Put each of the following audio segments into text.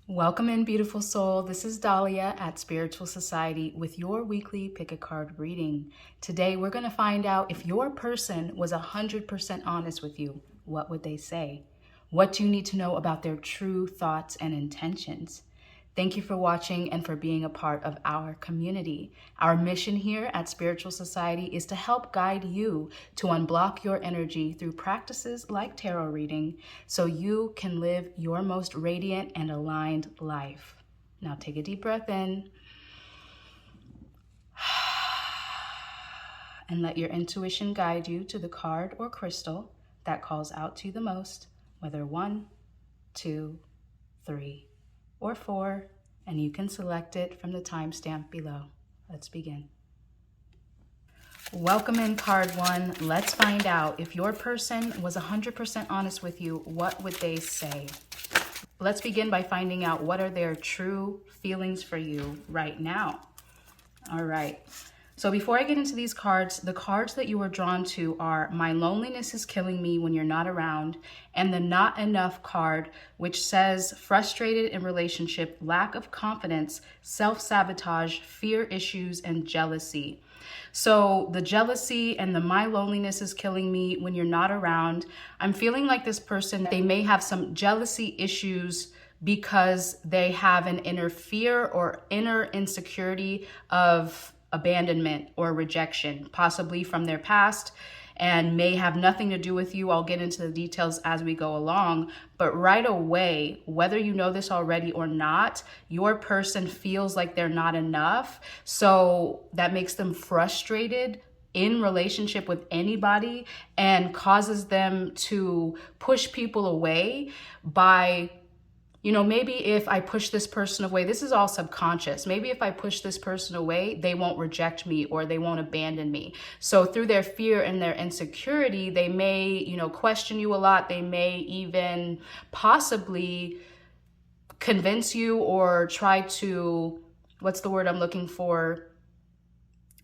Welcome in, beautiful soul. This is Dahlia at Spiritual Society with your weekly pick a card reading. Today, we're going to find out if your person was 100% honest with you, what would they say? What do you need to know about their true thoughts and intentions? Thank you for watching and for being a part of our community. Our mission here at Spiritual Society is to help guide you to unblock your energy through practices like tarot reading so you can live your most radiant and aligned life. Now take a deep breath in and let your intuition guide you to the card or crystal that calls out to you the most, whether 1, 2, 3, or 4, and you can select it from the timestamp below. Let's begin. Welcome in, card 1. Let's find out if your person was 100% honest with you, what would they say? Let's begin by finding out what are their true feelings for you right now. All right. So before I get into these cards, the cards that you were drawn to are My Loneliness is Killing Me When You're Not Around, and the Not Enough card, which says frustrated in relationship, lack of confidence, self-sabotage, fear issues, and jealousy. So the jealousy and the My Loneliness is Killing Me When You're Not Around, I'm feeling like this person, they may have some jealousy issues because they have an inner fear or inner insecurity of abandonment or rejection, possibly from their past, and may have nothing to do with you. I'll get into the details as we go along, but right away, whether you know this already or not, your person feels like they're not enough. So that makes them frustrated in relationship with anybody and causes them to push people away by, maybe if I push this person away, this is all subconscious. Maybe if I push this person away, they won't reject me or they won't abandon me. So through their fear and their insecurity, they may, question you a lot. They may even possibly convince you or try to, what's the word I'm looking for?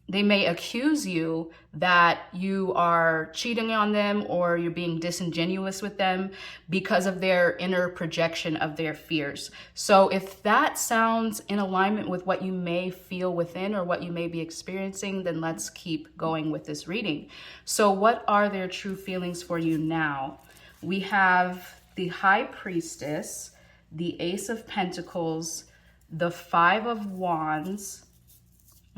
They may accuse you that you are cheating on them or you're being disingenuous with them because of their inner projection of their fears. So if that sounds in alignment with what you may feel within or what you may be experiencing, then let's keep going with this reading. So what are their true feelings for you now? We have the High Priestess, the Ace of Pentacles, the Five of Wands,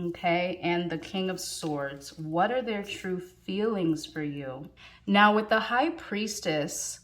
okay, and the King of Swords. What are their true feelings for you? Now, with the High Priestess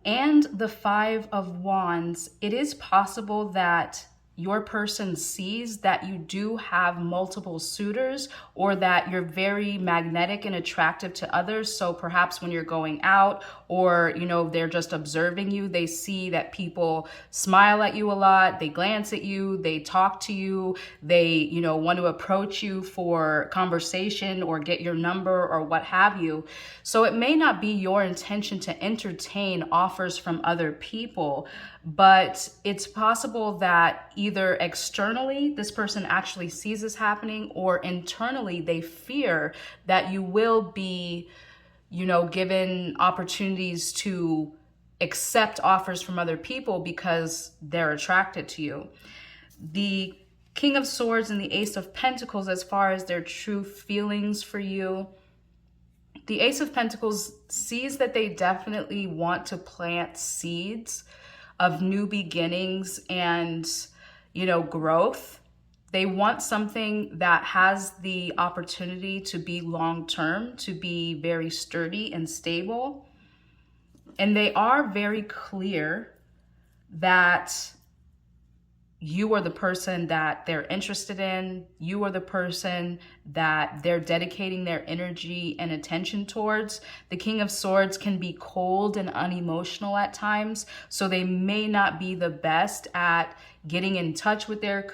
and the Five of Wands, it is possible that your person sees that you do have multiple suitors or that you're very magnetic and attractive to others. So perhaps when you're going out or, they're just observing you, they see that people smile at you a lot, they glance at you, they talk to you, they, want to approach you for conversation or get your number or what have you. So it may not be your intention to entertain offers from other people, but it's possible that either externally this person actually sees this happening or internally they fear that you will be, given opportunities to accept offers from other people because they're attracted to you. The King of Swords and the Ace of Pentacles, as far as their true feelings for you, the Ace of Pentacles sees that they definitely want to plant seeds of new beginnings and, growth. They want something that has the opportunity to be long-term, to be very sturdy and stable. And they are very clear that you are the person that they're interested in. You are the person that they're dedicating their energy and attention towards. The King of Swords can be cold and unemotional at times, so they may not be the best at getting in touch with their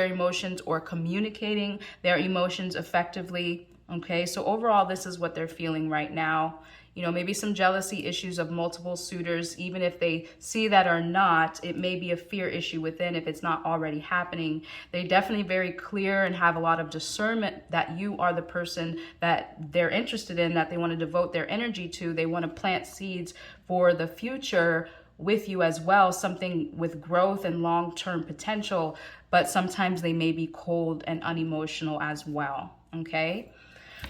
emotions or communicating their emotions effectively. Okay, so overall, this is what they're feeling right now. Maybe some jealousy issues of multiple suitors. Even if they see that or not, it may be a fear issue within if it's not already happening. They're definitely very clear and have a lot of discernment that you are the person that they're interested in, that they want to devote their energy to. They want to plant seeds for the future with you as well, something with growth and long-term potential, but sometimes they may be cold and unemotional as well, okay?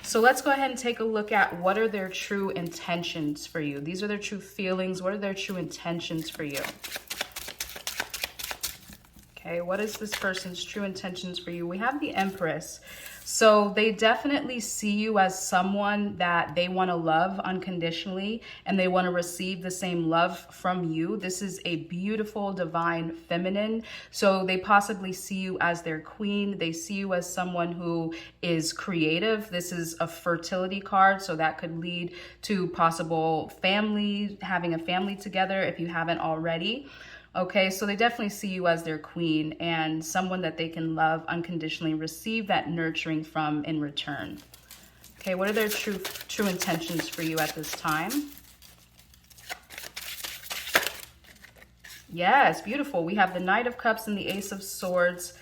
So let's go ahead and take a look at what are their true intentions for you. These are their true feelings. What are their true intentions for you? Okay, what is this person's true intentions for you? We have the Empress. So they definitely see you as someone that they want to love unconditionally, and they want to receive the same love from you. This is a beautiful, divine feminine. So they possibly see you as their queen. They see you as someone who is creative. This is a fertility card, so that could lead to possible family, having a family together if you haven't already. Okay, so they definitely see you as their queen and someone that they can love unconditionally, receive that nurturing from in return. Okay, what are their true intentions for you at this time? Yes, beautiful. We have the Knight of Cups and the Ace of Swords.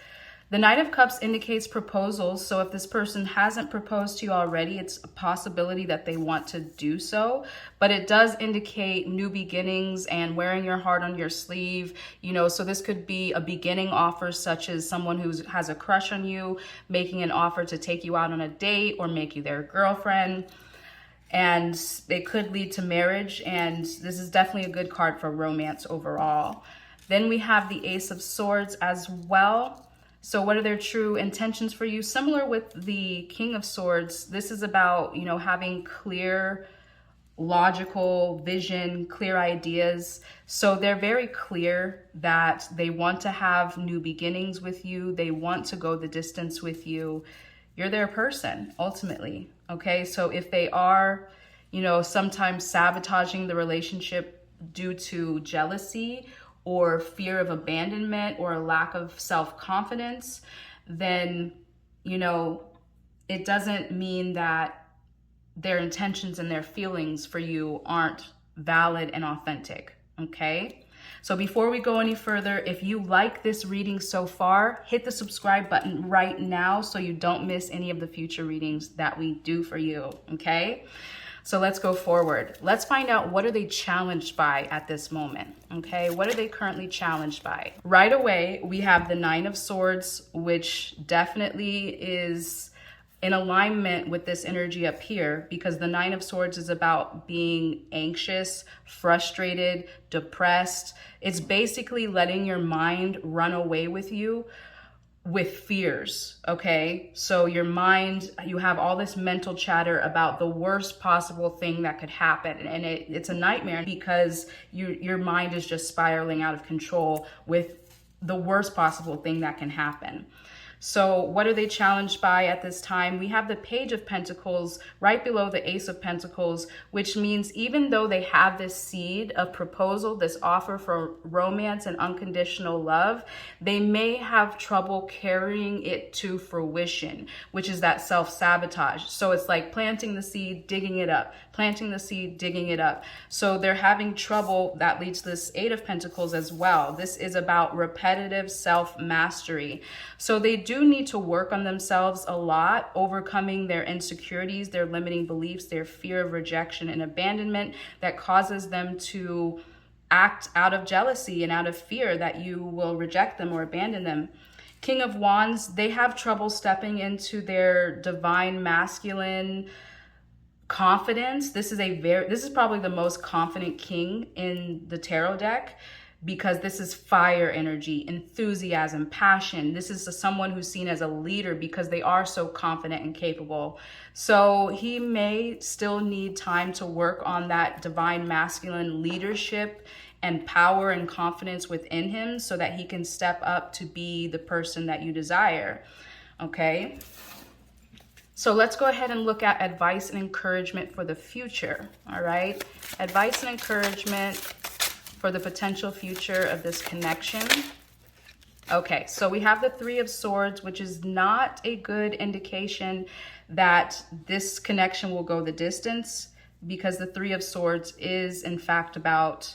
The Knight of Cups indicates proposals. So if this person hasn't proposed to you already, it's a possibility that they want to do so. But it does indicate new beginnings and wearing your heart on your sleeve. You know, so this could be a beginning offer, such as someone who has a crush on you, making an offer to take you out on a date or make you their girlfriend. And they could lead to marriage. And this is definitely a good card for romance overall. Then we have the Ace of Swords as well. So what are their true intentions for you? Similar with the King of Swords, this is about, you know, having clear, logical vision, clear ideas. So they're very clear that they want to have new beginnings with you. They want to go the distance with you. You're their person, ultimately. Okay, so if they are, you know, sometimes sabotaging the relationship due to jealousy or fear of abandonment or a lack of self-confidence, then, you know, it doesn't mean that their intentions and their feelings for you aren't valid and authentic, okay? So before we go any further, if you like this reading so far, hit the subscribe button right now so you don't miss any of the future readings that we do for you, okay? So let's go forward. Let's find out, what are they challenged by at this moment, okay? What are they currently challenged by? Right away, we have the Nine of Swords, which definitely is in alignment with this energy up here, because the Nine of Swords is about being anxious, frustrated, depressed. It's basically letting your mind run away with you with fears, okay? So your mind, you have all this mental chatter about the worst possible thing that could happen. And it's a nightmare because your mind is just spiraling out of control with the worst possible thing that can happen. So what are they challenged by at this time? We have the Page of Pentacles right below the Ace of Pentacles, which means even though they have this seed of proposal, this offer for romance and unconditional love, they may have trouble carrying it to fruition, which is that self-sabotage. So it's like planting the seed, digging it up, planting the seed, digging it up. So they're having trouble. That leads to this Eight of Pentacles as well. This is about repetitive self-mastery. So they do need to work on themselves a lot, overcoming their insecurities, their limiting beliefs, their fear of rejection and abandonment that causes them to act out of jealousy and out of fear that you will reject them or abandon them. King of Wands, they have trouble stepping into their divine masculine confidence. This is probably the most confident king in the tarot deck, because this is fire energy, enthusiasm, passion. This is someone who's seen as a leader because they are so confident and capable. So he may still need time to work on that divine masculine leadership and power and confidence within him so that he can step up to be the person that you desire, okay? So let's go ahead and look at advice and encouragement for the future, all right? Advice and encouragement for the potential future of this connection. Okay, so we have the Three of Swords, which is not a good indication that this connection will go the distance, because the Three of Swords is in fact about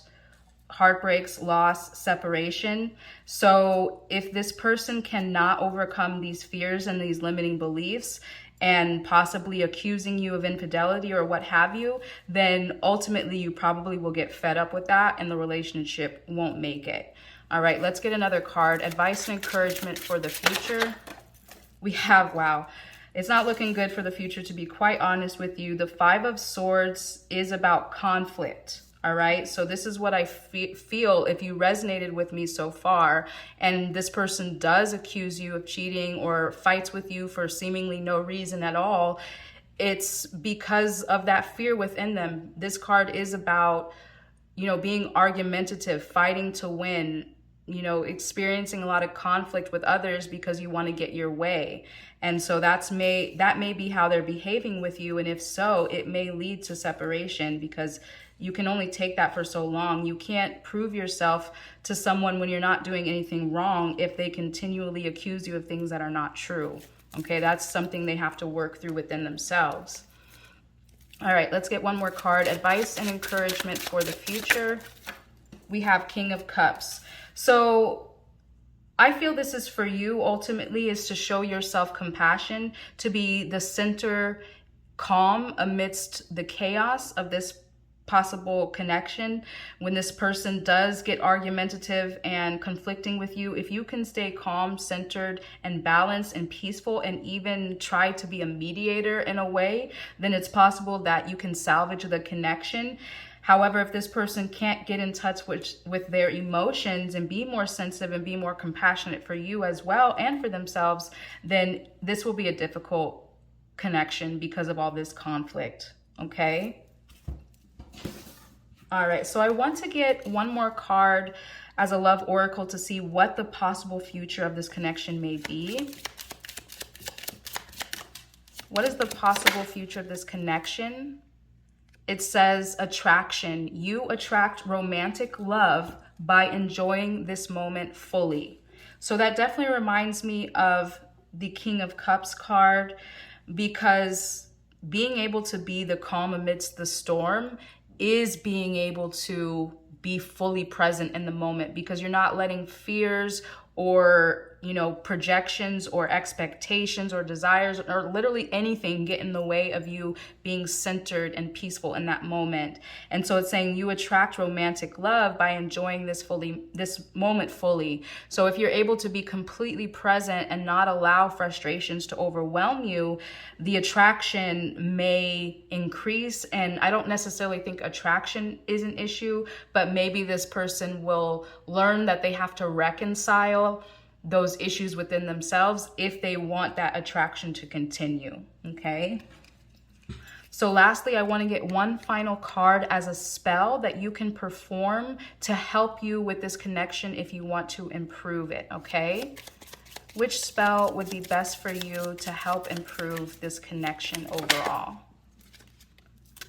heartbreaks, loss, separation. So if this person cannot overcome these fears and these limiting beliefs, and possibly accusing you of infidelity or what have you, then ultimately you probably will get fed up with that and the relationship won't make it. All right, let's get another card. Advice and encouragement for the future. We have, wow, it's not looking good for the future, to be quite honest with you. The Five of Swords is about conflict. All right, so this is what I feel if you resonated with me so far, and this person does accuse you of cheating or fights with you for seemingly no reason at all. It's because of that fear within them. This card is about, you know, being argumentative, fighting to win, you know, experiencing a lot of conflict with others because you want to get your way. And so that may be how they're behaving with you. And if so, it may lead to separation, because you can only take that for so long. You can't prove yourself to someone when you're not doing anything wrong if they continually accuse you of things that are not true. Okay, that's something they have to work through within themselves. All right, let's get one more card. Advice and encouragement for the future. We have King of Cups. So I feel this is for you ultimately, is to show yourself compassion, to be the center, calm amidst the chaos of this possible connection. When this person does get argumentative and conflicting with you, if you can stay calm, centered, and balanced and peaceful, and even try to be a mediator in a way, then it's possible that you can salvage the connection. However, if this person can't get in touch with their emotions and be more sensitive and be more compassionate for you as well and for themselves, then this will be a difficult connection because of all this conflict. Okay? All right, so I want to get one more card as a love oracle to see what the possible future of this connection may be. What is the possible future of this connection? It says attraction. You attract romantic love by enjoying this moment fully. So that definitely reminds me of the King of Cups card, because being able to be the calm amidst the storm is being able to be fully present in the moment, because you're not letting fears or, you know, projections or expectations or desires or literally anything get in the way of you being centered and peaceful in that moment. And so it's saying you attract romantic love by enjoying this moment fully. So if you're able to be completely present and not allow frustrations to overwhelm you, the attraction may increase. And I don't necessarily think attraction is an issue, but maybe this person will learn that they have to reconcile those issues within themselves if they want that attraction to continue. Okay. So lastly, I want to get one final card as a spell that you can perform to help you with this connection if you want to improve it. Okay. Which spell would be best for you to help improve this connection overall?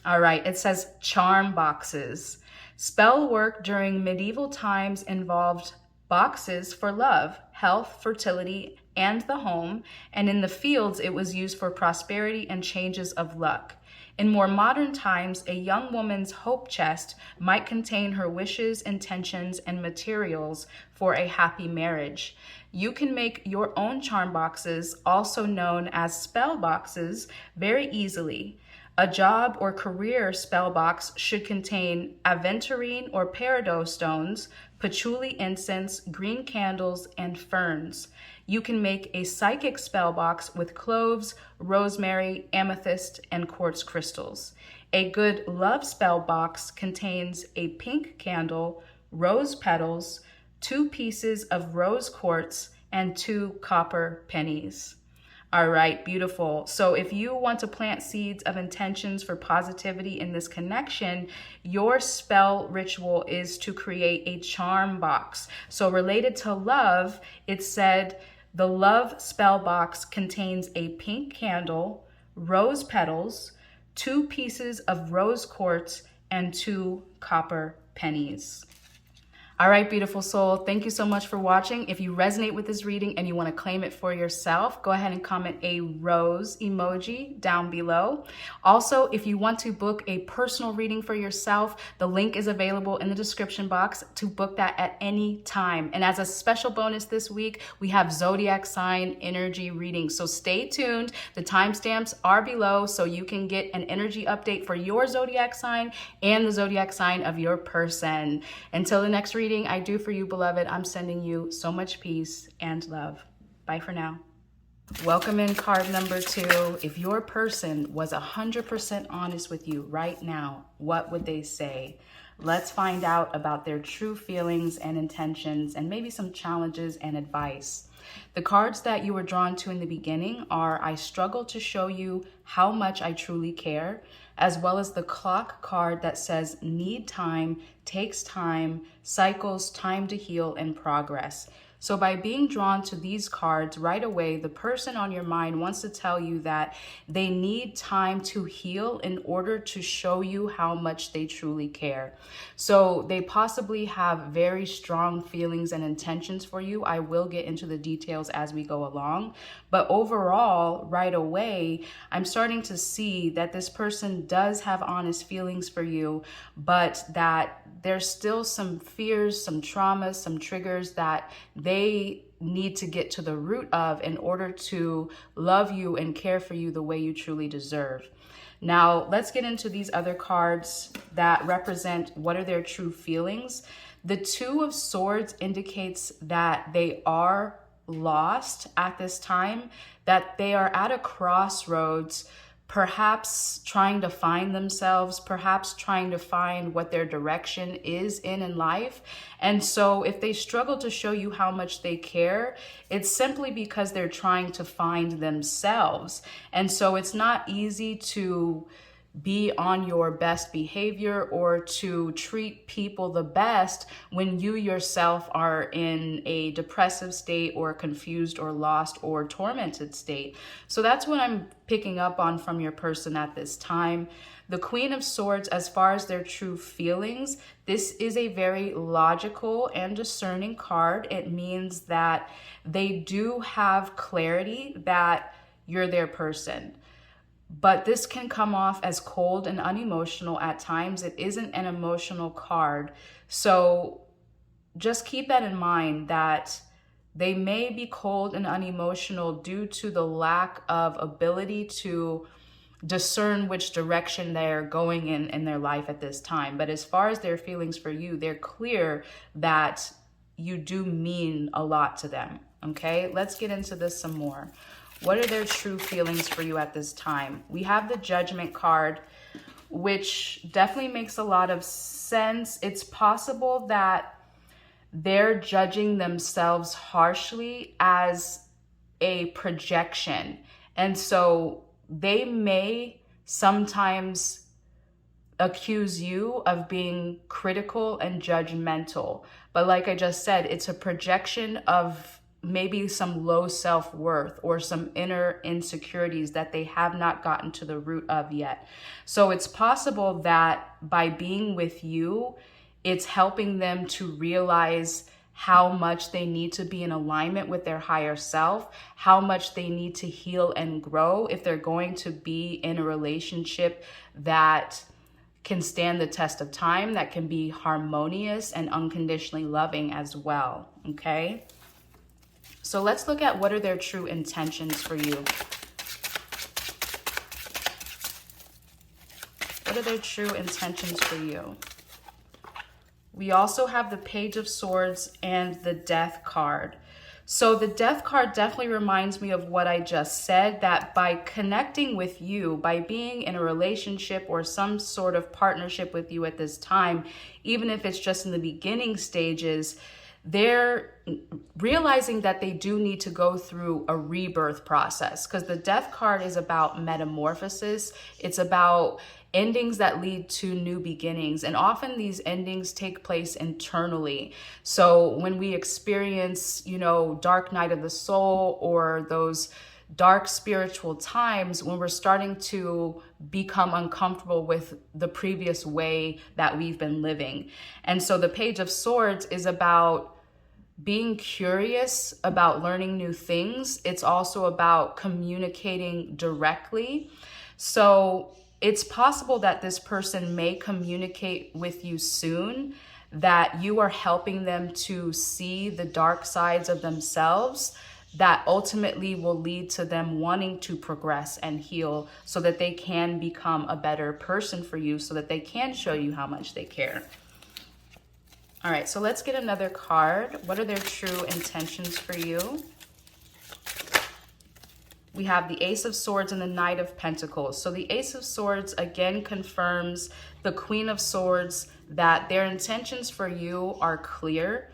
All right. It says charm boxes. Spell work during medieval times involved boxes for love, health, fertility, and the home, and in the fields it was used for prosperity and changes of luck. In more modern times, a young woman's hope chest might contain her wishes, intentions, and materials for a happy marriage. You can make your own charm boxes, also known as spell boxes, very easily. A job or career spell box should contain aventurine or peridot stones, patchouli incense, green candles, and ferns. You can make a psychic spell box with cloves, rosemary, amethyst, and quartz crystals. A good love spell box contains a pink candle, rose petals, 2 pieces of rose quartz, and 2 copper pennies. All right, beautiful. So if you want to plant seeds of intentions for positivity in this connection, your spell ritual is to create a charm box. So related to love, it said the love spell box contains a pink candle, rose petals, 2 pieces of rose quartz, and 2 copper pennies. All right, beautiful soul. Thank you so much for watching. If you resonate with this reading and you want to claim it for yourself, go ahead and comment a rose emoji down below. Also, if you want to book a personal reading for yourself, the link is available in the description box to book that at any time. And as a special bonus this week, we have zodiac sign energy readings. So stay tuned. The timestamps are below so you can get an energy update for your zodiac sign and the zodiac sign of your person. Until the next reading I do for you, beloved, I'm sending you so much peace and love. Bye for now. Welcome in card number 2. If your person was 100% honest with you right now, what would they say? Let's find out about their true feelings and intentions and maybe some challenges and advice. The cards that you were drawn to in the beginning are I struggle to show you how much I truly care, as well as the clock card that says need time, takes time, cycles, time to heal, and progress. So by being drawn to these cards right away, the person on your mind wants to tell you that they need time to heal in order to show you how much they truly care. So they possibly have very strong feelings and intentions for you. I will get into the details as we go along. But overall, right away, I'm starting to see that this person does have honest feelings for you, but that there's still some fears, some traumas, some triggers that they need to get to the root of in order to love you and care for you the way you truly deserve. Now, let's get into these other cards that represent what are their true feelings. The Two of Swords indicates that they are lost at this time, that they are at a crossroads, perhaps trying to find themselves, perhaps trying to find what their direction is in life. And so if they struggle to show you how much they care, it's simply because they're trying to find themselves. And so it's not easy to be on your best behavior or to treat people the best when you yourself are in a depressive state or confused or lost or tormented state. So that's what I'm picking up on from your person at this time. The Queen of Swords, as far as their true feelings, this is a very logical and discerning card. It means that they do have clarity that you're their person. But this can come off as cold and unemotional at times. It isn't an emotional card. So just keep that in mind, that they may be cold and unemotional due to the lack of ability to discern which direction they're going in their life at this time. But as far as their feelings for you, they're clear that you do mean a lot to them. Okay, let's get into this some more. What are their true feelings for you at this time? We have the Judgment card, which definitely makes a lot of sense. It's possible that they're judging themselves harshly as a projection. And so they may sometimes accuse you of being critical and judgmental. But like I just said, it's a projection of maybe some low self-worth or some inner insecurities that they have not gotten to the root of yet. So it's possible that by being with you, it's helping them to realize how much they need to be in alignment with their higher self, how much they need to heal and grow if they're going to be in a relationship that can stand the test of time, that can be harmonious and unconditionally loving as well, okay? So let's look at what are their true intentions for you. What are their true intentions for you? We also have the Page of Swords and the Death card. So the Death card definitely reminds me of what I just said, that by connecting with you, by being in a relationship or some sort of partnership with you at this time, even if it's just in the beginning stages, they're realizing that they do need to go through a rebirth process, because the Death card is about metamorphosis. It's about endings that lead to new beginnings. And often these endings take place internally. So when we experience, dark night of the soul or those dark spiritual times when we're starting to become uncomfortable with the previous way that we've been living. And so the Page of Swords is about being curious about learning new things. It's also about communicating directly. So it's possible that this person may communicate with you soon, that you are helping them to see the dark sides of themselves that ultimately will lead to them wanting to progress and heal so that they can become a better person for you, so that they can show you how much they care. All right, so let's get another card. What are their true intentions for you? We have the Ace of Swords and the Knight of Pentacles. So the Ace of Swords again confirms the Queen of Swords, that their intentions for you are clear.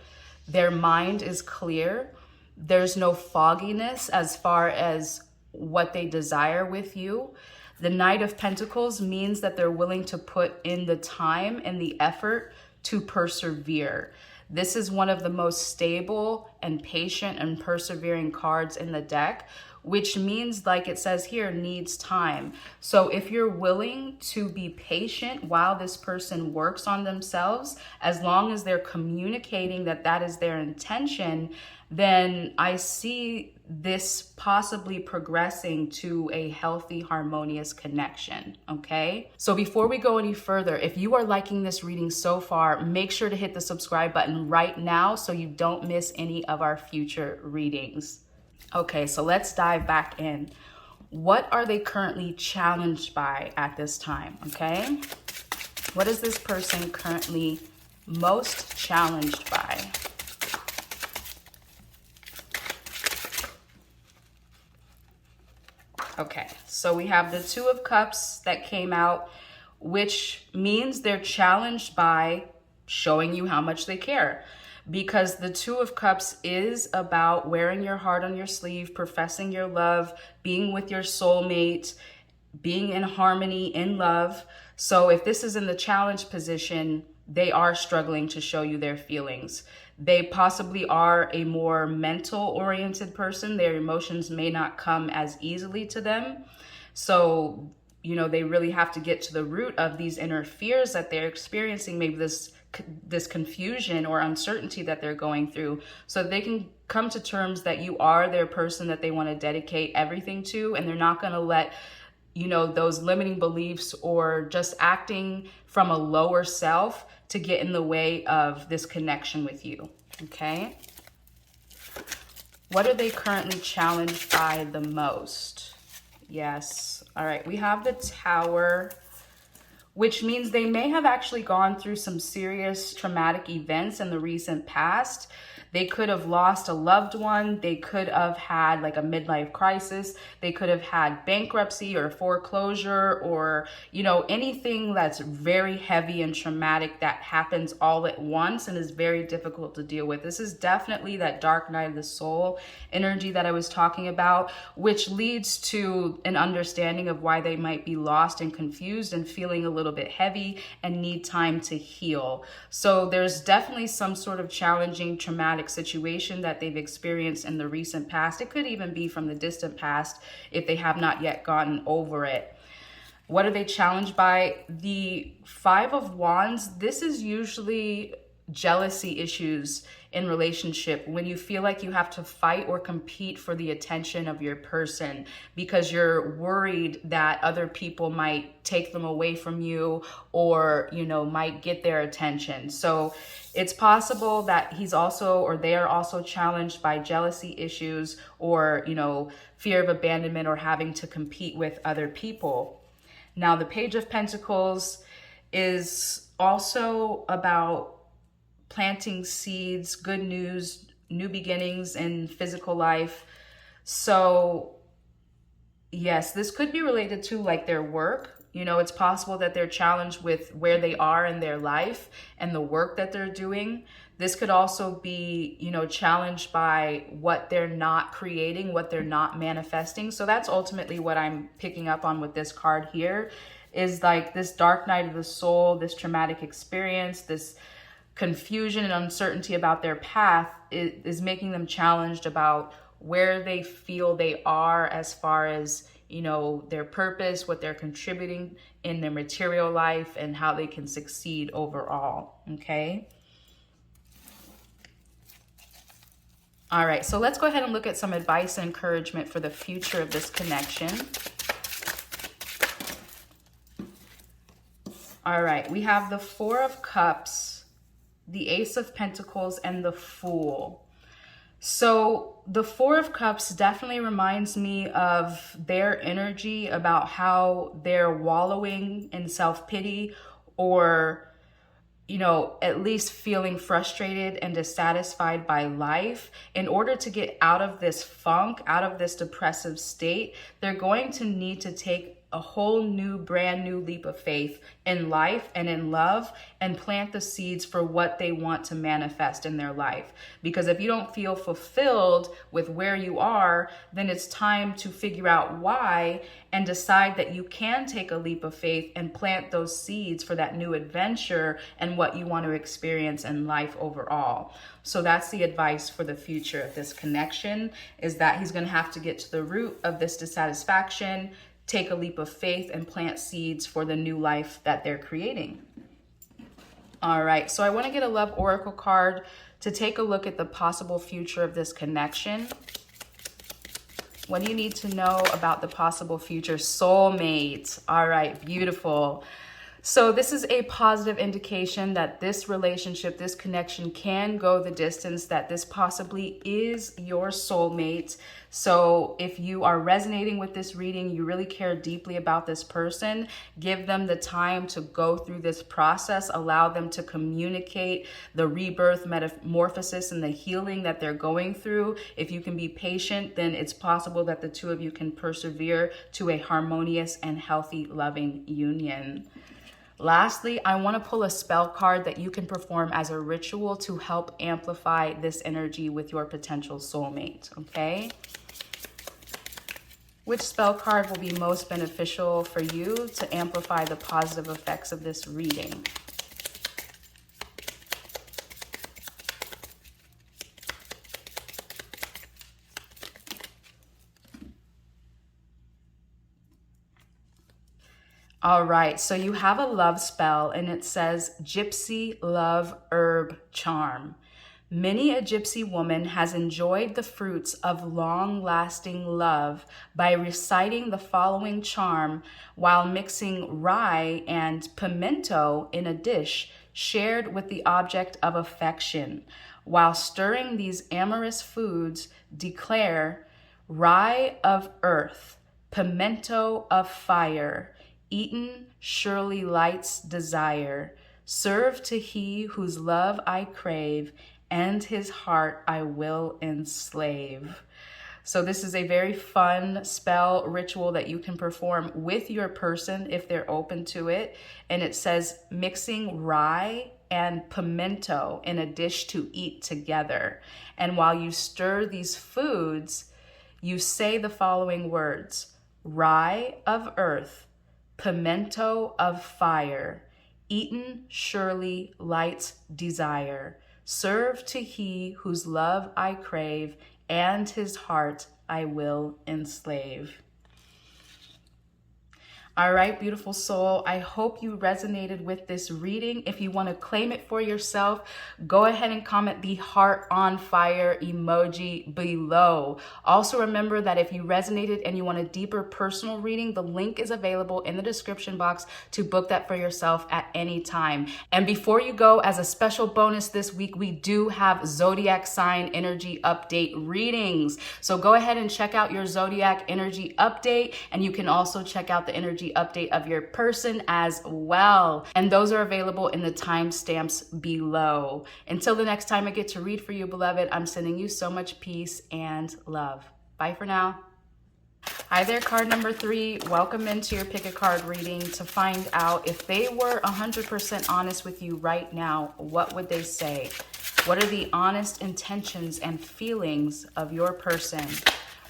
Their mind is clear. There's no fogginess as far as what they desire with you. The Knight of Pentacles means that they're willing to put in the time and the effort to persevere. This is one of the most stable and patient and persevering cards in the deck, which means, like it says here, needs time. So if you're willing to be patient while this person works on themselves, as long as they're communicating that that is their intention, then I see this possibly progressing to a healthy, harmonious connection, okay? So before we go any further, if you are liking this reading so far, make sure to hit the subscribe button right now so you don't miss any of our future readings. Okay, so let's dive back in. What are they currently challenged by at this time, okay? What is this person currently most challenged by? Okay, so we have the Two of Cups that came out, which means they're challenged by showing you how much they care. Because the Two of Cups is about wearing your heart on your sleeve, professing your love, being with your soulmate, being in harmony, in love. So if this is in the challenge position, they are struggling to show you their feelings. They possibly are a more mental-oriented person. Their emotions may not come as easily to them. So, you know, they really have to get to the root of these inner fears that they're experiencing, maybe this confusion or uncertainty that they're going through, so they can come to terms that you are their person that they want to dedicate everything to, and they're not going to let, you know, those limiting beliefs or just acting from a lower self to get in the way of this connection with you, okay? What are they currently challenged by the most? Yes, all right, we have the Tower, which means they may have actually gone through some serious traumatic events in the recent past. They could have lost a loved one. They could have had like a midlife crisis. They could have had bankruptcy or foreclosure, or, you know, anything that's very heavy and traumatic that happens all at once and is very difficult to deal with. This is definitely that dark night of the soul energy that I was talking about, which leads to an understanding of why they might be lost and confused and feeling a little bit heavy and need time to heal. So there's definitely some sort of challenging, traumatic situation that they've experienced in the recent past. It could even be from the distant past if they have not yet gotten over it. What are they challenged by? The Five of Wands. This is usually jealousy issues in relationship, when you feel like you have to fight or compete for the attention of your person because you're worried that other people might take them away from you, or, you know, might get their attention. So it's possible that he's also, or they are also challenged by jealousy issues, or, you know, fear of abandonment, or having to compete with other people. Now, the Page of Pentacles is also about planting seeds, good news, new beginnings in physical life. So yes, this could be related to like their work. You know, it's possible that they're challenged with where they are in their life and the work that they're doing. This could also be, you know, challenged by what they're not creating, what they're not manifesting. So that's ultimately what I'm picking up on with this card here, is like this dark night of the soul, this traumatic experience, this confusion and uncertainty about their path is making them challenged about where they feel they are as far as, you know, their purpose, what they're contributing in their material life, and how they can succeed overall, okay? All right, so let's go ahead and look at some advice and encouragement for the future of this connection. All right, we have the Four of Cups, the Ace of Pentacles, and the Fool. So the Four of Cups definitely reminds me of their energy, about how they're wallowing in self-pity, or, you know, at least feeling frustrated and dissatisfied by life. In order to get out of this funk, out of this depressive state, they're going to need to take a whole new, brand new leap of faith in life and in love, and plant the seeds for what they want to manifest in their life. Because if you don't feel fulfilled with where you are, then it's time to figure out why and decide that you can take a leap of faith and plant those seeds for that new adventure and what you want to experience in life overall. So that's the advice for the future of this connection, is that he's going to have to get to the root of this dissatisfaction, take a leap of faith, and plant seeds for the new life that they're creating. All right, so I want to get a love oracle card to take a look at the possible future of this connection. What do you need to know about the possible future? Soulmate. All right, beautiful. So this is a positive indication that this relationship, this connection can go the distance, that this possibly is your soulmate. So if you are resonating with this reading, you really care deeply about this person, give them the time to go through this process, allow them to communicate the rebirth, metamorphosis, and the healing that they're going through. If you can be patient, then it's possible that the two of you can persevere to a harmonious and healthy, loving union. Lastly, I want to pull a spell card that you can perform as a ritual to help amplify this energy with your potential soulmate, okay? Which spell card will be most beneficial for you to amplify the positive effects of this reading? All right, so you have a love spell, and it says Gypsy Love Herb Charm. Many a gypsy woman has enjoyed the fruits of long-lasting love by reciting the following charm while mixing rye and pimento in a dish shared with the object of affection. While stirring these amorous foods, declare rye of earth, pimento of fire, eaten surely lights desire. Serve to he whose love I crave, and his heart I will enslave. So this is a very fun spell ritual that you can perform with your person if they're open to it. And it says mixing rye and pimento in a dish to eat together. And while you stir these foods, you say the following words: rye of earth, pimento of fire, eaten surely lights desire. Serve to he whose love I crave, and his heart I will enslave. All right, beautiful soul, I hope you resonated with this reading. If you want to claim it for yourself, go ahead and comment the heart on fire emoji below. Also remember that if you resonated and you want a deeper personal reading, the link is available in the description box to book that for yourself at any time. And before you go, as a special bonus this week, we do have zodiac sign energy update readings. So go ahead and check out your zodiac energy update, and you can also check out the energy update of your person as well. And those are available in the timestamps below. Until the next time I get to read for you, beloved, I'm sending you so much peace and love. Bye for now. Hi there, card number 3. Welcome into your pick a card reading to find out if they were 100% honest with you right now, what would they say? What are the honest intentions and feelings of your person?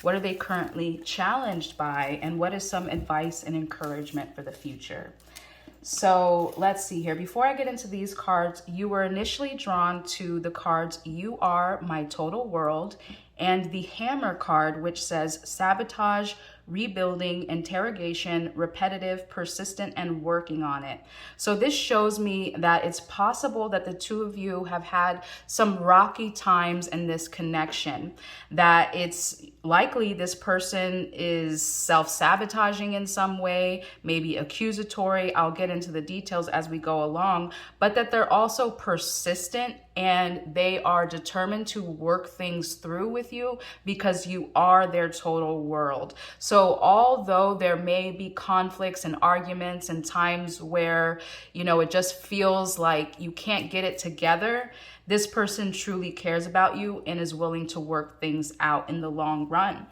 What are they currently challenged by? And what is some advice and encouragement for the future? So let's see here. Before I get into these cards, you were initially drawn to the cards You Are My Total World and the Hammer card, which says sabotage, rebuilding, interrogation, repetitive, persistent, and working on it. So this shows me that it's possible that the two of you have had some rocky times in this connection, that it's likely this person is self-sabotaging in some way, maybe accusatory. I'll get into the details as we go along, but that they're also persistent and they are determined to work things through with you because you are their total world. So although there may be conflicts and arguments and times where, it just feels like you can't get it together, this person truly cares about you and is willing to work things out in the long run.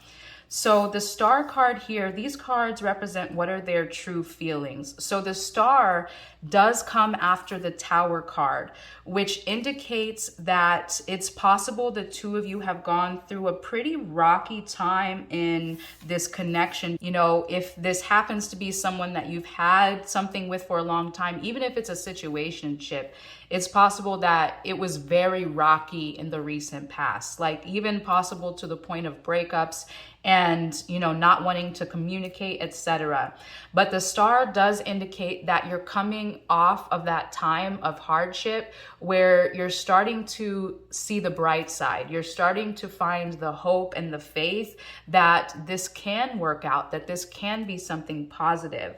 So the Star card here, these cards represent what are their true feelings. So the Star does come after the Tower card, which indicates that it's possible the two of you have gone through a pretty rocky time in this connection. If this happens to be someone that you've had something with for a long time, even if it's a situationship, it's possible that it was very rocky in the recent past, like even possible to the point of breakups and, not wanting to communicate, etc. But the Star does indicate that you're coming off of that time of hardship where you're starting to see the bright side. You're starting to find the hope and the faith that this can work out, that this can be something positive.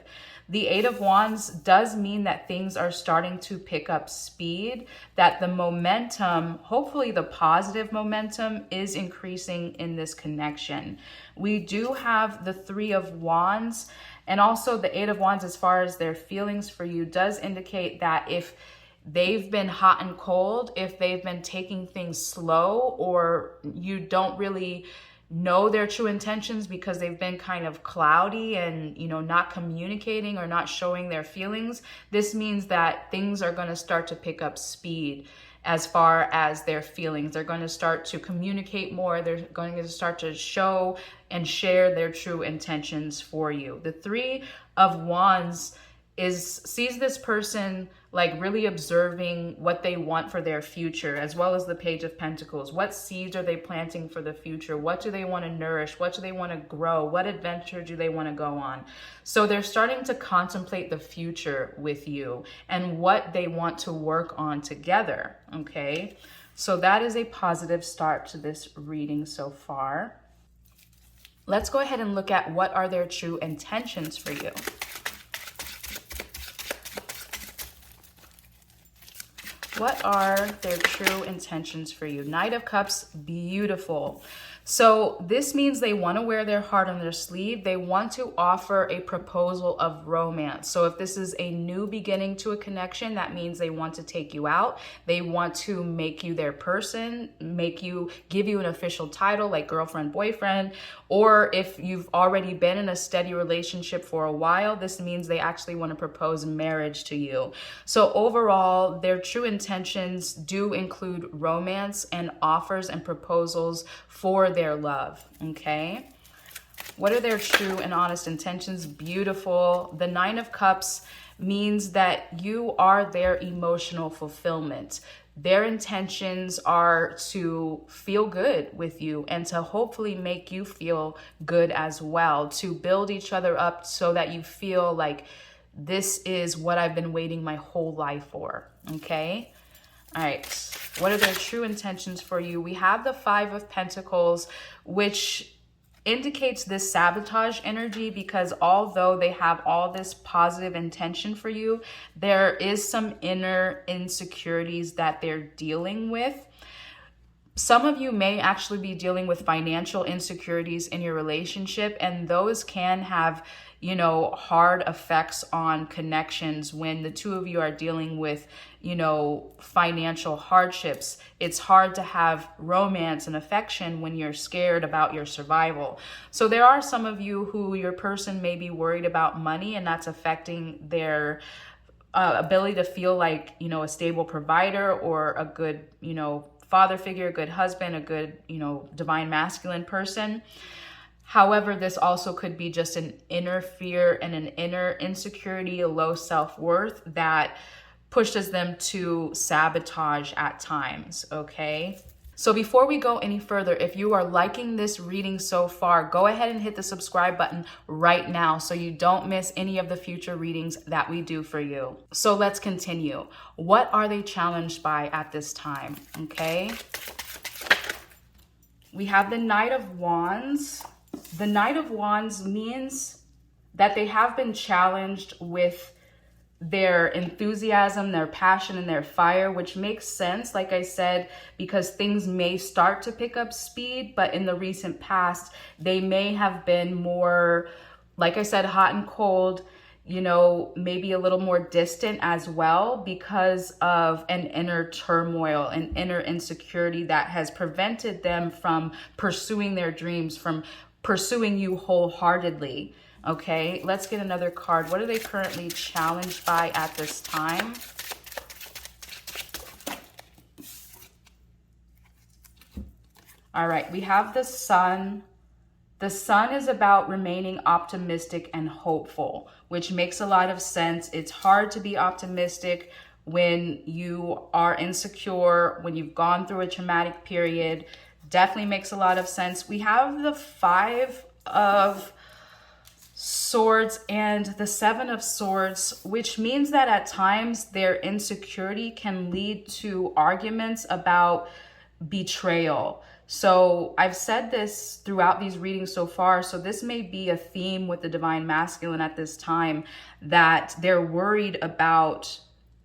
The Eight of Wands does mean that things are starting to pick up speed, that the momentum, hopefully the positive momentum, is increasing in this connection. We do have the Three of Wands, and also the Eight of Wands as far as their feelings for you does indicate that if they've been hot and cold, if they've been taking things slow, or you don't really know their true intentions because they've been kind of cloudy and not communicating or not showing their feelings, this means that things are going to start to pick up speed as far as their feelings. They're going to start to communicate more. They're going to start to show and share their true intentions for you. The Three of Wands sees this person like really observing what they want for their future, as well as the Page of Pentacles. What seeds are they planting for the future? What do they want to nourish? What do they want to grow? What adventure do they want to go on? So they're starting to contemplate the future with you and what they want to work on together, okay? So that is a positive start to this reading so far. Let's go ahead and look at what are their true intentions for you. What are their true intentions for you? Knight of Cups, beautiful. So this means they want to wear their heart on their sleeve. They want to offer a proposal of romance. So if this is a new beginning to a connection, that means they want to take you out. They want to make you their person, give you an official title like girlfriend, boyfriend. Or if you've already been in a steady relationship for a while, this means they actually want to propose marriage to you. So overall, their true intentions do include romance and offers and proposals for their love, okay? What are their true and honest intentions? Beautiful. The Nine of Cups means that you are their emotional fulfillment. Their intentions are to feel good with you and to hopefully make you feel good as well, to build each other up so that you feel like this is what I've been waiting my whole life for, okay? All right, what are their true intentions for you? We have the Five of Pentacles, which indicates this sabotage energy, because although they have all this positive intention for you, there is some inner insecurities that they're dealing with. Some of you may actually be dealing with financial insecurities in your relationship, and those can have, hard effects on connections when the two of you are dealing with, financial hardships. It's hard to have romance and affection when you're scared about your survival. So there are some of you who your person may be worried about money, and that's affecting their ability to feel like, a stable provider or a good, father figure, a good husband, a good, divine masculine person. However, this also could be just an inner fear and an inner insecurity, a low self-worth that pushes them to sabotage at times, okay? So before we go any further, if you are liking this reading so far, go ahead and hit the subscribe button right now so you don't miss any of the future readings that we do for you. So let's continue. What are they challenged by at this time? Okay. We have the Knight of Wands. The Knight of Wands means that they have been challenged with their enthusiasm, their passion, and their fire, which makes sense, like I said, because things may start to pick up speed, but in the recent past, they may have been more, like I said, hot and cold, you know, maybe a little more distant as well because of an inner turmoil, an inner insecurity that has prevented them from pursuing their dreams, from pursuing you wholeheartedly. Okay, let's get another card. What are they currently challenged by at this time? All right, we have the Sun. The Sun is about remaining optimistic and hopeful, which makes a lot of sense. It's hard to be optimistic when you are insecure, when you've gone through a traumatic period. Definitely makes a lot of sense. We have the Five of Swords and the Seven of Swords, which means that at times their insecurity can lead to arguments about betrayal. So I've said this throughout these readings so far, so this may be a theme with the Divine Masculine at this time, that they're worried about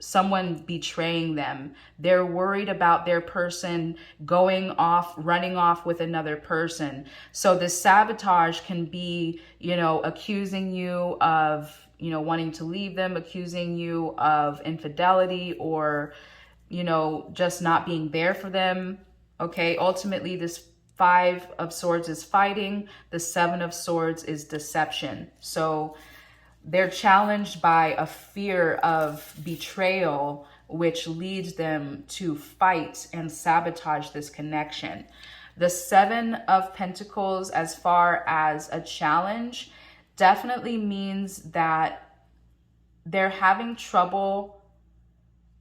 someone betraying them. They're worried about their person going off, running off with another person. So the sabotage can be, you know, accusing you of, you know, wanting to leave them, accusing you of infidelity, or, you know, just not being there for them. Okay, ultimately this Five of Swords is fighting. The Seven of Swords is deception. So they're challenged by a fear of betrayal, which leads them to fight and sabotage this connection. The Seven of Pentacles, as far as a challenge, definitely means that they're having trouble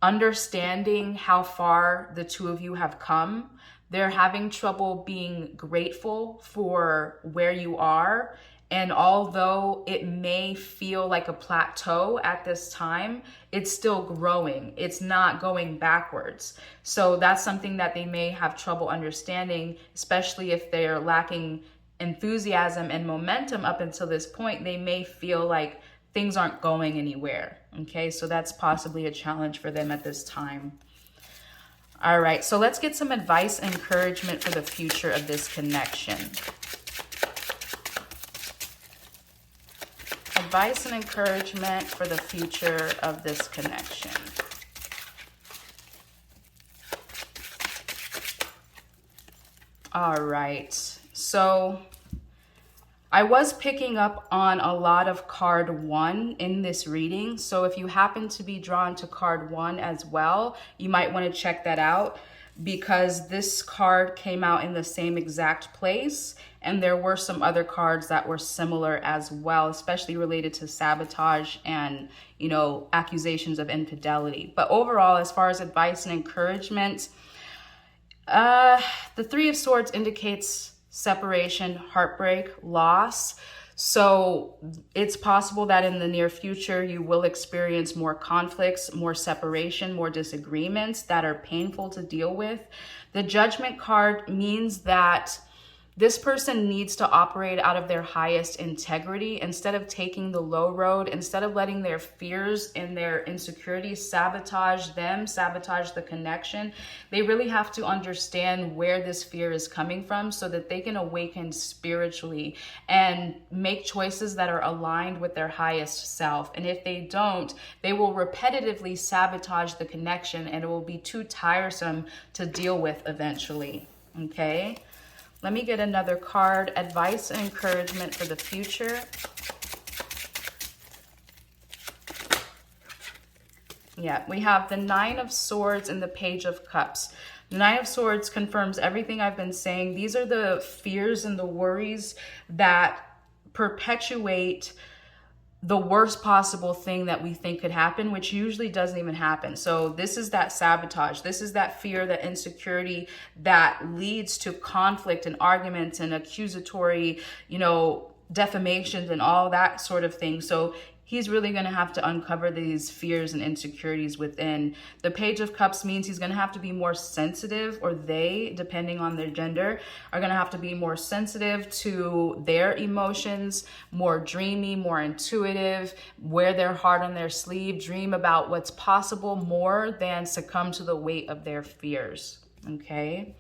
understanding how far the two of you have come. They're having trouble being grateful for where you are. And although it may feel like a plateau at this time, it's still growing. It's not going backwards. So that's something that they may have trouble understanding, especially if they're lacking enthusiasm and momentum up until this point. They may feel like things aren't going anywhere. Okay, so that's possibly a challenge for them at this time. All right, so let's get some advice and encouragement for the future of this connection. Advice and encouragement for the future of this connection. All right, so I was picking up on a lot of card 1 in this reading. So if you happen to be drawn to card 1 as well, you might want to check that out, because this card came out in the same exact place. And there were some other cards that were similar as well, especially related to sabotage and, you know, accusations of infidelity. But overall, as far as advice and encouragement, the Three of Swords indicates separation, heartbreak, loss. So it's possible that in the near future, you will experience more conflicts, more separation, more disagreements that are painful to deal with. The Judgment card means that this person needs to operate out of their highest integrity instead of taking the low road, instead of letting their fears and their insecurities sabotage them, sabotage the connection. They really have to understand where this fear is coming from so that they can awaken spiritually and make choices that are aligned with their highest self. And if they don't, they will repetitively sabotage the connection and it will be too tiresome to deal with eventually. Okay? Let me get another card. Advice and encouragement for the future. Yeah, we have the Nine of Swords and the Page of Cups. The Nine of Swords confirms everything I've been saying. These are the fears and the worries that perpetuate the worst possible thing that we think could happen, which usually doesn't even happen. So this is that sabotage. This is that fear, that insecurity that leads to conflict and arguments and accusatory, defamations and all that sort of thing. So he's really going to have to uncover these fears and insecurities within. The Page of Cups means he's going to have to be more sensitive, or they, depending on their gender, are going to have to be more sensitive to their emotions, more dreamy, more intuitive, wear their heart on their sleeve, dream about what's possible more than succumb to the weight of their fears. Okay?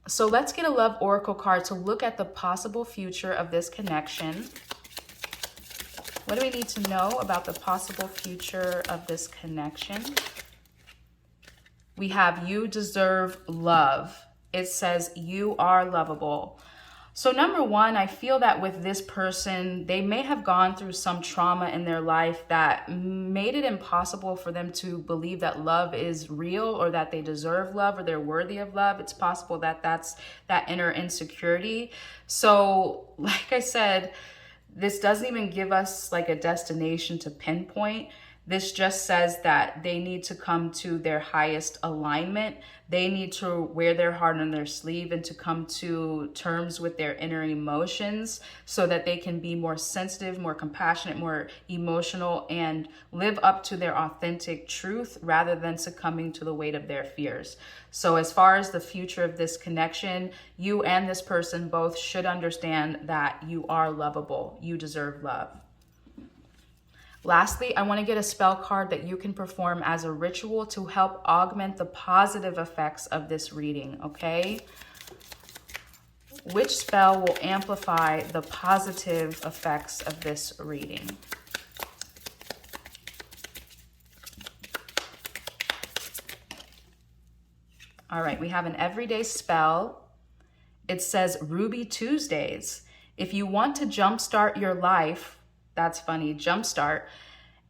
So let's get a love oracle card to look at the possible future of this connection. What do we need to know about the possible future of this connection? We have you deserve love. It says you are lovable. So number one, I feel that with this person, they may have gone through some trauma in their life that made it impossible for them to believe that love is real, or that they deserve love, or they're worthy of love. It's possible that that's that inner insecurity. So like I said, this doesn't even give us like a destination to pinpoint. This just says that they need to come to their highest alignment. They need to wear their heart on their sleeve and to come to terms with their inner emotions so that they can be more sensitive, more compassionate, more emotional, and live up to their authentic truth rather than succumbing to the weight of their fears. So as far as the future of this connection, you and this person both should understand that you are lovable. You deserve love. Lastly, I want to get a spell card that you can perform as a ritual to help augment the positive effects of this reading, okay? Which spell will amplify the positive effects of this reading? All right, we have an everyday spell. It says Ruby Tuesdays. If you want to jumpstart your life, that's funny, jumpstart,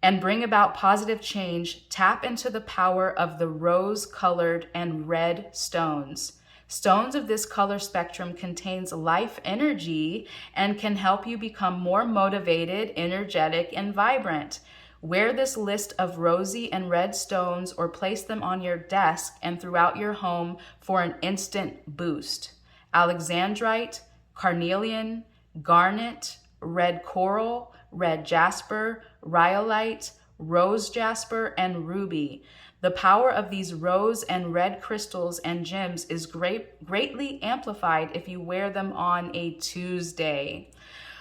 and bring about positive change, tap into the power of the rose-colored and red stones. Stones of this color spectrum contains life energy and can help you become more motivated, energetic, and vibrant. Wear this list of rosy and red stones or place them on your desk and throughout your home for an instant boost. Alexandrite, carnelian, garnet, red coral, red jasper, rhyolite, rose jasper, and ruby. The power of these rose and red crystals and gems is greatly amplified if you wear them on a Tuesday.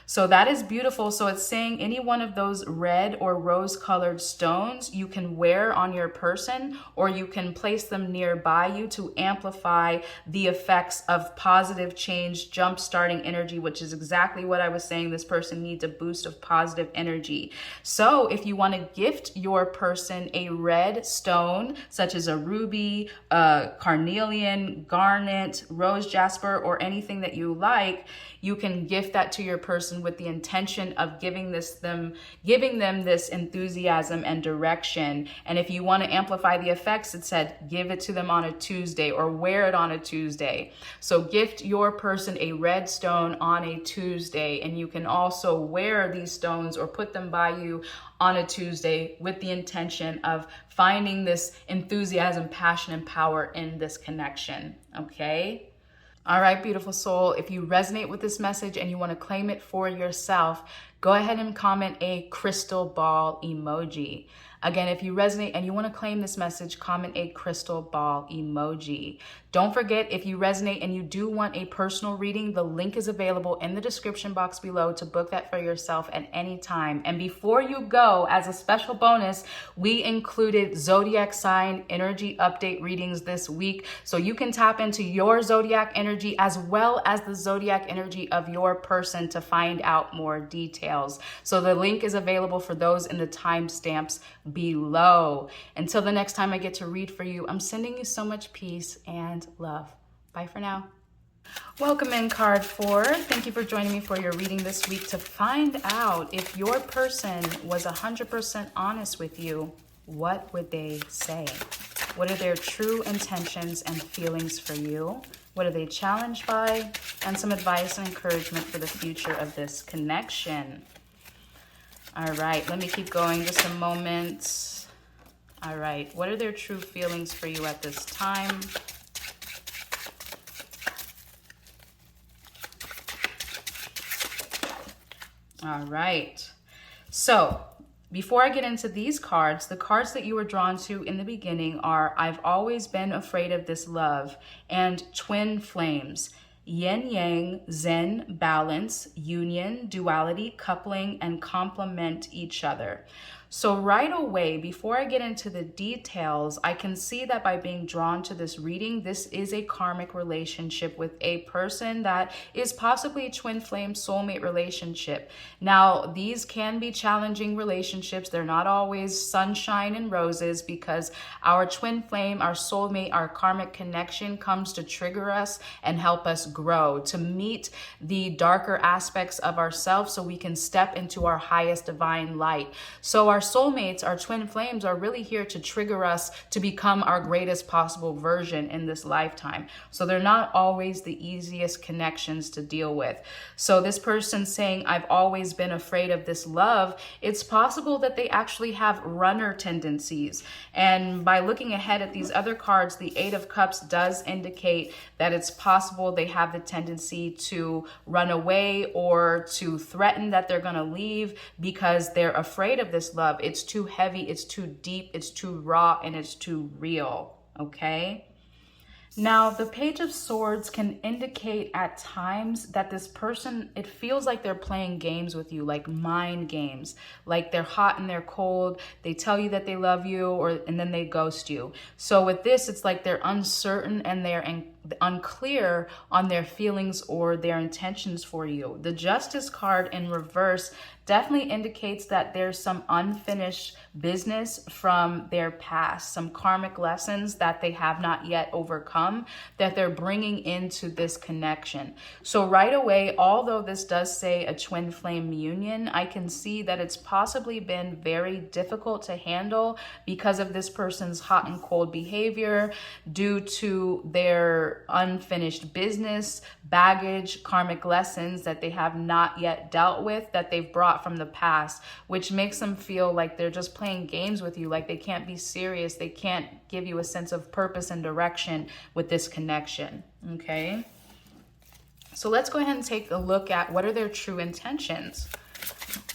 So that is beautiful. So it's saying any one of those red or rose colored stones you can wear on your person, or you can place them nearby you to amplify the effects of positive change, jump starting energy, which is exactly what I was saying. This person needs a boost of positive energy. So if you want to gift your person a red stone, such as a ruby, carnelian, garnet, rose jasper, or anything that you like, you can gift that to your person with the intention of giving them this enthusiasm and direction. And if you want to amplify the effects, it said give it to them on a Tuesday or wear it on a Tuesday. So gift your person a red stone on a Tuesday, and you can also wear these stones or put them by you on a Tuesday with the intention of finding this enthusiasm, passion, and power in this connection. Okay? All right, beautiful soul, if you resonate with this message and you want to claim it for yourself, go ahead and comment a crystal ball emoji. Again, if you resonate and you want to claim this message, comment a crystal ball emoji. Don't forget, if you resonate and you do want a personal reading, the link is available in the description box below to book that for yourself at any time. And before you go, as a special bonus, we included zodiac sign energy update readings this week. So you can tap into your zodiac energy as well as the zodiac energy of your person to find out more details. So the link is available for those in the timestamps below. Until the next time I get to read for you, I'm sending you so much peace and love. Bye for now. Welcome in card 4. Thank you for joining me for your reading this week to find out if your person was 100% honest with you. What would they say? What are their true intentions and feelings for you? What are they challenged by? And some advice and encouragement for the future of this connection. All right, let me keep going just a moment. All right, what are their true feelings for you at this time? All right, so before I get into these cards, the cards that you were drawn to in the beginning are I've always been afraid of this love and twin flames. Yin yang, zen, balance, union, duality, coupling, and complement each other. So right away, before I get into the details, I can see that by being drawn to this reading, this is a karmic relationship with a person that is possibly a twin flame soulmate relationship. Now, these can be challenging relationships. They're not always sunshine and roses because our twin flame, our soulmate, our karmic connection comes to trigger us and help us grow, to meet the darker aspects of ourselves so we can step into our highest divine light. So our soulmates, our twin flames, are really here to trigger us to become our greatest possible version in this lifetime. So they're not always the easiest connections to deal with. So this person saying, I've always been afraid of this love, it's possible that they actually have runner tendencies. And by looking ahead at these other cards, the Eight of Cups does indicate that it's possible they have the tendency to run away or to threaten that they're going to leave because they're afraid of this love. It's too heavy, it's too deep, it's too raw, and it's too real, okay? Now, the Page of Swords can indicate at times that this person, it feels like they're playing games with you, like mind games, like they're hot and they're cold. They tell you that they love you, and then they ghost you. So with this, it's like they're uncertain and they're unclear on their feelings or their intentions for you. The Justice card in reverse definitely indicates that there's some unfinished business from their past, some karmic lessons that they have not yet overcome that they're bringing into this connection. So right away, although this does say a twin flame union, I can see that it's possibly been very difficult to handle because of this person's hot and cold behavior due to their unfinished business, baggage, karmic lessons that they have not yet dealt with, that they've brought from the past, which makes them feel like they're just playing games with you, like they can't be serious, they can't give you a sense of purpose and direction with this connection, okay? So let's go ahead and take a look at what are their true intentions.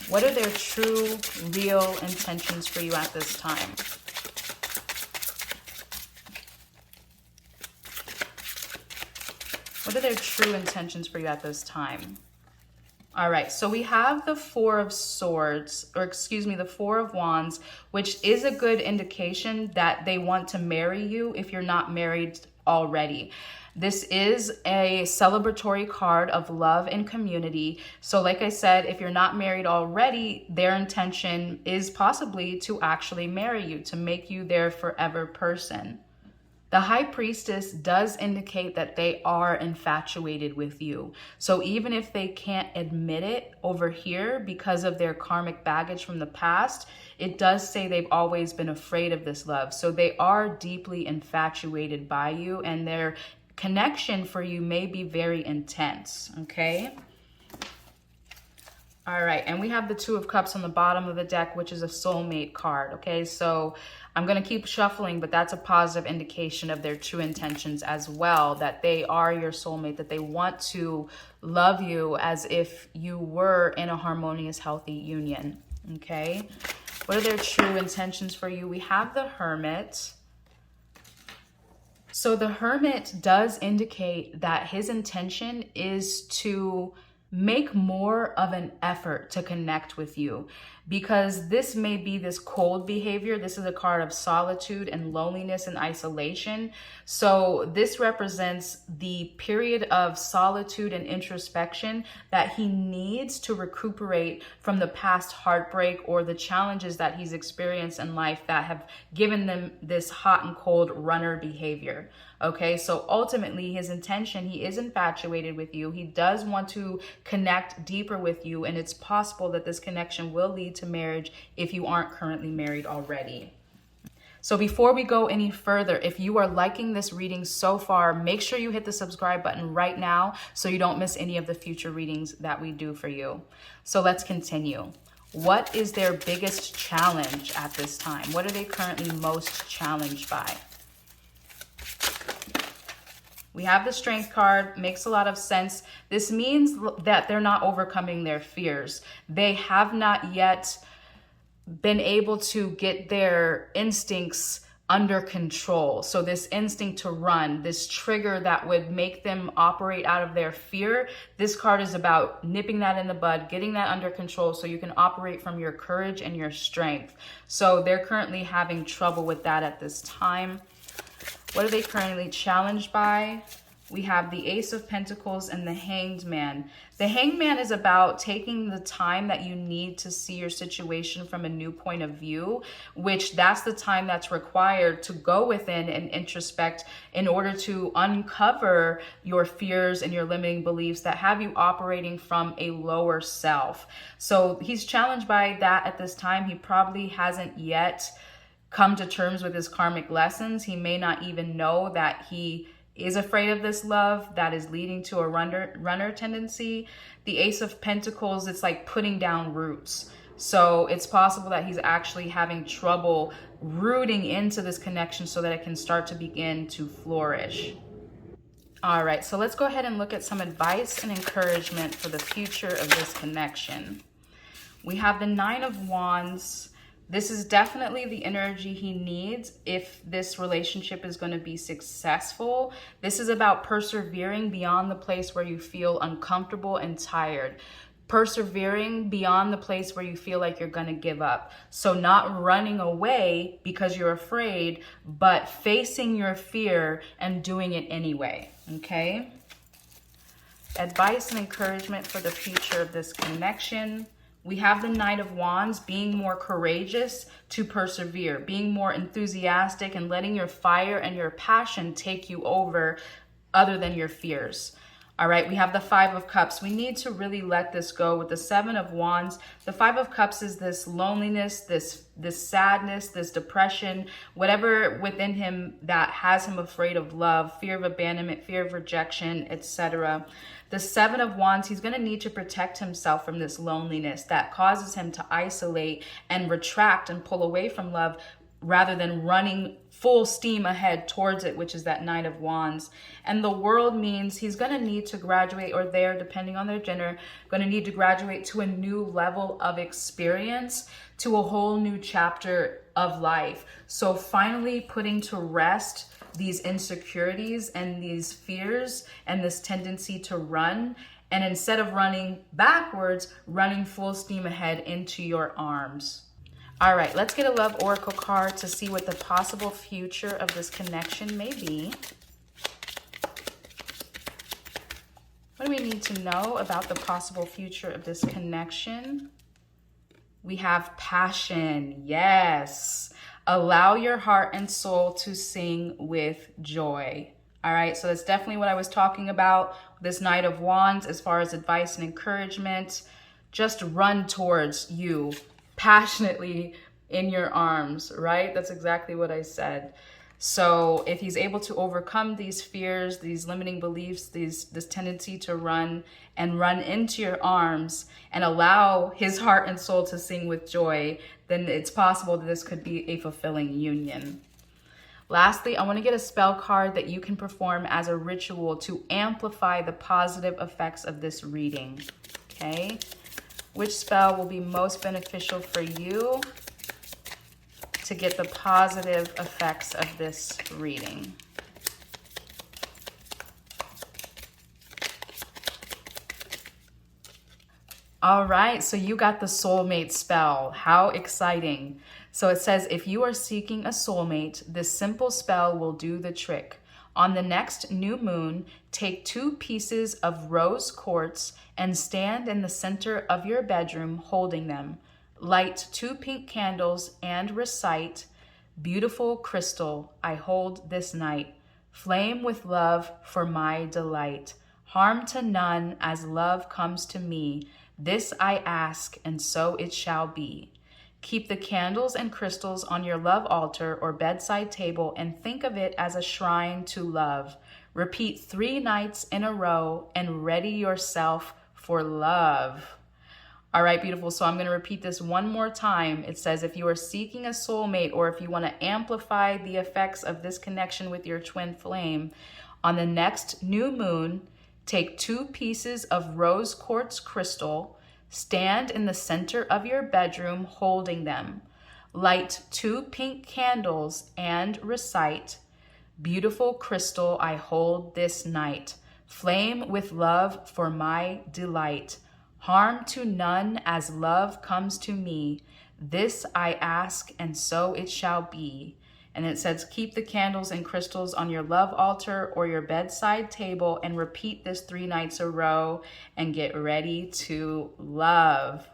What are their true, real intentions for you at this time? What are their true intentions for you at this time? All right, so we have the Four of Swords, or excuse me, the Four of Wands, which is a good indication that they want to marry you if you're not married already. This is a celebratory card of love and community. So like I said, if you're not married already, their intention is possibly to actually marry you, to make you their forever person. The High Priestess does indicate that they are infatuated with you. So even if they can't admit it over here because of their karmic baggage from the past, it does say they've always been afraid of this love. So they are deeply infatuated by you, and their connection for you may be very intense, okay? All right, and we have the Two of Cups on the bottom of the deck, which is a soulmate card, okay? So I'm going to keep shuffling, but that's a positive indication of their true intentions as well, that they are your soulmate, that they want to love you as if you were in a harmonious, healthy union, okay? What are their true intentions for you? We have the Hermit. So the Hermit does indicate that his intention is to make more of an effort to connect with you, because this may be this cold behavior. This is a card of solitude and loneliness and isolation. So this represents the period of solitude and introspection that he needs to recuperate from the past heartbreak or the challenges that he's experienced in life that have given them this hot and cold runner behavior. Okay, so ultimately his intention, he is infatuated with you. He does want to connect deeper with you, and it's possible that this connection will lead to marriage if you aren't currently married already. So before we go any further, if you are liking this reading so far, make sure you hit the subscribe button right now so you don't miss any of the future readings that we do for you. So let's continue. What is their biggest challenge at this time? What are they currently most challenged by? We have the Strength card. Makes a lot of sense. This means that they're not overcoming their fears. They have not yet been able to get their instincts under control. So this instinct to run, this trigger that would make them operate out of their fear, this card is about nipping that in the bud, getting that under control so you can operate from your courage and your strength. So they're currently having trouble with that at this time. What are they currently challenged by? We have the Ace of Pentacles and the Hanged Man. The Hanged Man is about taking the time that you need to see your situation from a new point of view, which that's the time that's required to go within and introspect in order to uncover your fears and your limiting beliefs that have you operating from a lower self. So he's challenged by that at this time. He probably hasn't yet come to terms with his karmic lessons. He may not even know that he is afraid of this love that is leading to a runner tendency. The Ace of Pentacles, it's like putting down roots. So it's possible that he's actually having trouble rooting into this connection so that it can start to begin to flourish. All right, so let's go ahead and look at some advice and encouragement for the future of this connection. We have the Nine of Wands. This is definitely the energy he needs if this relationship is going to be successful. This is about persevering beyond the place where you feel uncomfortable and tired. Persevering beyond the place where you feel like you're going to give up. So not running away because you're afraid, but facing your fear and doing it anyway. Okay? Advice and encouragement for the future of this connection. We have the Knight of Wands, being more courageous to persevere, being more enthusiastic and letting your fire and your passion take you over other than your fears. All right, we have the Five of Cups. We need to really let this go with the Seven of Wands. The Five of Cups is this loneliness, this sadness, this depression, whatever within him that has him afraid of love, fear of abandonment, fear of rejection, etc. The Seven of Wands, he's going to need to protect himself from this loneliness that causes him to isolate and retract and pull away from love rather than running full steam ahead towards it, which is that Knight of Wands. And the World means he's going to need to graduate, or they're, depending on their gender, going to need to graduate to a new level of experience, to a whole new chapter of life. So finally putting to rest these insecurities and these fears and this tendency to run, and instead of running backwards, running full steam ahead into your arms. All right, let's get a love oracle card to see what the possible future of this connection may be. What do we need to know about the possible future of this connection? We have passion. Yes. Allow your heart and soul to sing with joy. All right, so that's definitely what I was talking about. This Knight of Wands, as far as advice and encouragement, just run towards you passionately in your arms, right? That's exactly what I said. So if he's able to overcome these fears, these limiting beliefs, this tendency to run into your arms and allow his heart and soul to sing with joy, then it's possible that this could be a fulfilling union. Lastly, I want to get a spell card that you can perform as a ritual to amplify the positive effects of this reading. Okay? Which spell will be most beneficial for you to get the positive effects of this reading? All right, so you got the soulmate spell. How exciting. So it says, if you are seeking a soulmate, this simple spell will do the trick. On the next new moon, take 2 pieces of rose quartz and stand in the center of your bedroom holding them. Light 2 pink candles and recite, beautiful crystal, I hold this night. Flame with love for my delight. Harm to none as love comes to me. This I ask, and so it shall be. Keep the candles and crystals on your love altar or bedside table and think of it as a shrine to love. Repeat 3 nights in a row and ready yourself for love. All right, beautiful. So I'm going to repeat this one more time. It says, if you are seeking a soulmate, or if you want to amplify the effects of this connection with your twin flame, on the next new moon, take 2 pieces of rose quartz crystal, stand in the center of your bedroom holding them, light 2 pink candles, and recite, beautiful crystal I hold this night, flame with love for my delight. Harm to none as love comes to me. This I ask, and so it shall be. And it says, keep the candles and crystals on your love altar or your bedside table and repeat this 3 nights in a row and get ready to love.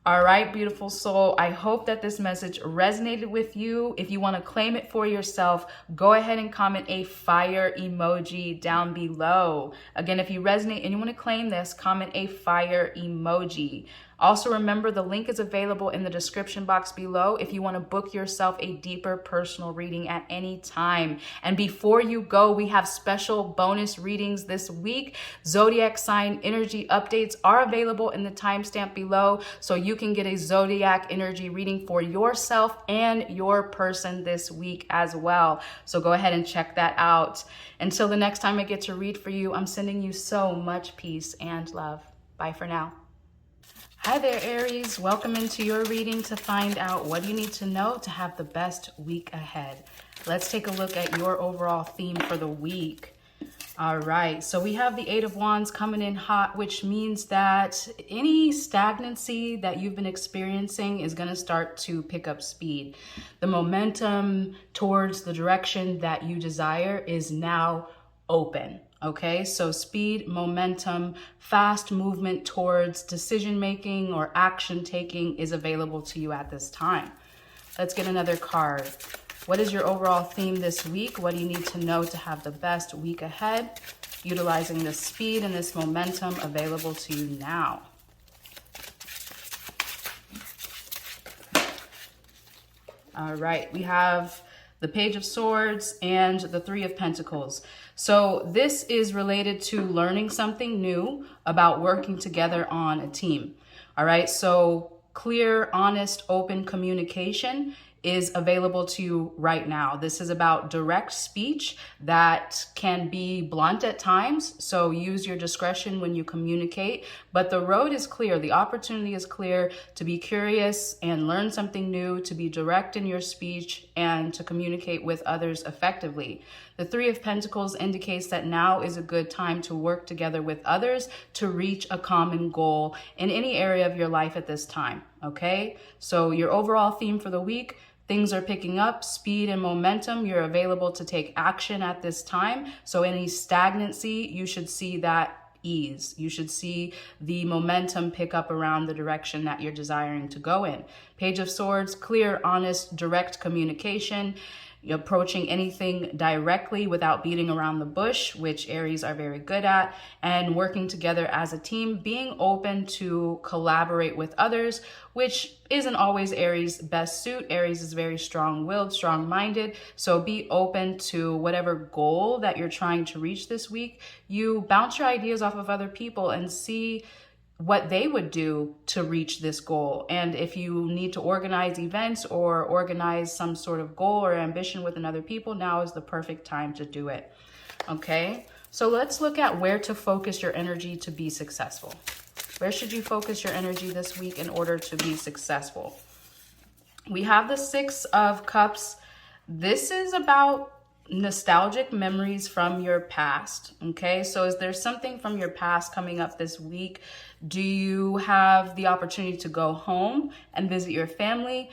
All right, beautiful soul. I hope that this message resonated with you. If you want to claim it for yourself, go ahead and comment a fire emoji down below. Again, if you resonate and you want to claim this, comment a fire emoji. Also, remember the link is available in the description box below if you want to book yourself a deeper personal reading at any time. And before you go, we have special bonus readings this week. Zodiac sign energy updates are available in the timestamp below, so you can get a zodiac energy reading for yourself and your person this week as well. So go ahead and check that out. Until the next time I get to read for you, I'm sending you so much peace and love. Bye for now. Hi there, Aries. Welcome into your reading to find out what you need to know to have the best week ahead. Let's take a look at your overall theme for the week. All right, so we have the 8 of Wands coming in hot, which means that any stagnancy that you've been experiencing is going to start to pick up speed. The momentum towards the direction that you desire is now open. Okay, so speed, momentum, fast movement towards decision making or action taking is available to you at this time. Let's get another card. What is your overall theme this week? What do you need to know to have the best week ahead? Utilizing this speed and this momentum available to you now. All right, we have the Page of Swords and the 3 of Pentacles. So this is related to learning something new about working together on a team. All right, so clear, honest, open communication is available to you right now. This is about direct speech that can be blunt at times, so use your discretion when you communicate, but the road is clear. The opportunity is clear to be curious and learn something new, to be direct in your speech, and to communicate with others effectively. The 3 of Pentacles indicates that now is a good time to work together with others to reach a common goal in any area of your life at this time, okay? So your overall theme for the week, things are picking up, speed and momentum. You're available to take action at this time. So any stagnancy, you should see that ease. You should see the momentum pick up around the direction that you're desiring to go in. Page of Swords, clear, honest, direct communication. You're approaching anything directly without beating around the bush, which Aries are very good at, and working together as a team, being open to collaborate with others, which isn't always Aries' best suit. Aries is very strong-willed, strong-minded, so be open to whatever goal that you're trying to reach this week. You bounce your ideas off of other people and see what they would do to reach this goal. And if you need to organize events or organize some sort of goal or ambition with other people, now is the perfect time to do it. Okay, so let's look at where to focus your energy to be successful. Where should you focus your energy this week in order to be successful? We have the 6 of Cups. This is about nostalgic memories from your past. Okay, so is there something from your past coming up this week? Do you have the opportunity to go home and visit your family?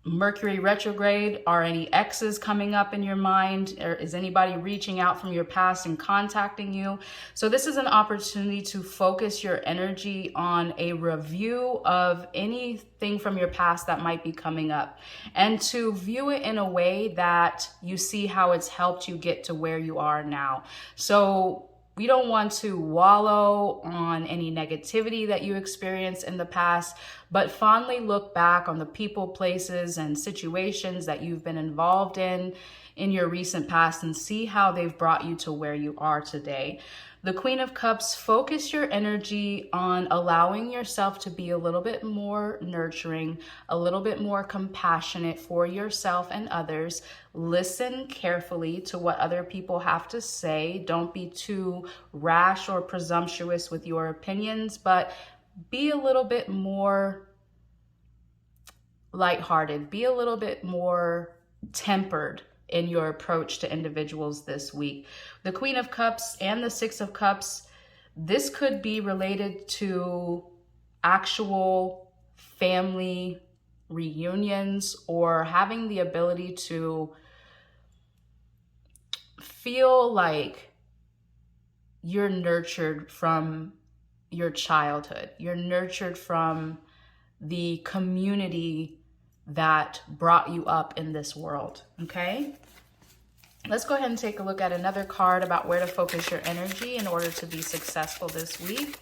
Mercury retrograde, are any exes coming up in your mind? Or is anybody reaching out from your past and contacting you? So this is an opportunity to focus your energy on a review of anything from your past that might be coming up, and to view it in a way that you see how it's helped you get to where you are now. So we don't want to wallow on any negativity that you experienced in the past, but fondly look back on the people, places, and situations that you've been involved in your recent past and see how they've brought you to where you are today. The Queen of Cups, focus your energy on allowing yourself to be a little bit more nurturing, a little bit more compassionate for yourself and others. Listen carefully to what other people have to say. Don't be too rash or presumptuous with your opinions, but be a little bit more lighthearted. Be a little bit more tempered in your approach to individuals this week. The Queen of Cups and the Six of Cups, this could be related to actual family reunions or having the ability to feel like you're nurtured from your childhood. You're nurtured from the community that brought you up in this world, okay? Let's go ahead and take a look at another card about where to focus your energy in order to be successful this week.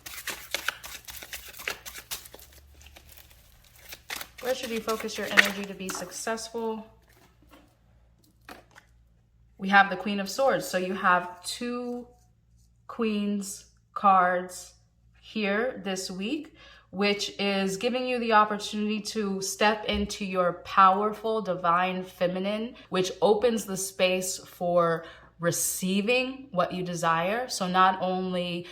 Where should you focus your energy to be successful? We have the Queen of Swords. So you have two Queen's cards here this week, which is giving you the opportunity to step into your powerful divine feminine, which opens the space for receiving what you desire. So not only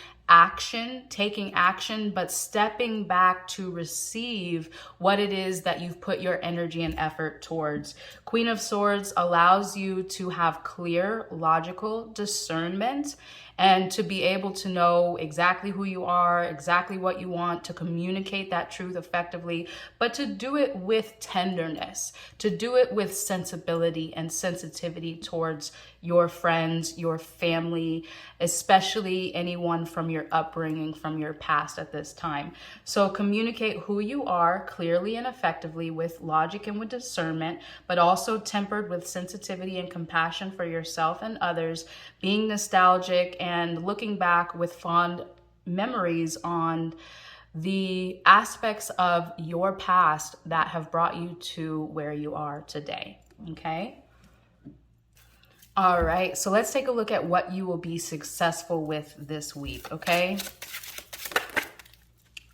taking action, but stepping back to receive what it is that you've put your energy and effort towards. Queen of Swords allows you to have clear, logical discernment and to be able to know exactly who you are, exactly what you want, to communicate that truth effectively, but to do it with tenderness, to do it with sensibility and sensitivity towards your friends, your family, especially anyone from your upbringing, from your past at this time. So communicate who you are clearly and effectively with logic and with discernment, but also tempered with sensitivity and compassion for yourself and others, being nostalgic and looking back with fond memories on the aspects of your past that have brought you to where you are today, okay? All right, so let's take a look at what you will be successful with this week, okay?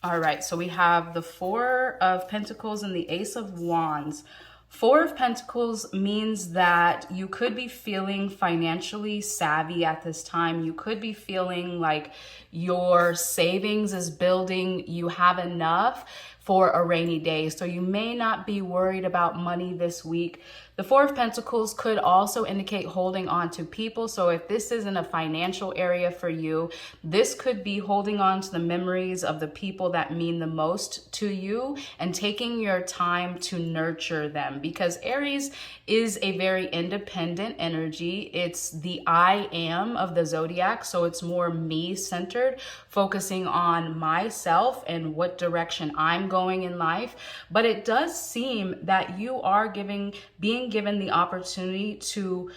All right, so we have the Four of Pentacles and the Ace of Wands. Four of Pentacles means that you could be feeling financially savvy at this time. You could be feeling like your savings is building. You have enough for a rainy day. So you may not be worried about money this week. The Four of Pentacles could also indicate holding on to people. So if this isn't a financial area for you, this could be holding on to the memories of the people that mean the most to you and taking your time to nurture them, because Aries is a very independent energy. It's the I am of the zodiac. So it's more me centered, focusing on myself and what direction I'm going in life. But it does seem that you are being given the opportunity to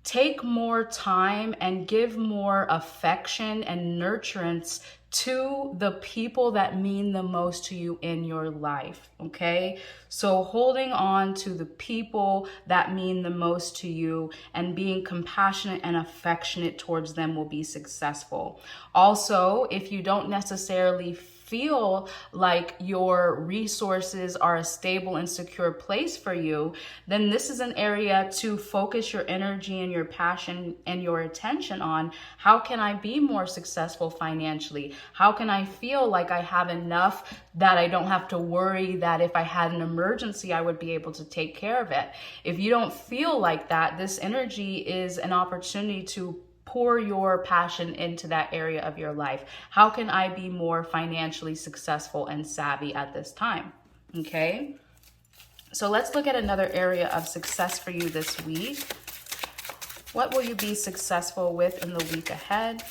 take more time and give more affection and nurturance to the people that mean the most to you in your life, okay? So holding on to the people that mean the most to you and being compassionate and affectionate towards them will be successful. Also, if you don't necessarily feel like your resources are a stable and secure place for you, then this is an area to focus your energy and your passion and your attention on. How can I be more successful financially? How can I feel like I have enough that I don't have to worry that if I had an emergency, I would be able to take care of it? If you don't feel like that, this energy is an opportunity to pour your passion into that area of your life. How can I be more financially successful and savvy at this time? Okay. So let's look at another area of success for you this week. What will you be successful with in the week ahead?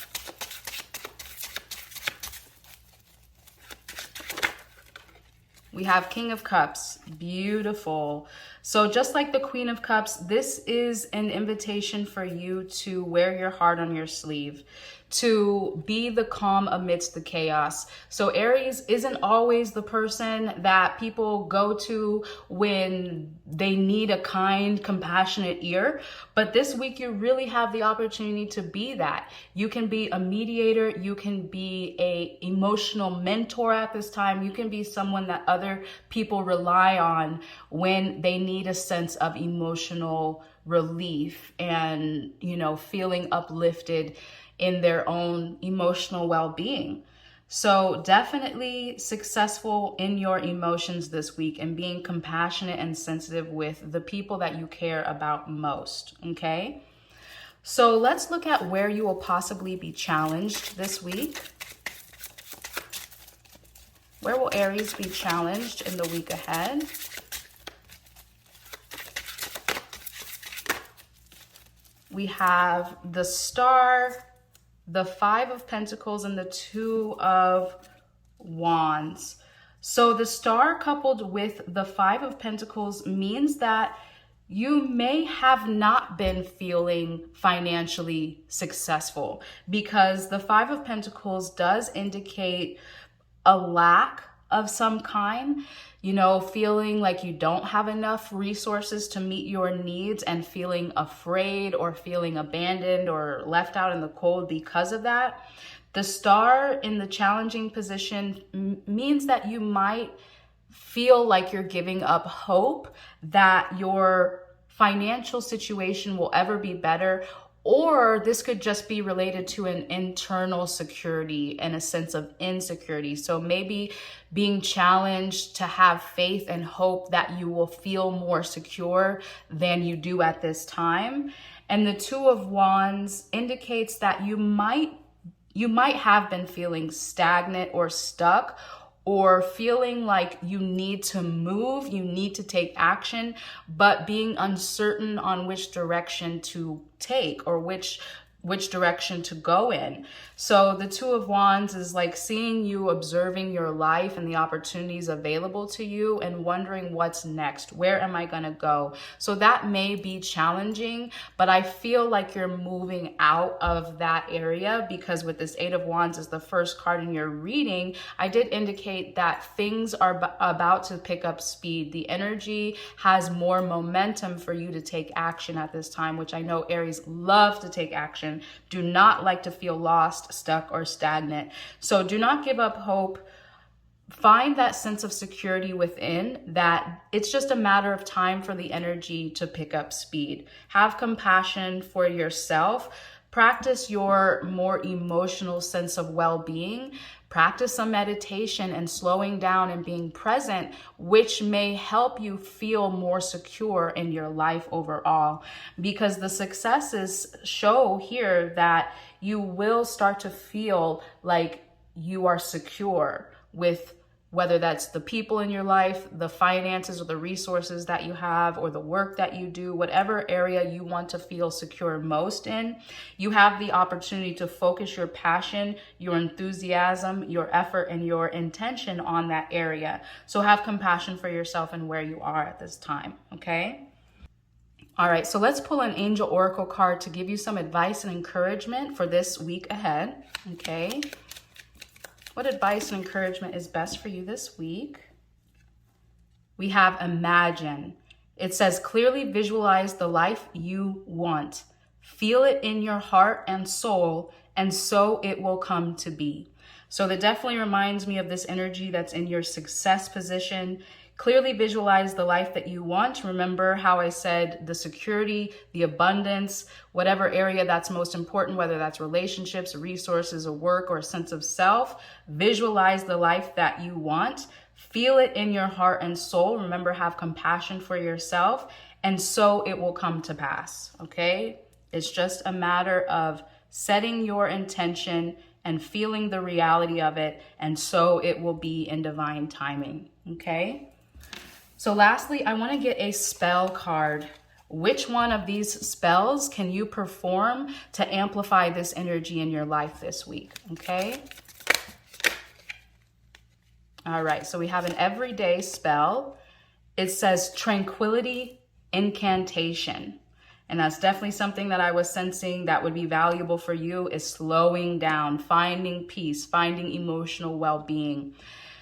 We have King of Cups. Beautiful. So just like the Queen of Cups, this is an invitation for you to wear your heart on your sleeve, to be the calm amidst the chaos. So Aries isn't always the person that people go to when they need a kind, compassionate ear. But this week, you really have the opportunity to be that. You can be a mediator. You can be a emotional mentor at this time. You can be someone that other people rely on when they need a sense of emotional relief and, you know, feeling uplifted in their own emotional well-being. So definitely successful in your emotions this week and being compassionate and sensitive with the people that you care about most, okay? So let's look at where you will possibly be challenged this week. Where will Aries be challenged in the week ahead? We have the Star, the Five of Pentacles, and the Two of Wands. So the Star coupled with the Five of Pentacles means that you may have not been feeling financially successful, because the Five of Pentacles does indicate a lack of some kind, you know, feeling like you don't have enough resources to meet your needs and feeling afraid or feeling abandoned or left out in the cold because of that. The Star in the challenging position means that you might feel like you're giving up hope that your financial situation will ever be better. Or this could just be related to an internal security and a sense of insecurity. So maybe being challenged to have faith and hope that you will feel more secure than you do at this time. And the Two of Wands indicates that you might have been feeling stagnant or stuck, or feeling like you need to move, you need to take action, but being uncertain on which direction to take or which direction to go in. So the Two of Wands is like seeing you, observing your life and the opportunities available to you and wondering what's next. Where am I gonna go? So that may be challenging, but I feel like you're moving out of that area, because with this Eight of Wands as the first card in your reading, I did indicate that things are about to pick up speed. The energy has more momentum for you to take action at this time, which I know Aries love to take action, do not like to feel lost, stuck, or stagnant. So do not give up hope. Find that sense of security within, that it's just a matter of time for the energy to pick up speed. Have compassion for yourself. Practice your more emotional sense of well-being. Practice some meditation and slowing down and being present, which may help you feel more secure in your life overall. Because the successes show here that you will start to feel like you are secure with whether that's the people in your life, the finances or the resources that you have, or the work that you do, whatever area you want to feel secure most in, you have the opportunity to focus your passion, your enthusiasm, your effort, and your intention on that area. So have compassion for yourself and where you are at this time, okay? All right, so let's pull an angel oracle card to give you some advice and encouragement for this week ahead, okay? What advice and encouragement is best for you this week? We have Imagine. It says, clearly visualize the life you want. Feel it in your heart and soul, and so it will come to be. So that definitely reminds me of this energy that's in your success position. Clearly visualize the life that you want. Remember how I said the security, the abundance, whatever area that's most important, whether that's relationships, resources, or work, or a sense of self. Visualize the life that you want. Feel it in your heart and soul. Remember, have compassion for yourself, and so it will come to pass, okay? It's just a matter of setting your intention and feeling the reality of it, and so it will be in divine timing, okay? So lastly, I want to get a spell card. Which one of these spells can you perform to amplify this energy in your life this week, okay? All right, so we have an everyday spell. It says Tranquility Incantation. And that's definitely something that I was sensing that would be valuable for you, is slowing down, finding peace, finding emotional well-being.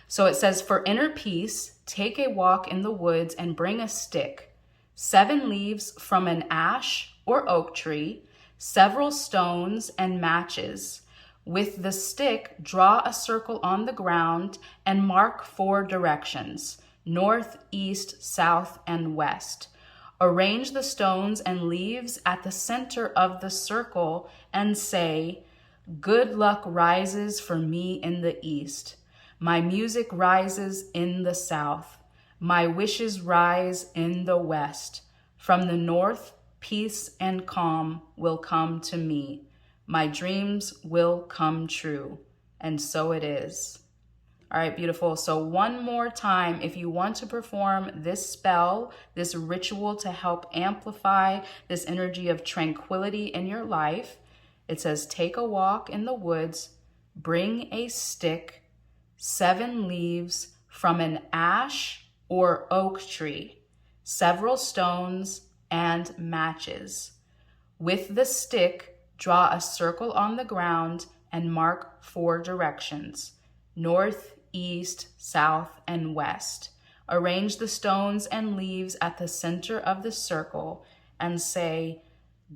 So it says, for inner peace, take a walk in the woods and bring a stick, 7 leaves from an ash or oak tree, several stones and matches. With the stick, draw a circle on the ground and mark 4 directions: north, east, south, and west. Arrange the stones and leaves at the center of the circle and say, good luck rises for me in the east. My music rises in the south. My wishes rise in the west. From the north, peace and calm will come to me. My dreams will come true. And so it is. All right, beautiful. So one more time, if you want to perform this spell, this ritual to help amplify this energy of tranquility in your life, it says, take a walk in the woods, bring a stick, 7 leaves from an ash or oak tree, several stones and matches. With the stick, draw a circle on the ground and mark 4 directions: north, east, south, and west. Arrange the stones and leaves at the center of the circle and say,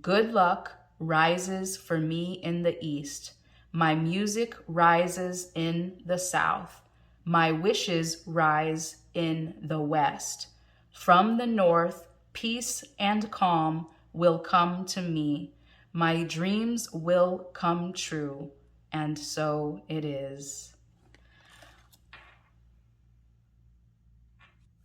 good luck rises for me in the east. My music rises in the south. My wishes rise in the west. From the north, peace and calm will come to me. My dreams will come true. And so it is.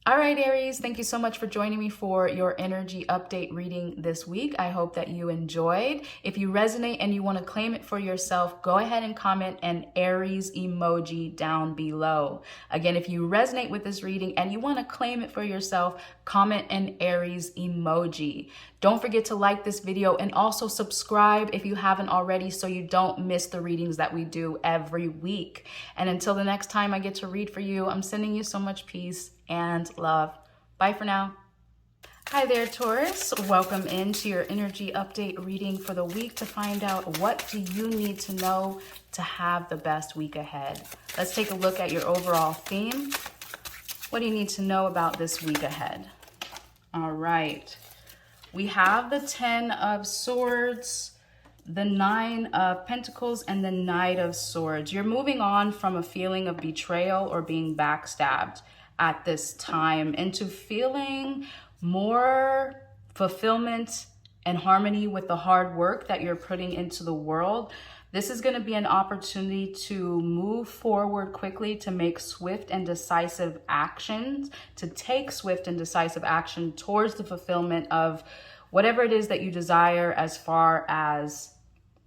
All right, Aries, thank you so much for joining me for your energy update reading this week. I hope that you enjoyed. If you resonate and you want to claim it for yourself, go ahead and comment an Aries emoji down below. Again, if you resonate with this reading and you want to claim it for yourself, comment an Aries emoji. Don't forget to like this video and also subscribe if you haven't already so you don't miss the readings that we do every week. And until the next time I get to read for you, I'm sending you so much peace and love. Bye for now. Hi there, Taurus. Welcome into your energy update reading for the week to find out what do you need to know to have the best week ahead. Let's take a look at your overall theme. What do you need to know about this week ahead? All right. We have the 10 of Swords, the 9 of Pentacles, and the Knight of Swords. You're moving on from a feeling of betrayal or being backstabbed at this time into feeling more fulfillment and harmony with the hard work that you're putting into the world. This is going to be an opportunity to move forward quickly, to make swift and decisive actions, to take swift and decisive action towards the fulfillment of whatever it is that you desire, as far as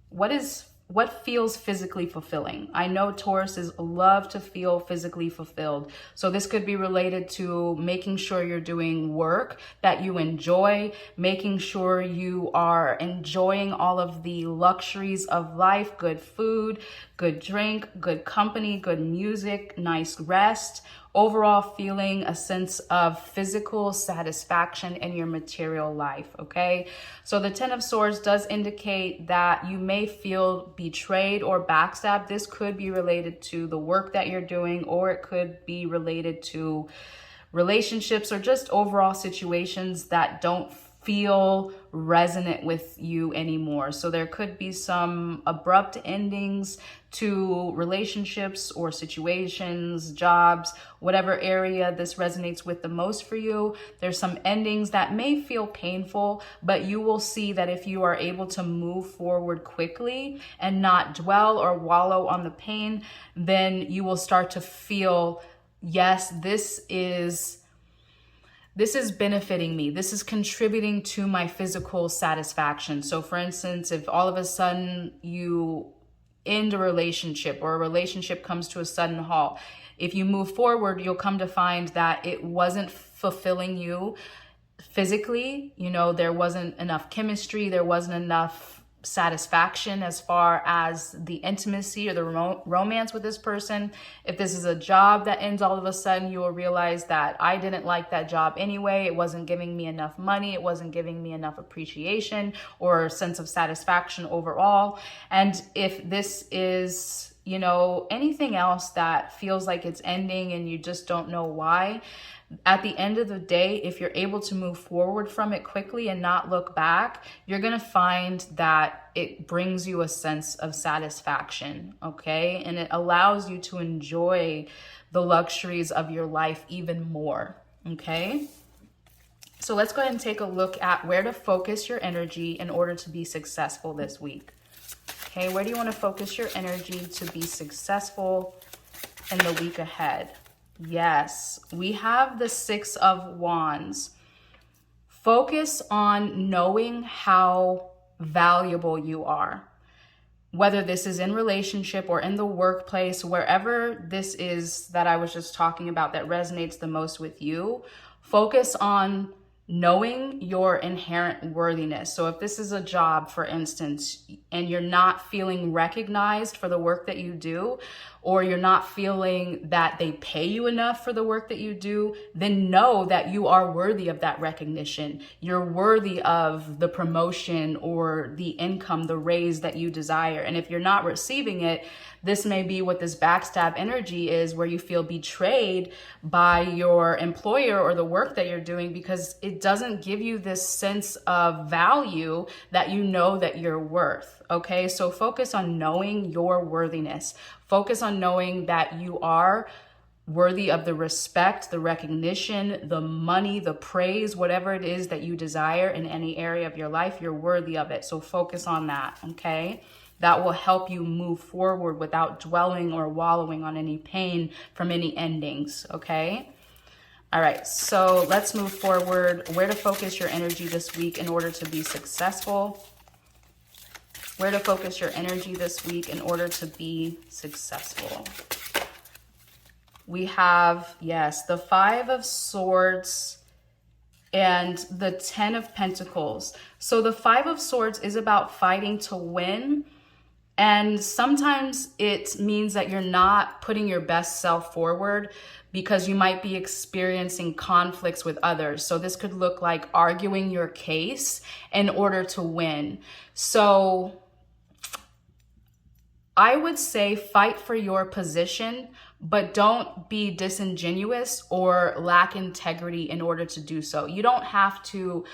what feels physically fulfilling. I know Tauruses love to feel physically fulfilled. So this could be related to making sure you're doing work that you enjoy, making sure you are enjoying all of the luxuries of life, good food, good drink, good company, good music, nice rest, overall feeling a sense of physical satisfaction in your material life, okay? So the 10 of Swords does indicate that you may feel betrayed or backstabbed. This could be related to the work that you're doing, or it could be related to relationships or just overall situations that don't feel resonant with you anymore. So there could be some abrupt endings to relationships or situations, jobs, whatever area this resonates with the most for you. There's some endings that may feel painful, but you will see that if you are able to move forward quickly and not dwell or wallow on the pain, then you will start to feel, yes, this is benefiting me. This is contributing to my physical satisfaction. So for instance, if all of a sudden you end a relationship or a relationship comes to a sudden halt, if you move forward, you'll come to find that it wasn't fulfilling you physically. You know, there wasn't enough chemistry, there wasn't enough satisfaction as far as the intimacy or the romance with this person. If this is a job that ends all of a sudden, you will realize that I didn't like that job anyway. It wasn't giving me enough money. It wasn't giving me enough appreciation or sense of satisfaction overall. And if this is, you know, anything else that feels like it's ending and you just don't know why, at the end of the day, if you're able to move forward from it quickly and not look back, you're going to find that it brings you a sense of satisfaction, okay? And it allows you to enjoy the luxuries of your life even more, okay? So let's go ahead and take a look at where to focus your energy in order to be successful this week. Okay, where do you want to focus your energy to be successful in the week ahead? Yes, we have the Six of Wands. Focus on knowing how valuable you are. Whether this is in relationship or in the workplace, wherever this is that I was just talking about that resonates the most with you, focus on knowing your inherent worthiness. So if this is a job, for instance, and you're not feeling recognized for the work that you do, or you're not feeling that they pay you enough for the work that you do, then know that you are worthy of that recognition. You're worthy of the promotion or the income, the raise that you desire. And if you're not receiving it, this may be what this backstab energy is, where you feel betrayed by your employer or the work that you're doing because it doesn't give you this sense of value that you know that you're worth. Okay, so focus on knowing your worthiness. Focus on knowing that you are worthy of the respect, the recognition, the money, the praise, whatever it is that you desire in any area of your life, you're worthy of it. So focus on that, okay? That will help you move forward without dwelling or wallowing on any pain from any endings, okay? All right, so let's move forward. Where to focus your energy this week in order to be successful? Where to focus your energy this week in order to be successful? We have, yes, the Five of Swords and the Ten of Pentacles. So the Five of Swords is about fighting to win. And sometimes it means that you're not putting your best self forward because you might be experiencing conflicts with others. So this could look like arguing your case in order to win. So I would say fight for your position, but don't be disingenuous or lack integrity in order to do so. You don't have to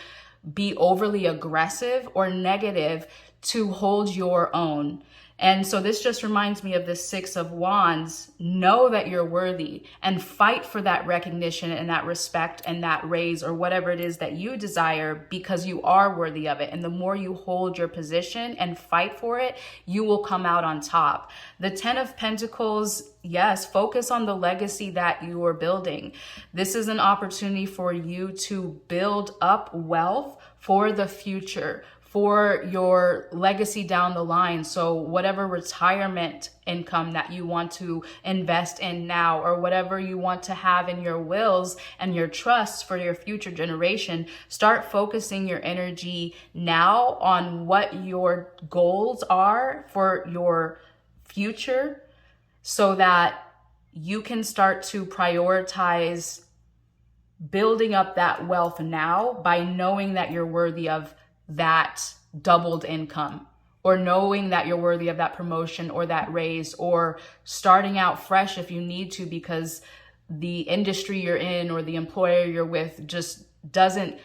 be overly aggressive or negative to hold your own. And so this just reminds me of the Six of Wands. Know that you're worthy and fight for that recognition and that respect and that raise or whatever it is that you desire, because you are worthy of it. And the more you hold your position and fight for it, you will come out on top. The Ten of Pentacles, yes, focus on the legacy that you are building. This is an opportunity for you to build up wealth for the future, for your legacy down the line. So whatever retirement income that you want to invest in now, or whatever you want to have in your wills and your trusts for your future generation, start focusing your energy now on what your goals are for your future, so that you can start to prioritize building up that wealth now by knowing that you're worthy of that doubled income, or knowing that you're worthy of that promotion or that raise, or starting out fresh if you need to, because the industry you're in or the employer you're with just doesn't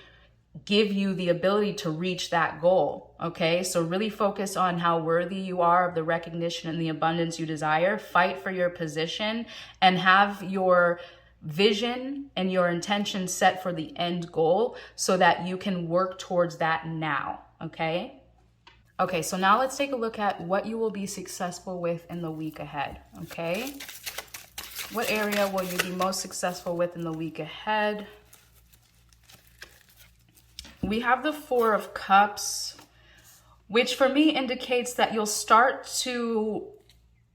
give you the ability to reach that goal. Okay, so really focus on how worthy you are of the recognition and the abundance you desire. Fight for your position and have your vision and your intention set for the end goal so that you can work towards that now. Okay, so now let's take a look at what you will be successful with in the week ahead. Okay, what area will you be most successful with in the week ahead? We have the Four of Cups, which for me indicates that you'll start to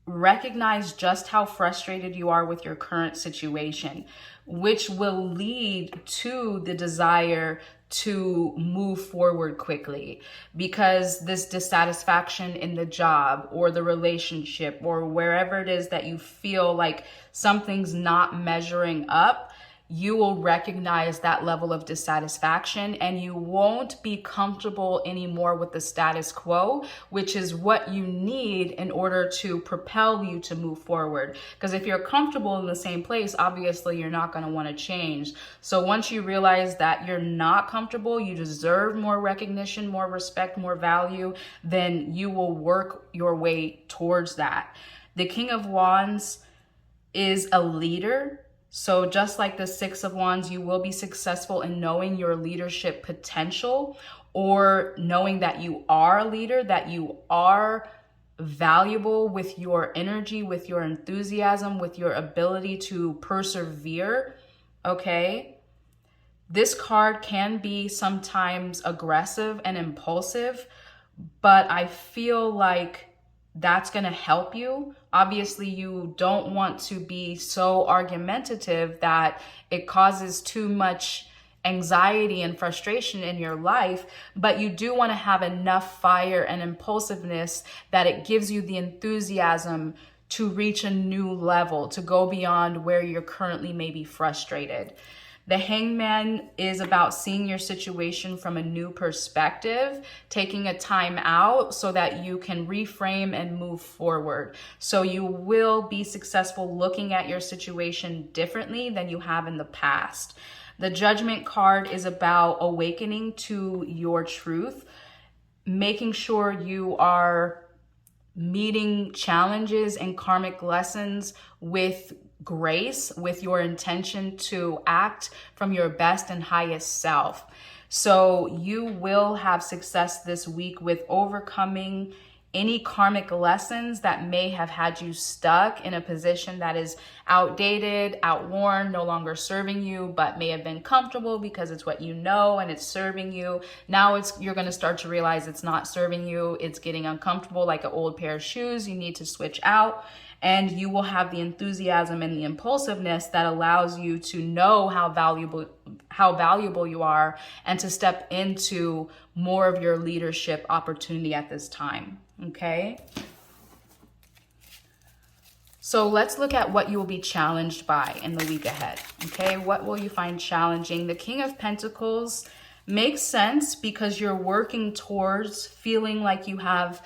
recognize just how frustrated you are with your current situation, which will lead to the desire to move forward quickly, because this dissatisfaction in the job or the relationship or wherever it is that you feel like something's not measuring up, you will recognize that level of dissatisfaction and you won't be comfortable anymore with the status quo, which is what you need in order to propel you to move forward. Because if you're comfortable in the same place, obviously you're not going to want to change. So once you realize that you're not comfortable, you deserve more recognition, more respect, more value, then you will work your way towards that. The King of Wands is a leader. So just like the Six of Wands, you will be successful in knowing your leadership potential, or knowing that you are a leader, that you are valuable with your energy, with your enthusiasm, with your ability to persevere, okay? This card can be sometimes aggressive and impulsive, but I feel like that's going to help you. Obviously, you don't want to be so argumentative that it causes too much anxiety and frustration in your life, but you do want to have enough fire and impulsiveness that it gives you the enthusiasm to reach a new level, to go beyond where you're currently maybe frustrated. The Hangman is about seeing your situation from a new perspective, taking a time out so that you can reframe and move forward. So you will be successful looking at your situation differently than you have in the past. The Judgment card is about awakening to your truth, making sure you are meeting challenges and karmic lessons with grace, with your intention to act from your best and highest self. So you will have success this week with overcoming any karmic lessons that may have had you stuck in a position that is outdated, outworn, no longer serving you, but may have been comfortable because it's what you know and it's serving you. Now you're going to start to realize it's not serving you. It's getting uncomfortable, like an old pair of shoes. You need to switch out. And you will have the enthusiasm and the impulsiveness that allows you to know how valuable you are and to step into more of your leadership opportunity at this time. Okay? So let's look at what you will be challenged by in the week ahead. Okay? What will you find challenging? The King of Pentacles makes sense because you're working towards feeling like you have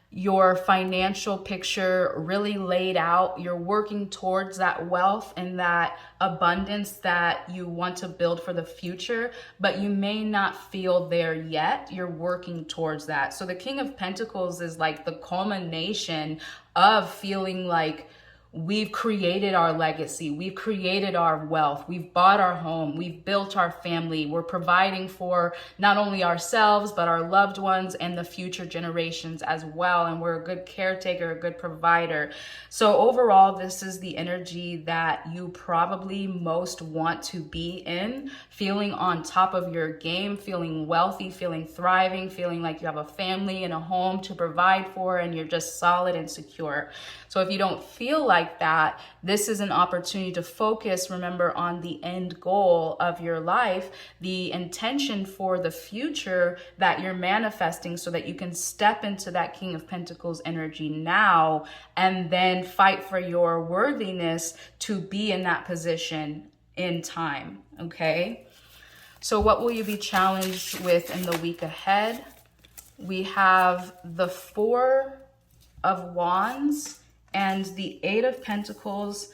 your financial picture really laid out. You're working towards that wealth and that abundance that you want to build for the future, but you may not feel there yet. You're working towards that. So the King of Pentacles is like the culmination of feeling like we've created our legacy, we've created our wealth, we've bought our home, we've built our family, we're providing for not only ourselves, but our loved ones and the future generations as well. And we're a good caretaker, a good provider. So overall, this is the energy that you probably most want to be in, feeling on top of your game, feeling wealthy, feeling thriving, feeling like you have a family and a home to provide for, and you're just solid and secure. So if you don't feel like that, this is an opportunity to focus, remember, on the end goal of your life, the intention for the future that you're manifesting, so that you can step into that King of Pentacles energy now and then fight for your worthiness to be in that position in time. Okay? So what will you be challenged with in the week ahead? We have the Four of Wands and the Eight of Pentacles.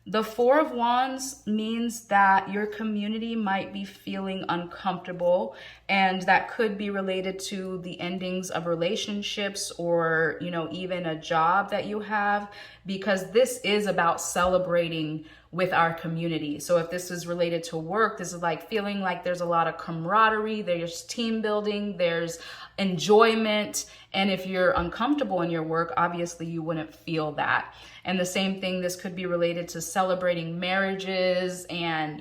The Four of Wands means that your community might be feeling uncomfortable, and that could be related to the endings of relationships or, even a job that you have, because this is about celebrating with our community. So if this is related to work, this is like feeling like there's a lot of camaraderie, there's team building, there's enjoyment. And if you're uncomfortable in your work, obviously you wouldn't feel that. And the same thing, this could be related to celebrating marriages and,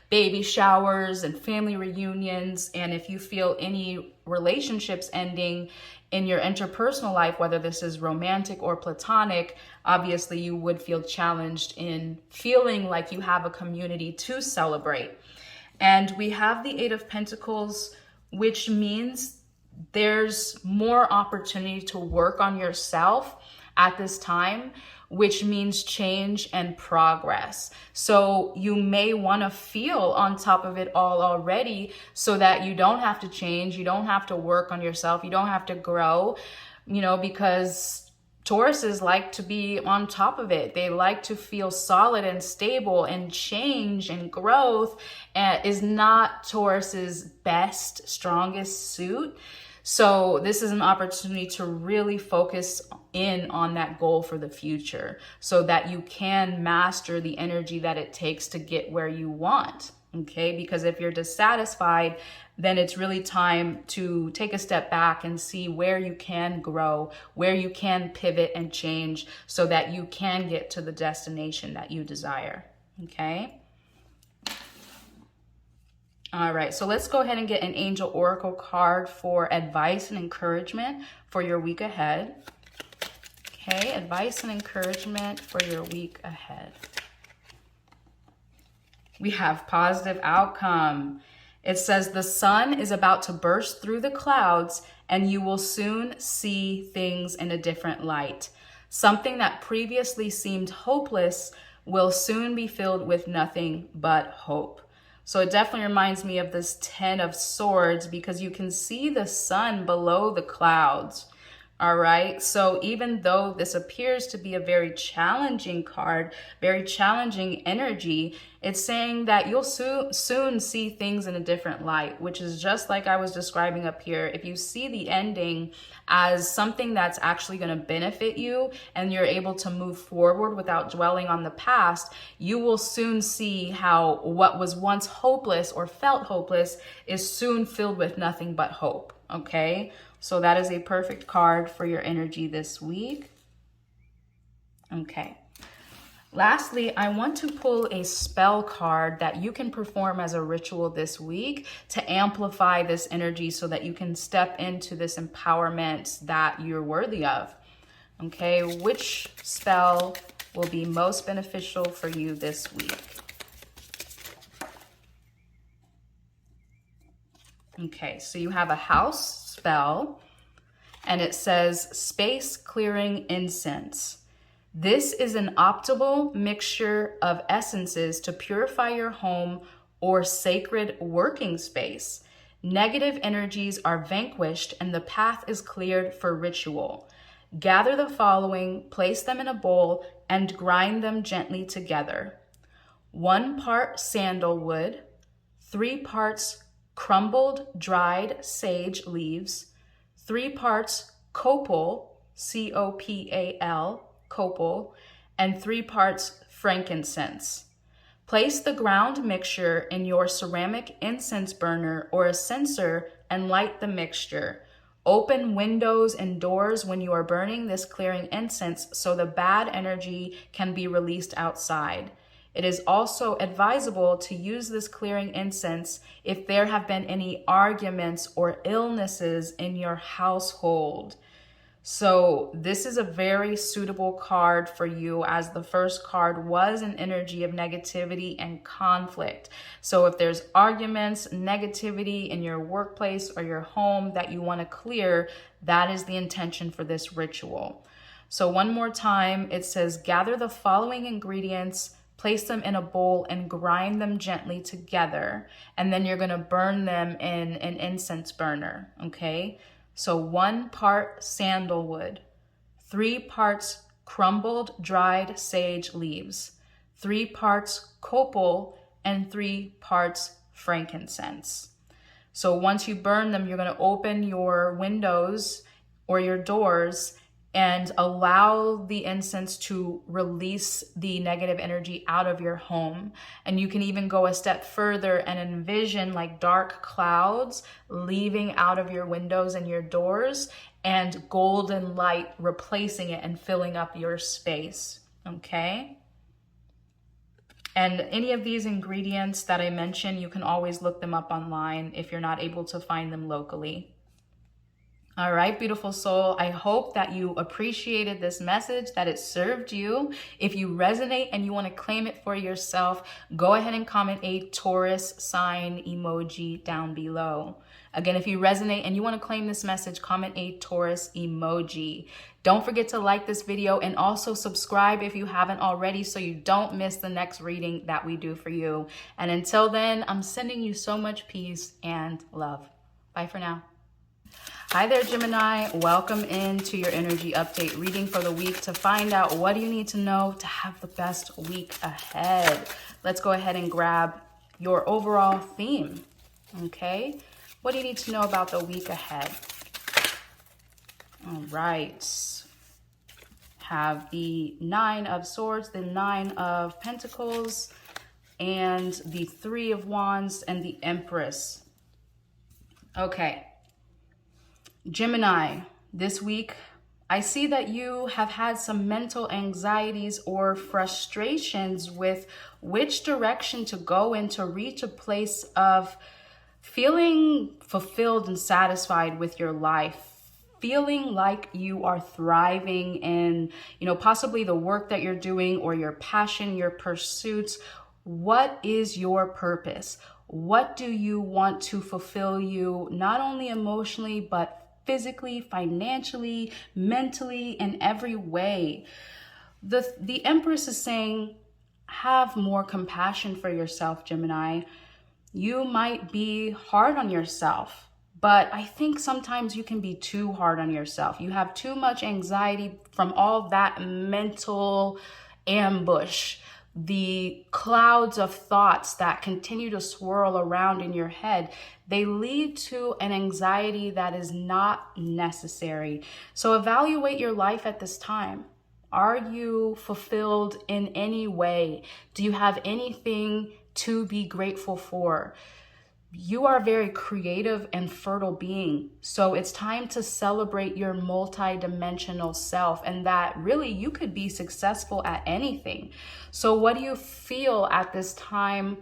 baby showers and family reunions. And if you feel any relationships ending in your interpersonal life, whether this is romantic or platonic, obviously you would feel challenged in feeling like you have a community to celebrate. And we have the Eight of Pentacles, which means there's more opportunity to work on yourself at this time, which means change and progress. So you may want to feel on top of it all already so that you don't have to change, you don't have to work on yourself, you don't have to grow, you know, because Tauruses like to be on top of it. They like to feel solid and stable, and change and growth is not Taurus's best, strongest suit. So this is an opportunity to really focus in on that goal for the future so that you can master the energy that it takes to get where you want. Okay, because if you're dissatisfied, then it's really time to take a step back and see where you can grow, where you can pivot and change so that you can get to the destination that you desire. Okay. All right, so let's go ahead and get an angel oracle card for advice and encouragement for your week ahead. Okay, advice and encouragement for your week ahead. We have positive outcome. It says the sun is about to burst through the clouds and you will soon see things in a different light. Something that previously seemed hopeless will soon be filled with nothing but hope. So it definitely reminds me of this 10 of Swords because you can see the sun below the clouds. All right, so even though this appears to be a very challenging card, very challenging energy, it's saying that you'll soon see things in a different light, which is just like I was describing up here. If you see the ending as something that's actually going to benefit you and you're able to move forward without dwelling on the past, you will soon see how what was once hopeless or felt hopeless is soon filled with nothing but hope, okay? So that is a perfect card for your energy this week. Okay. Lastly, I want to pull a spell card that you can perform as a ritual this week to amplify this energy so that you can step into this empowerment that you're worthy of. Okay, which spell will be most beneficial for you this week? Okay, so you have a house spell, and it says space clearing incense. This is an optimal mixture of essences to purify your home or sacred working space. Negative energies are vanquished and the path is cleared for ritual. Gather the following, place them in a bowl, and grind them gently together. 1 part sandalwood, 3 parts crumbled dried sage leaves, 3 parts copal, C-O-P-A-L, copal, and 3 parts frankincense. Place the ground mixture in your ceramic incense burner or a censer and light the mixture. Open windows and doors when you are burning this clearing incense so the bad energy can be released outside. It is also advisable to use this clearing incense if there have been any arguments or illnesses in your household. So this is a very suitable card for you, as the first card was an energy of negativity and conflict. So if there's arguments, negativity in your workplace or your home that you want to clear, that is the intention for this ritual. So one more time, it says gather the following ingredients, place them in a bowl and grind them gently together. And then you're going to burn them in an incense burner, okay? So 1 part sandalwood, 3 parts crumbled dried sage leaves, 3 parts copal, and 3 parts frankincense. So once you burn them, you're going to open your windows or your doors and allow the incense to release the negative energy out of your home. And you can even go a step further and envision like dark clouds leaving out of your windows and your doors and golden light replacing it and filling up your space, okay? And any of these ingredients that I mentioned, you can always look them up online if you're not able to find them locally. All right, beautiful soul. I hope that you appreciated this message, that it served you. If you resonate and you want to claim it for yourself, go ahead and comment a Taurus sign emoji down below. Again, if you resonate and you want to claim this message, comment a Taurus emoji. Don't forget to like this video and also subscribe if you haven't already so you don't miss the next reading that we do for you. And until then, I'm sending you so much peace and love. Bye for now. Hi there, Gemini. Welcome into your energy update reading for the week to find out what do you need to know to have the best week ahead. Let's go ahead and grab your overall theme, okay? What do you need to know about the week ahead? All right. Have the 9 of Swords, the 9 of Pentacles, and the 3 of Wands, and the Empress. Okay. Gemini, this week, I see that you have had some mental anxieties or frustrations with which direction to go in to reach a place of feeling fulfilled and satisfied with your life, feeling like you are thriving in, possibly the work that you're doing or your passion, your pursuits. What is your purpose? What do you want to fulfill you, not only emotionally, but physically, financially, mentally, in every way? The Empress is saying, have more compassion for yourself, Gemini. You might be hard on yourself, but I think sometimes you can be too hard on yourself. You have too much anxiety from all that mental ambush, the clouds of thoughts that continue to swirl around in your head. They lead to an anxiety that is not necessary. So evaluate your life at this time. Are you fulfilled in any way? Do you have anything to be grateful for? You are a very creative and fertile being. So it's time to celebrate your multi-dimensional self and that really you could be successful at anything. So what do you feel at this time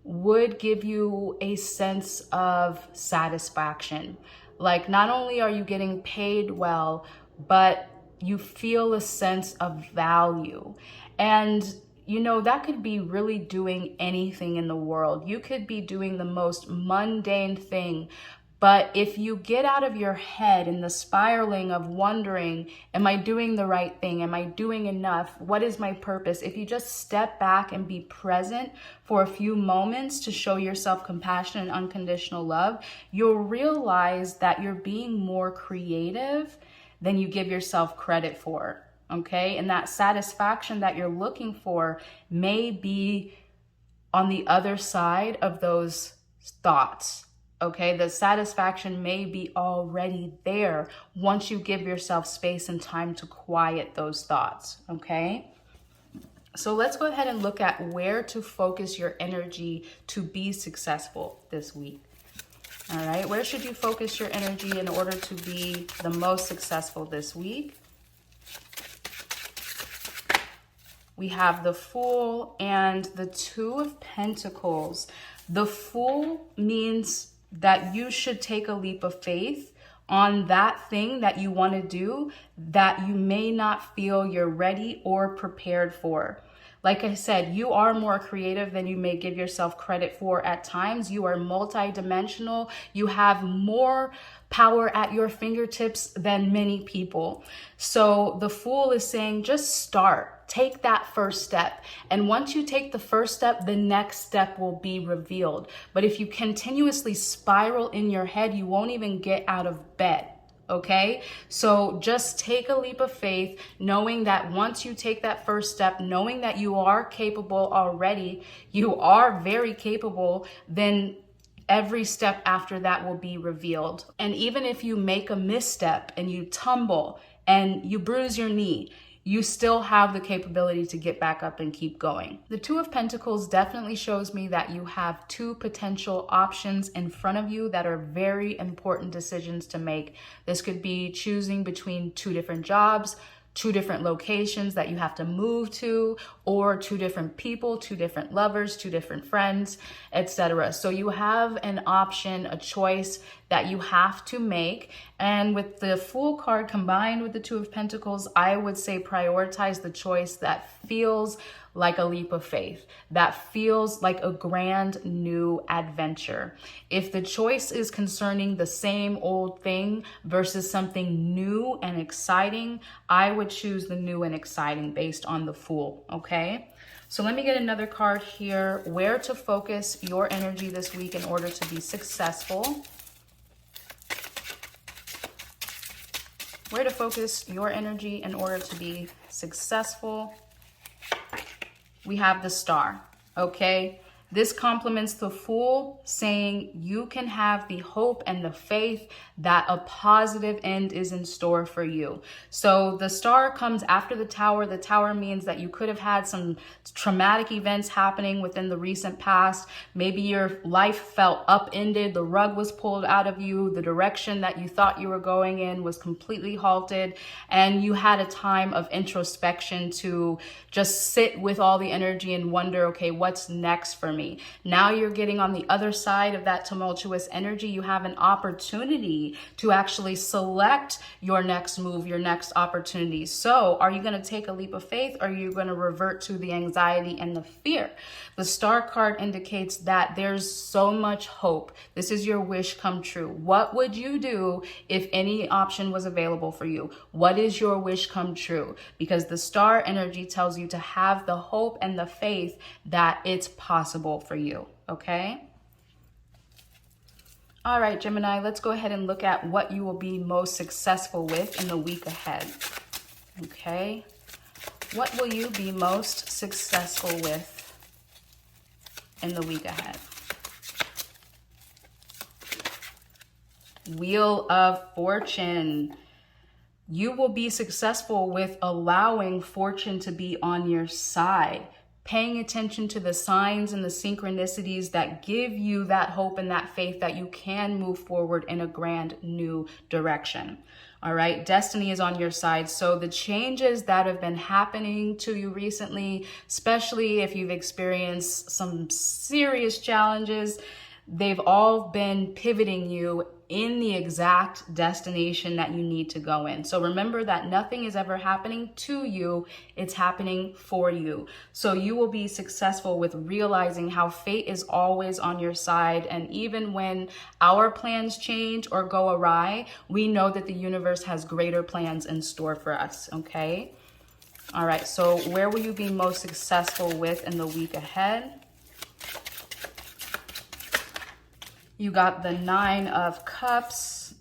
would give you a sense of satisfaction? Like, not only are you getting paid well, but you feel a sense of value. And that could be really doing anything in the world. You could be doing the most mundane thing. But if you get out of your head in the spiraling of wondering, am I doing the right thing? Am I doing enough? What is my purpose? If you just step back and be present for a few moments to show yourself compassion and unconditional love, you'll realize that you're being more creative than you give yourself credit for. Okay, and that satisfaction that you're looking for may be on the other side of those thoughts. Okay, the satisfaction may be already there once you give yourself space and time to quiet those thoughts. Okay, so let's go ahead and look at where to focus your energy to be successful this week. All right, where should you focus your energy in order to be the most successful this week? We have the Fool and the 2 of Pentacles. The Fool means that you should take a leap of faith on that thing that you want to do that you may not feel you're ready or prepared for. Like I said, you are more creative than you may give yourself credit for at times. You are multidimensional. You have more power at your fingertips than many people. So the Fool is saying, just start. Take that first step. And once you take the first step, the next step will be revealed. But if you continuously spiral in your head, you won't even get out of bed. Okay, so just take a leap of faith, knowing that once you take that first step, knowing that you are capable already, you are very capable, then every step after that will be revealed. And even if you make a misstep and you tumble and you bruise your knee, you still have the capability to get back up and keep going. The 2 of Pentacles definitely shows me that you have 2 potential options in front of you that are very important decisions to make. This could be choosing between 2 different jobs, 2 different locations that you have to move to, or two different people, two different lovers, two different friends, etc. So you have an option, a choice that you have to make. And with the Fool card combined with the Two of Pentacles, I would say prioritize the choice that feels like a leap of faith, that feels like a grand new adventure. If the choice is concerning the same old thing versus something new and exciting, I would choose the new and exciting based on the Fool, okay? So let me get another card here. Where to focus your energy this week in order to be successful. Where to focus your energy in order to be successful. We have the Star, okay? This complements the Fool, saying you can have the hope and the faith that a positive end is in store for you. So the Star comes after the Tower. The Tower means that you could have had some traumatic events happening within the recent past. Maybe your life felt upended, the rug was pulled out of you, the direction that you thought you were going in was completely halted, and you had a time of introspection to just sit with all the energy and wonder, okay, what's next for me? Now you're getting on the other side of that tumultuous energy. You have an opportunity to actually select your next move, your next opportunity. So are you going to take a leap of faith, or are you going to revert to the anxiety and the fear? The Star card indicates that there's so much hope. This is your wish come true. What would you do if any option was available for you? What is your wish come true? Because the Star energy tells you to have the hope and the faith that it's possible for you, okay? All right, Gemini, let's go ahead and look at what you will be most successful with in the week ahead, okay? What will you be most successful with in the week ahead? Wheel of Fortune. You will be successful with allowing fortune to be on your side, paying attention to the signs and the synchronicities that give you that hope and that faith that you can move forward in a grand new direction. All right, destiny is on your side. So the changes that have been happening to you recently, especially if you've experienced some serious challenges, they've all been pivoting you in the exact destination that you need to go in. So remember that nothing is ever happening to you, it's happening for you. So you will be successful with realizing how fate is always on your side. And even when our plans change or go awry, we know that the universe has greater plans in store for us, okay? All right, so where will you be most successful with in the week ahead? You got the Nine of Cups,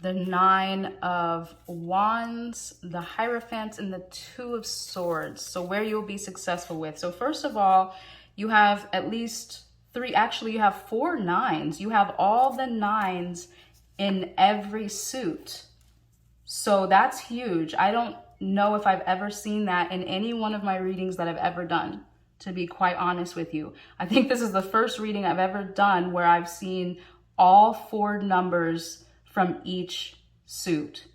the Nine of Wands, the Hierophant, and the Two of Swords. So where you'll be successful with. So first of all, you have at least three, actually you have 4 nines. You have all the nines in every suit. So that's huge. I don't know if I've ever seen that in any one of my readings that I've ever done, to be quite honest with you. I think this is the first reading I've ever done where I've seen all 4 numbers from each suit.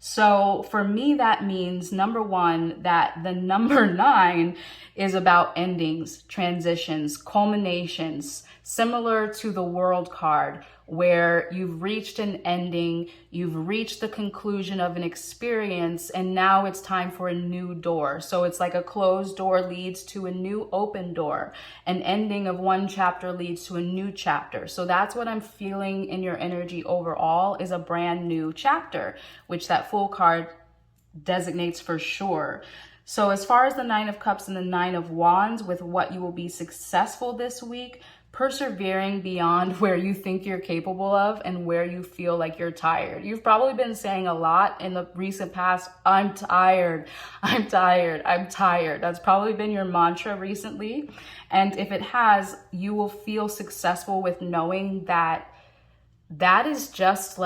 So for me, that means, number one, that the number 9 is about endings, transitions, culminations, similar to the World card, where you've reached an ending, you've reached the conclusion of an experience, and now it's time for a new door. So it's like a closed door leads to a new open door. An ending of one chapter leads to a new chapter. So that's what I'm feeling in your energy overall, is a brand new chapter, which that Fool card designates for sure. So as far as the Nine of Cups and the Nine of Wands, with what you will be successful this week, persevering beyond where you think you're capable of and where you feel like you're tired. You've probably been saying a lot in the recent past, I'm tired, I'm tired, I'm tired. That's probably been your mantra recently. And if it has, you will feel successful with knowing that that is just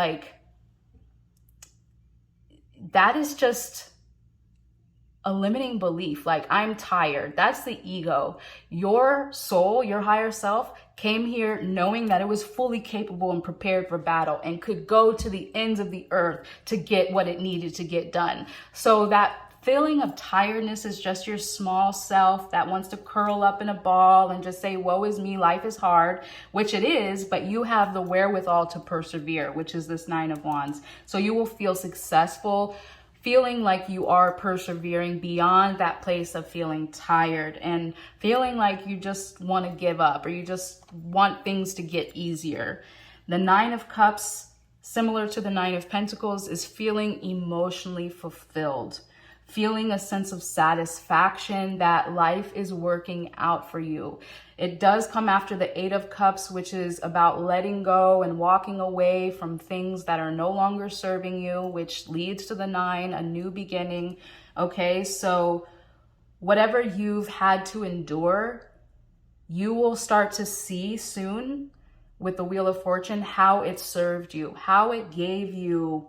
a limiting belief. Like, I'm tired. That's the ego. Your soul, your higher self, came here knowing that it was fully capable and prepared for battle and could go to the ends of the earth to get what it needed to get done. So that feeling of tiredness is just your small self that wants to curl up in a ball and just say, woe is me, life is hard, which it is, but you have the wherewithal to persevere, which is this Nine of Wands. So you will feel successful, feeling like you are persevering beyond that place of feeling tired and feeling like you just want to give up or you just want things to get easier. The Nine of Cups, similar to the Nine of Pentacles, is feeling emotionally fulfilled, feeling a sense of satisfaction that life is working out for you. It does come after the Eight of Cups, which is about letting go and walking away from things that are no longer serving you, which leads to the Nine, a new beginning. Okay, so whatever you've had to endure, you will start to see soon with the Wheel of Fortune how it served you, how it gave you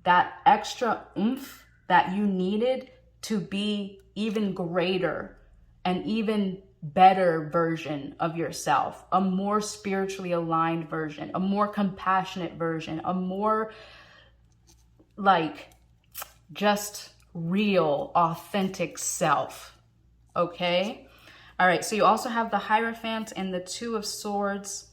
that extra oomph that you needed to be even greater and even better version of yourself, a more spiritually aligned version, a more compassionate version, a more like just real, authentic self. Okay? All right, so you also have the Hierophant and the Two of Swords.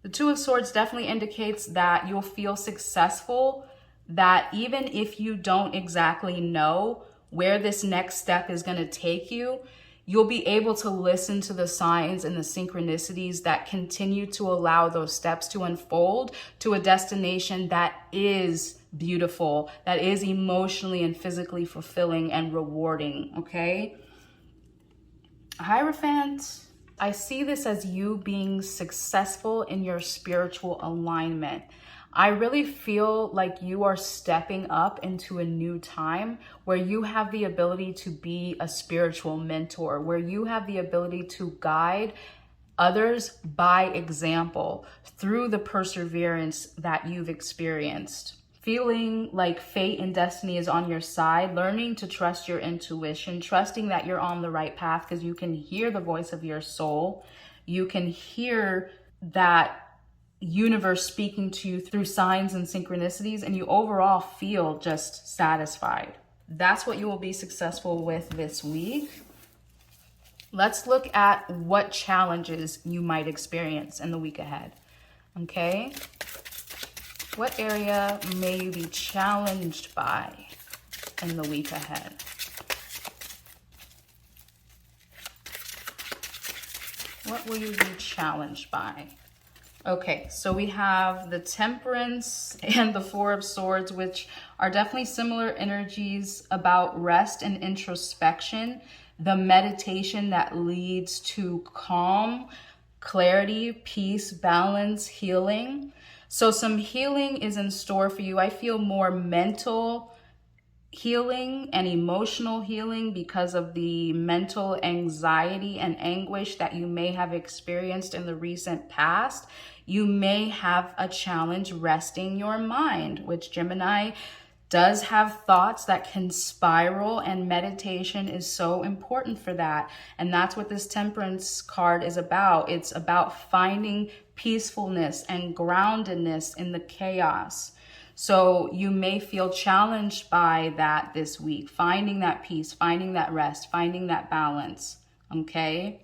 The Two of Swords definitely indicates that you'll feel successful, that even if you don't exactly know where this next step is going to take you, you'll be able to listen to the signs and the synchronicities that continue to allow those steps to unfold to a destination that is beautiful, that is emotionally and physically fulfilling and rewarding, okay? Hierophant, I see this as you being successful in your spiritual alignment. I really feel like you are stepping up into a new time where you have the ability to be a spiritual mentor, where you have the ability to guide others by example through the perseverance that you've experienced. Feeling like fate and destiny is on your side, learning to trust your intuition, trusting that you're on the right path because you can hear the voice of your soul. You can hear that universe speaking to you through signs and synchronicities, and you overall feel just satisfied. That's what you will be successful with this week. Let's look at what challenges you might experience in the week ahead. Okay? What area may you be challenged by in the week ahead? What will you be challenged by? Okay, so we have the Temperance and the Four of Swords, which are definitely similar energies about rest and introspection, the meditation that leads to calm, clarity, peace, balance, healing. So some healing is in store for you. I feel more mental healing and emotional healing because of the mental anxiety and anguish that you may have experienced in the recent past. You may have a challenge resting your mind, which Gemini does have thoughts that can spiral, and meditation is so important for that. And that's what this Temperance card is about. It's about finding peacefulness and groundedness in the chaos. So you may feel challenged by that this week, finding that peace, finding that rest, finding that balance, okay?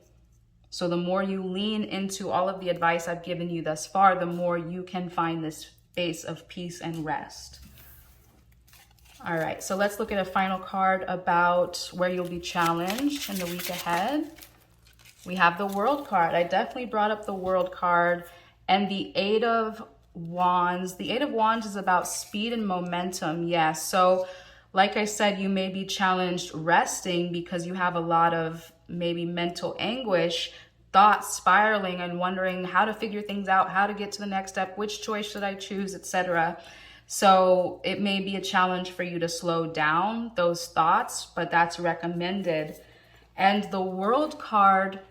So the more you lean into all of the advice I've given you thus far, the more you can find this space of peace and rest. All right, so let's look at a final card about where you'll be challenged in the week ahead. We have the World card. I definitely brought up the World card and the Eight of Wands. The Eight of Wands is about speed and momentum. Yes. So like I said, you may be challenged resting because you have a lot of maybe mental anguish, thoughts spiraling and wondering how to figure things out, how to get to the next step, which choice should I choose, etc. So it may be a challenge for you to slow down those thoughts, but that's recommended. And the World card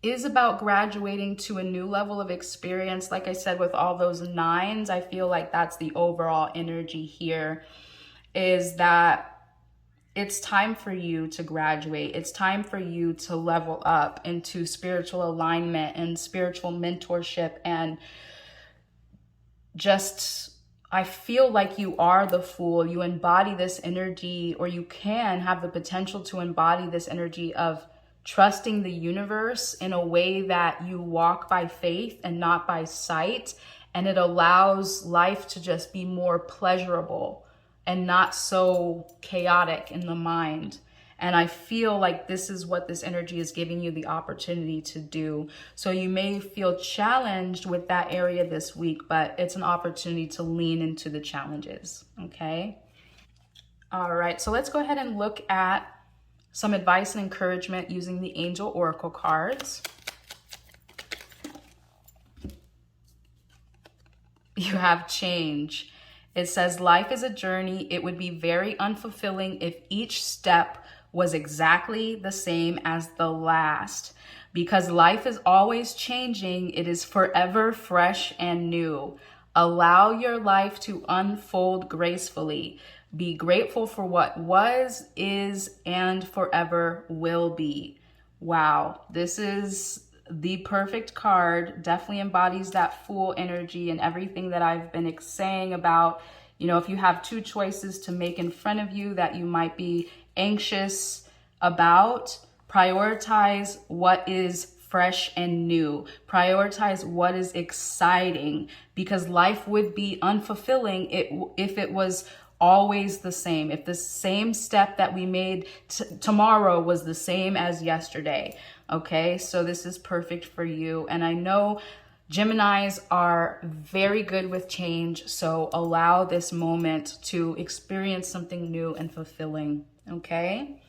is about graduating to a new level of experience. Like I said, with all those nines, I feel like that's the overall energy here, is that it's time for you to graduate. It's time for you to level up into spiritual alignment and spiritual mentorship and just I feel like you are the Fool. You embody this energy, or you can have the potential to embody this energy of trusting the universe in a way that you walk by faith and not by sight. And it allows life to just be more pleasurable and not so chaotic in the mind. And I feel like this is what this energy is giving you the opportunity to do. So you may feel challenged with that area this week, but it's an opportunity to lean into the challenges, okay? All right, so let's go ahead and look at some advice and encouragement using the Angel Oracle cards. You have change. It says, life is a journey. It would be very unfulfilling if each step was exactly the same as the last. Because life is always changing, it is forever fresh and new. Allow your life to unfold gracefully. Be grateful for what was, is, and forever will be. Wow, this is the perfect card. Definitely embodies that Fool energy and everything that I've been saying about, you know, if you have two choices to make in front of you that you might be anxious about, prioritize what is fresh and new. Prioritize what is exciting, because life would be unfulfilling if it was always the same. If the same step that we made tomorrow was the same as yesterday. Okay, so this is perfect for you. And I know Geminis are very good with change, so allow this moment to experience something new and fulfilling, okay?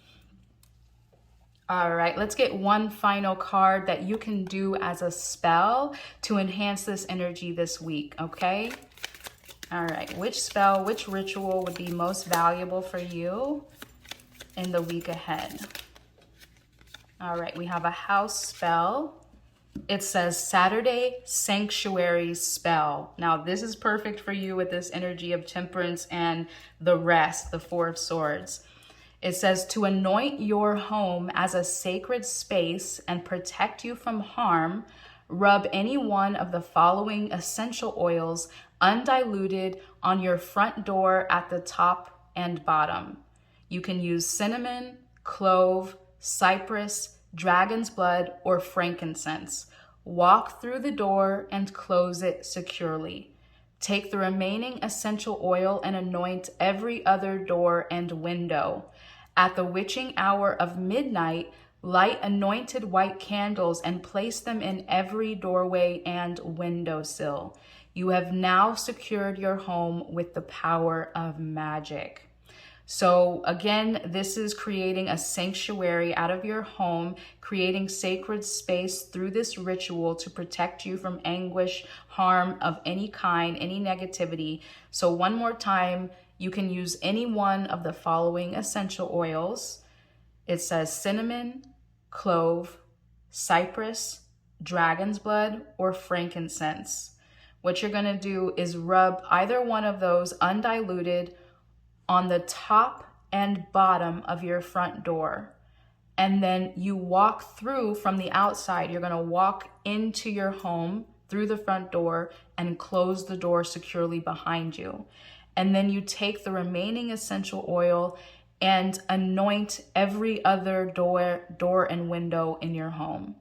All right, let's get one final card that you can do as a spell to enhance this energy this week, okay? All right, which spell, which ritual would be most valuable for you in the week ahead? All right, we have a house spell. It says Saturday Sanctuary Spell. Now, this is perfect for you with this energy of temperance and the rest, the Four of Swords. It says to anoint your home as a sacred space and protect you from harm, rub any one of the following essential oils undiluted on your front door at the top and bottom. You can use cinnamon, clove, cypress, dragon's blood, or frankincense. Walk through the door and close it securely. Take the remaining essential oil and anoint every other door and window. At the witching hour of midnight, light anointed white candles and place them in every doorway and windowsill. You have now secured your home with the power of magic. So again, this is creating a sanctuary out of your home, creating sacred space through this ritual to protect you from anguish, harm of any kind, any negativity. So one more time, you can use any one of the following essential oils. It says cinnamon, clove, cypress, dragon's blood, or frankincense. What you're going to do is rub either one of those undiluted on the top and bottom of your front door. And then you walk through from the outside. You're going to walk into your home through the front door and close the door securely behind you. And then you take the remaining essential oil and anoint every other door and window in your home.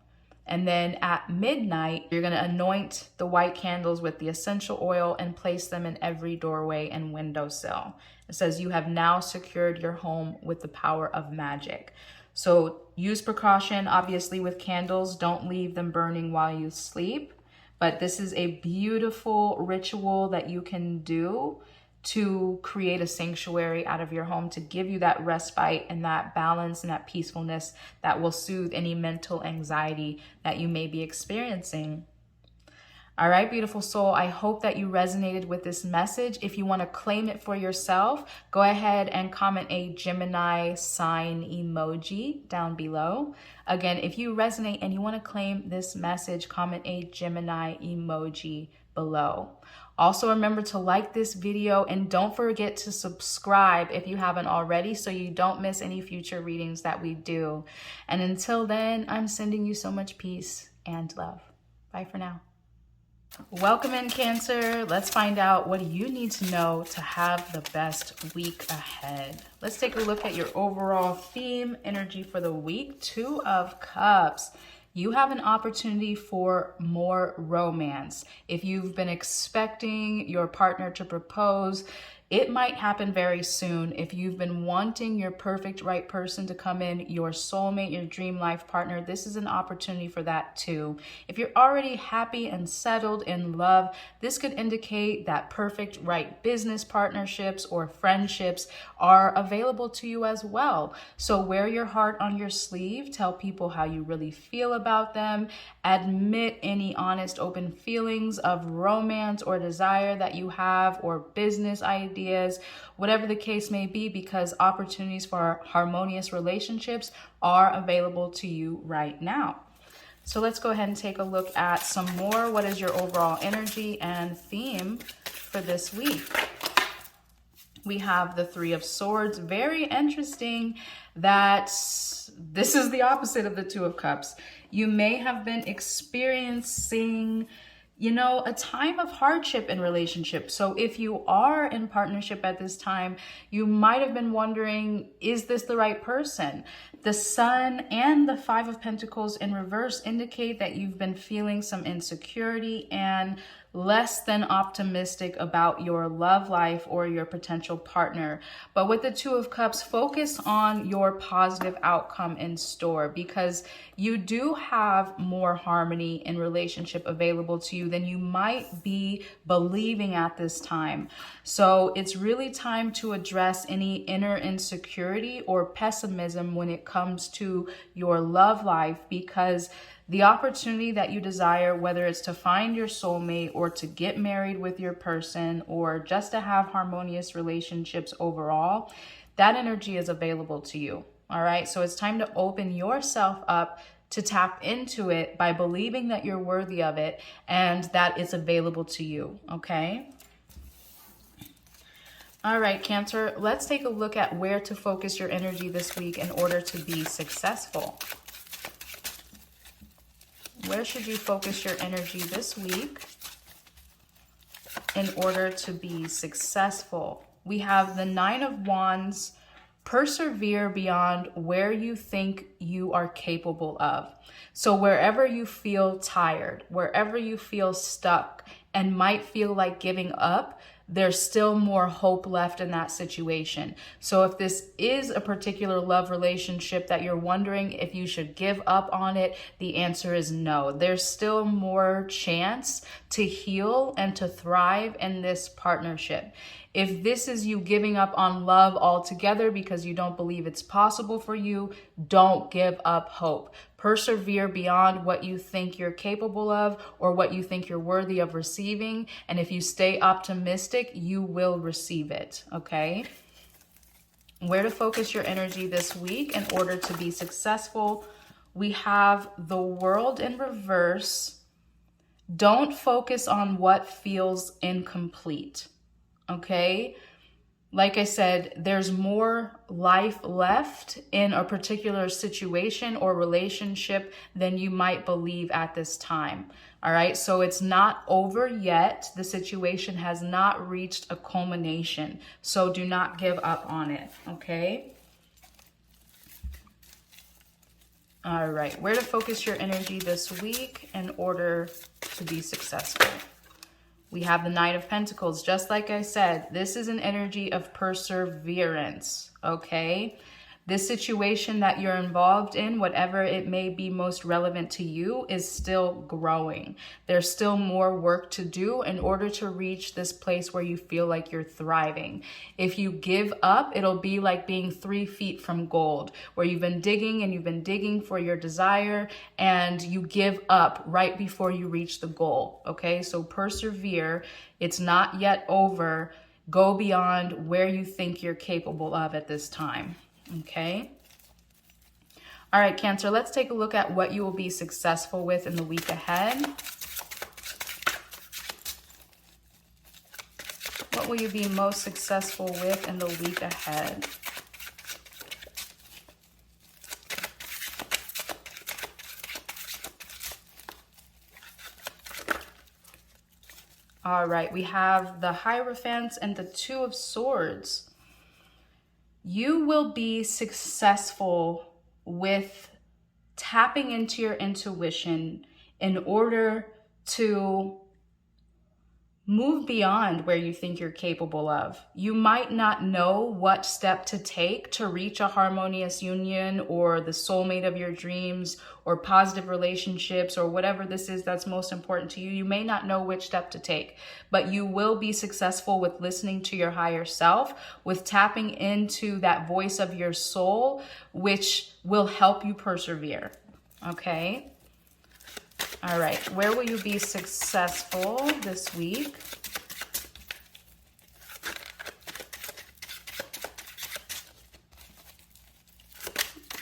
And then at midnight, you're going to anoint the white candles with the essential oil and place them in every doorway and windowsill. It says you have now secured your home with the power of magic. So use precaution, obviously, with candles. Don't leave them burning while you sleep. But this is a beautiful ritual that you can do to create a sanctuary out of your home, to give you that respite and that balance and that peacefulness that will soothe any mental anxiety that you may be experiencing. All right, beautiful soul, I hope that you resonated with this message. If you want to claim it for yourself, go ahead and comment a Gemini sign emoji down below. Again, if you resonate and you want to claim this message, comment a Gemini emoji below. Also, remember to like this video and don't forget to subscribe if you haven't already so you don't miss any future readings that we do. And until then, I'm sending you so much peace and love. Bye for now. Welcome in, Cancer. Let's find out what you need to know to have the best week ahead. Let's take a look at your overall theme energy for the week. 2 of Cups. You have an opportunity for more romance. If you've been expecting your partner to propose, it might happen very soon. If you've been wanting your perfect right person to come in, your soulmate, your dream life partner, this is an opportunity for that too. If you're already happy and settled in love, this could indicate that perfect right business partnerships or friendships are available to you as well. So wear your heart on your sleeve, tell people how you really feel about them, admit any honest, open feelings of romance or desire that you have, or business ideas, whatever the case may be, because opportunities for harmonious relationships are available to you right now. So let's go ahead and take a look at some more. What is your overall energy and theme for this week? We have the 3 of Swords. Very interesting that this is the opposite of the 2 of Cups. You may have been experiencing, a time of hardship in relationship. So if you are in partnership at this time, you might have been wondering, is this the right person? The Sun and the 5 of Pentacles in reverse indicate that you've been feeling some insecurity and less than optimistic about your love life or your potential partner. But with the 2 of Cups, focus on your positive outcome in store, because you do have more harmony in relationship available to you than you might be believing at this time. So it's really time to address any inner insecurity or pessimism when it comes to your love life, because the opportunity that you desire, whether it's to find your soulmate or to get married with your person or just to have harmonious relationships overall, that energy is available to you. All right. So it's time to open yourself up to tap into it by believing that you're worthy of it and that it's available to you. Okay. All right, Cancer, let's take a look at where to focus your energy this week in order to be successful. Where should you focus your energy this week in order to be successful? We have the 9 of Wands. Persevere beyond where you think you are capable of. So wherever you feel tired, wherever you feel stuck and might feel like giving up, there's still more hope left in that situation. So if this is a particular love relationship that you're wondering if you should give up on it, the answer is no. There's still more chance to heal and to thrive in this partnership. If this is you giving up on love altogether because you don't believe it's possible for you, don't give up hope. Persevere beyond what you think you're capable of or what you think you're worthy of receiving. And if you stay optimistic, you will receive it, okay? Where to focus your energy this week in order to be successful? We have the World in reverse. Don't focus on what feels incomplete. Okay, like I said, there's more life left in a particular situation or relationship than you might believe at this time. All right, so it's not over yet. The situation has not reached a culmination. So do not give up on it. Okay. All right, where to focus your energy this week in order to be successful? We have the 9 of Pentacles. Just like I said, this is an energy of perseverance, okay? This situation that you're involved in, whatever it may be most relevant to you, is still growing. There's still more work to do in order to reach this place where you feel like you're thriving. If you give up, it'll be like being 3 feet from gold, where you've been digging and you've been digging for your desire and you give up right before you reach the goal, okay? So persevere. It's not yet over. Go beyond where you think you're capable of at this time. Okay. All right, Cancer, let's take a look at what you will be successful with in the week ahead. What will you be most successful with in the week ahead? All right, we have the Hierophant and the Two of Swords. You will be successful with tapping into your intuition in order to move beyond where you think you're capable of. You might not know what step to take to reach a harmonious union or the soulmate of your dreams or positive relationships or whatever this is that's most important to you. You may not know which step to take, but you will be successful with listening to your higher self, with tapping into that voice of your soul, which will help you persevere. Okay? All right, where will you be successful this week?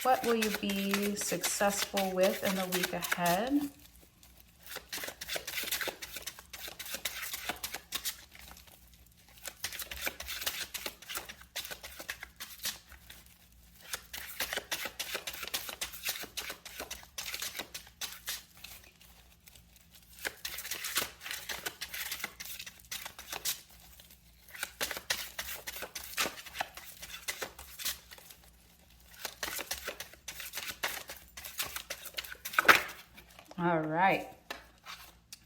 What will you be successful with in the week ahead? All right.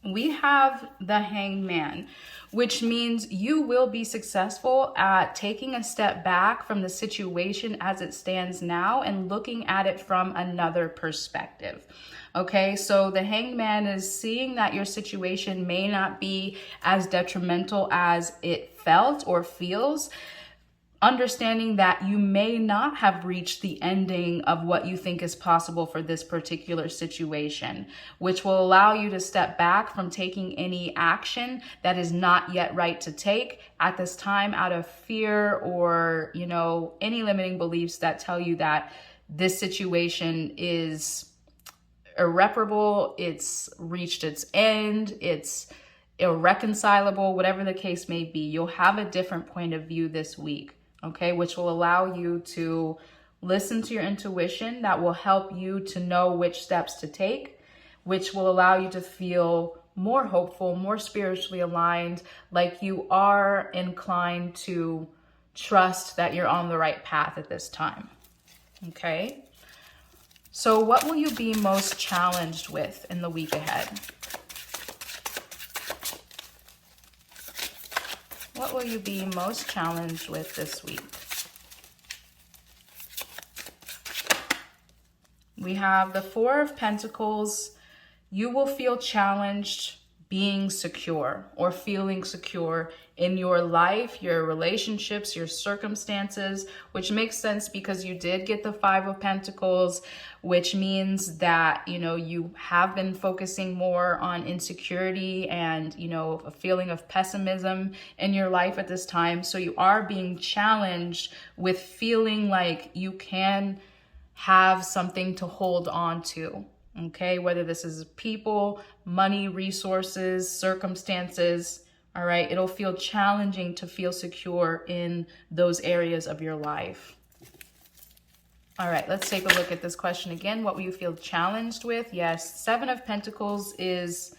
We have the Hangman, which means you will be successful at taking a step back from the situation as it stands now and looking at it from another perspective. Okay, so the Hangman is seeing that your situation may not be as detrimental as it felt or feels, understanding that you may not have reached the ending of what you think is possible for this particular situation, which will allow you to step back from taking any action that is not yet right to take at this time out of fear or, you know, any limiting beliefs that tell you that this situation is irreparable, it's reached its end, it's irreconcilable, whatever the case may be. You'll have a different point of view this week. Okay, which will allow you to listen to your intuition. That will help you to know which steps to take, which will allow you to feel more hopeful, more spiritually aligned, like you are inclined to trust that you're on the right path at this time. Okay, so what will you be most challenged with in the week ahead? What will you be most challenged with this week? We have the Four of Pentacles. You will feel challenged being secure or feeling secure in your life, your relationships, your circumstances, which makes sense because you did get the Five of Pentacles, which means that, you know, you have been focusing more on insecurity and, you know, a feeling of pessimism in your life at this time. So you are being challenged with feeling like you can have something to hold on to. Okay, whether this is people, money, resources, circumstances, all right, it'll feel challenging to feel secure in those areas of your life. All right, let's take a look at this question again. What will you feel challenged with? Yes, Seven of Pentacles is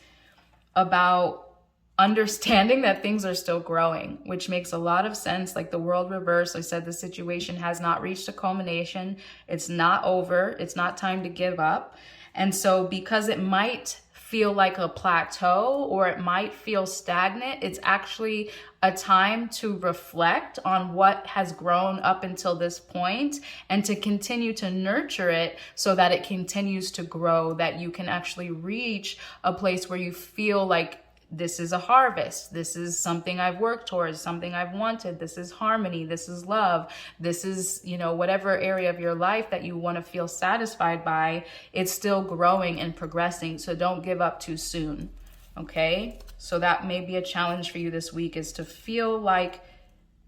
about understanding that things are still growing, which makes a lot of sense. Like the world reverse, I said the situation has not reached a culmination. It's not over. It's not time to give up. And so because it might feel like a plateau or it might feel stagnant, it's actually a time to reflect on what has grown up until this point and to continue to nurture it so that it continues to grow, that you can actually reach a place where you feel like this is a harvest. This is something I've worked towards, something I've wanted. This is harmony. This is love. This is, you know, whatever area of your life that you want to feel satisfied by, it's still growing and progressing. So don't give up too soon. Okay. So that may be a challenge for you this week, is to feel like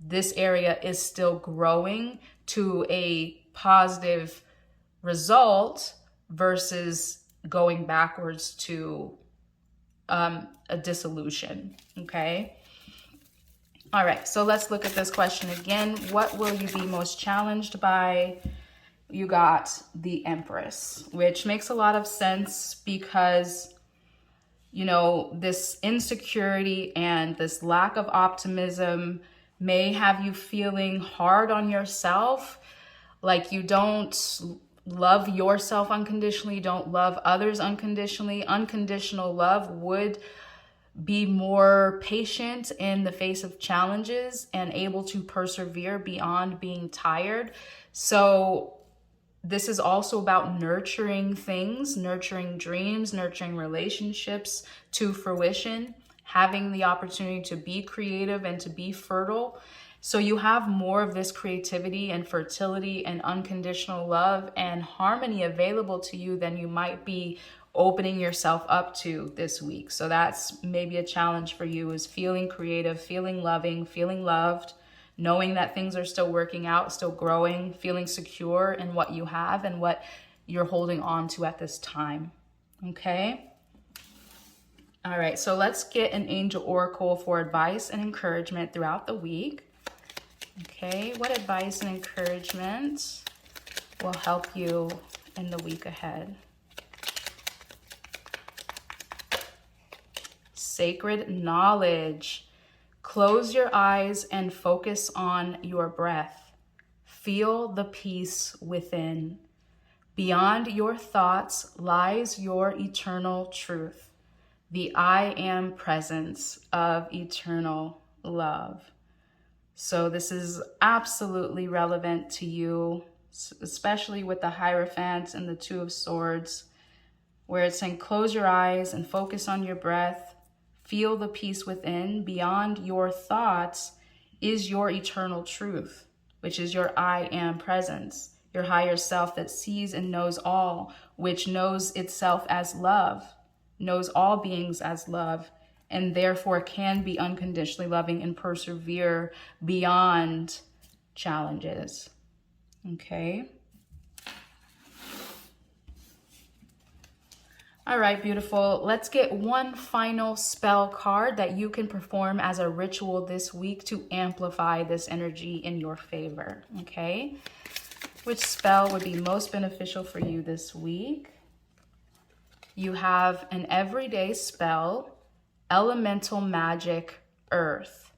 this area is still growing to a positive result versus going backwards to a dissolution. Okay. All right. So let's look at this question again. What will you be most challenged by? You got the Empress, which makes a lot of sense because you know, this insecurity and this lack of optimism may have you feeling hard on yourself, like you don't love yourself unconditionally, don't love others unconditionally. Unconditional love would be more patient in the face of challenges and able to persevere beyond being tired. So this is also about nurturing things, nurturing dreams, nurturing relationships to fruition, having the opportunity to be creative and to be fertile. So you have more of this creativity and fertility and unconditional love and harmony available to you than you might be opening yourself up to this week. So that's maybe a challenge for you, is feeling creative, feeling loving, feeling loved, knowing that things are still working out, still growing, feeling secure in what you have and what you're holding on to at this time. Okay? All right, so let's get an angel oracle for advice and encouragement throughout the week. Okay, what advice and encouragement will help you in the week ahead? Sacred knowledge. Close your eyes and focus on your breath. Feel the peace within. Beyond your thoughts lies your eternal truth, the I am presence of eternal love. So this is absolutely relevant to you, especially with the Hierophant and the Two of Swords, where it's saying close your eyes and focus on your breath. Feel the peace within. Beyond your thoughts is your eternal truth, which is your I am presence, your higher self that sees and knows all, which knows itself as love, knows all beings as love, and therefore can be unconditionally loving and persevere beyond challenges. Okay? All right, beautiful. Let's get one final spell card that you can perform as a ritual this week to amplify this energy in your favor. Okay? Which spell would be most beneficial for you this week? You have an everyday spell, Elemental Magic Earth.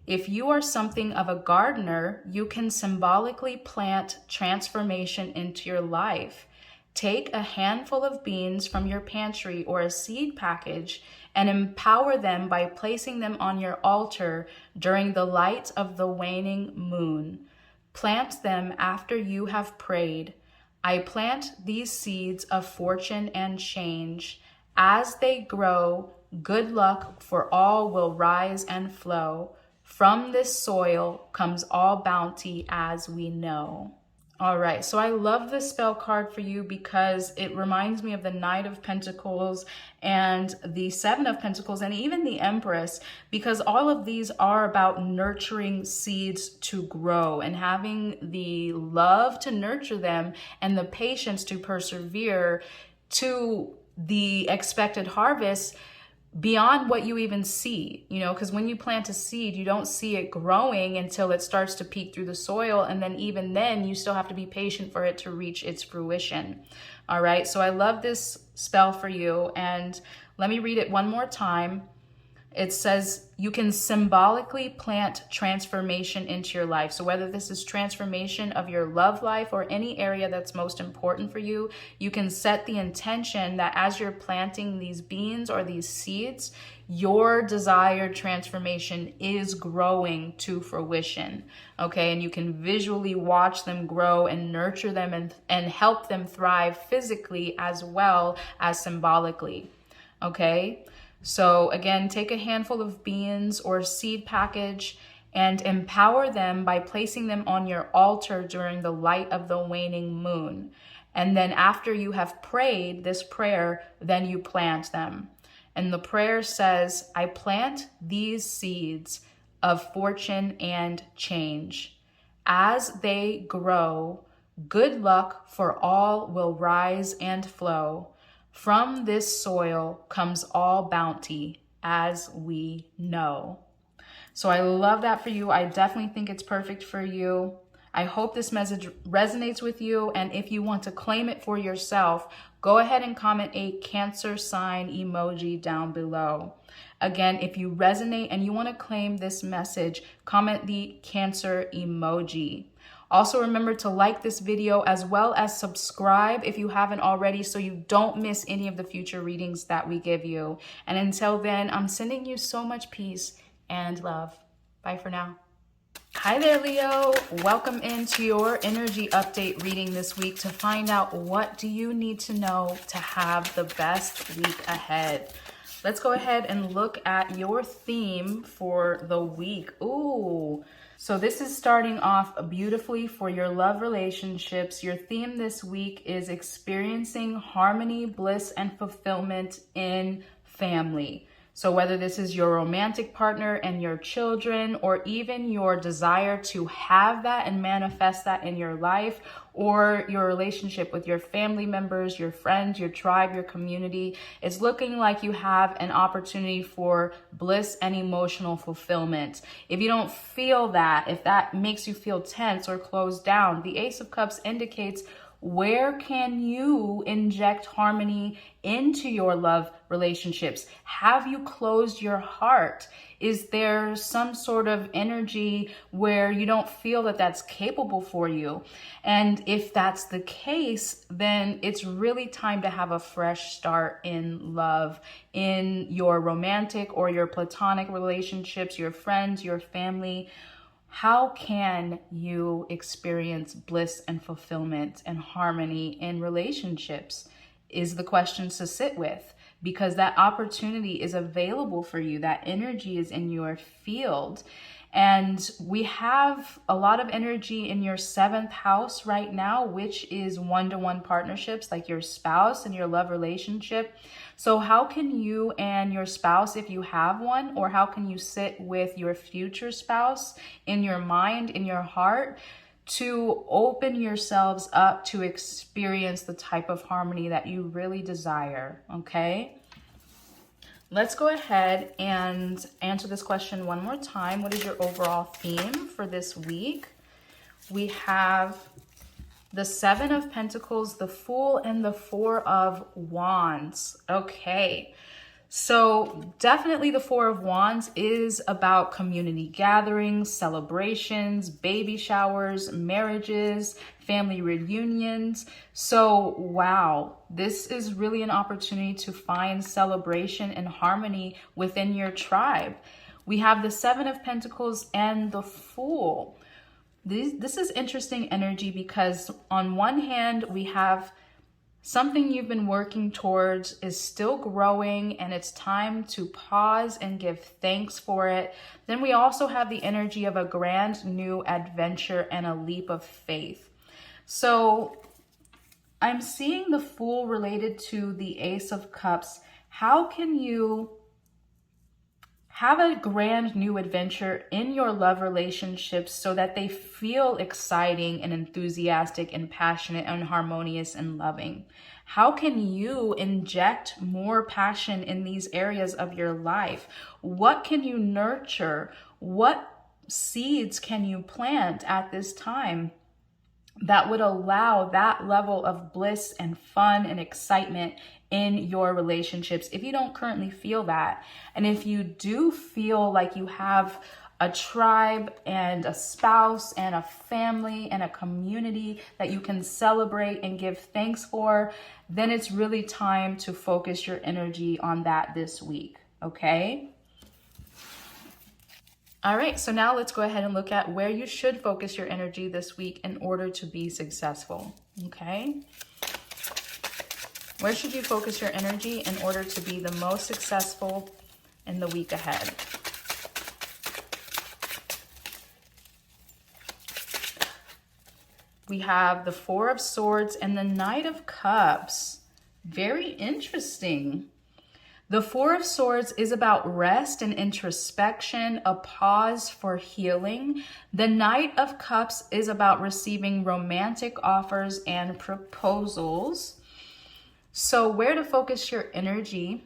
If you are something of a gardener, you can symbolically plant transformation into your life. Take a handful of beans from your pantry or a seed package and empower them by placing them on your altar during the light of the waning moon. Plant them after you have prayed. I plant these seeds of fortune and change. As they grow, good luck for all will rise and flow. From this soil comes all bounty as we know. All right, so I love this spell card for you because it reminds me of the Knight of Pentacles and the Seven of Pentacles and even the Empress, because all of these are about nurturing seeds to grow and having the love to nurture them and the patience to persevere to the expected harvest beyond what you even see, you know, because when you plant a seed, you don't see it growing until it starts to peek through the soil. And then even then, you still have to be patient for it to reach its fruition. All right. So I love this spell for you. And let me read it one more time. It says you can symbolically plant transformation into your life. So whether this is transformation of your love life or any area that's most important for you, you can set the intention that as you're planting these beans or these seeds, your desired transformation is growing to fruition. Okay, and you can visually watch them grow and nurture them and help them thrive physically as well as symbolically. Okay. So again, take a handful of beans or seed package and empower them by placing them on your altar during the light of the waning moon. And then after you have prayed this prayer, then you plant them. And the prayer says, I plant these seeds of fortune and change. As they grow, good luck for all will rise and flow. From this soil comes all bounty, as we know. So I love that for you. I definitely think it's perfect for you. I hope this message resonates with you. And if you want to claim it for yourself, go ahead and comment a Cancer sign emoji down below. Again, if you resonate and you want to claim this message, comment the Cancer emoji. Also, remember to like this video as well as subscribe if you haven't already so you don't miss any of the future readings that we give you. And until then, I'm sending you so much peace and love. Bye for now. Hi there, Leo. Welcome into your energy update reading this week to find out what do you need to know to have the best week ahead. Let's go ahead and look at your theme for the week. Ooh. So this is starting off beautifully for your love relationships. Your theme this week is experiencing harmony, bliss, and fulfillment in family. So whether this is your romantic partner and your children, or even your desire to have that and manifest that in your life, or your relationship with your family members, your friends, your tribe, your community, it's looking like you have an opportunity for bliss and emotional fulfillment. If you don't feel that, if that makes you feel tense or closed down, the Ace of Cups indicates where can you inject harmony into your love relationships? Have you closed your heart? Is there some sort of energy where you don't feel that that's capable for you? And if that's the case, then it's really time to have a fresh start in love, in your romantic or your platonic relationships, your friends, your family. How can you experience bliss and fulfillment and harmony in relationships is the questions to sit with, because that opportunity is available for you. That energy is in your field. And we have a lot of energy in your 7th house right now, which is one-to-one partnerships, like your spouse and your love relationship. So how can you and your spouse, if you have one, or how can you sit with your future spouse in your mind, in your heart, to open yourselves up to experience the type of harmony that you really desire, okay? Let's go ahead and answer this question one more time. What is your overall theme for this week? We have the 7 of Pentacles, the Fool, and the 4 of Wands. Okay, so definitely the 4 of Wands is about community gatherings, celebrations, baby showers, marriages, family reunions. So wow, this is really an opportunity to find celebration and harmony within your tribe. We have the 7 of Pentacles and the Fool. This is interesting energy because on one hand, we have something you've been working towards is still growing and it's time to pause and give thanks for it. Then we also have the energy of a grand new adventure and a leap of faith. So I'm seeing the Fool related to the Ace of Cups. How can you have a grand new adventure in your love relationships so that they feel exciting and enthusiastic and passionate and harmonious and loving? How can you inject more passion in these areas of your life? What can you nurture? What seeds can you plant at this time that would allow that level of bliss and fun and excitement in your relationships if you don't currently feel that? And if you do feel like you have a tribe and a spouse and a family and a community that you can celebrate and give thanks for, then it's really time to focus your energy on that this week, okay? All right, so now let's go ahead and look at where you should focus your energy this week in order to be successful, okay? Where should you focus your energy in order to be the most successful in the week ahead? We have the 4 of Swords and the Knight of Cups. Very interesting. The 4 of Swords is about rest and introspection, a pause for healing. The Knight of Cups is about receiving romantic offers and proposals. So where to focus your energy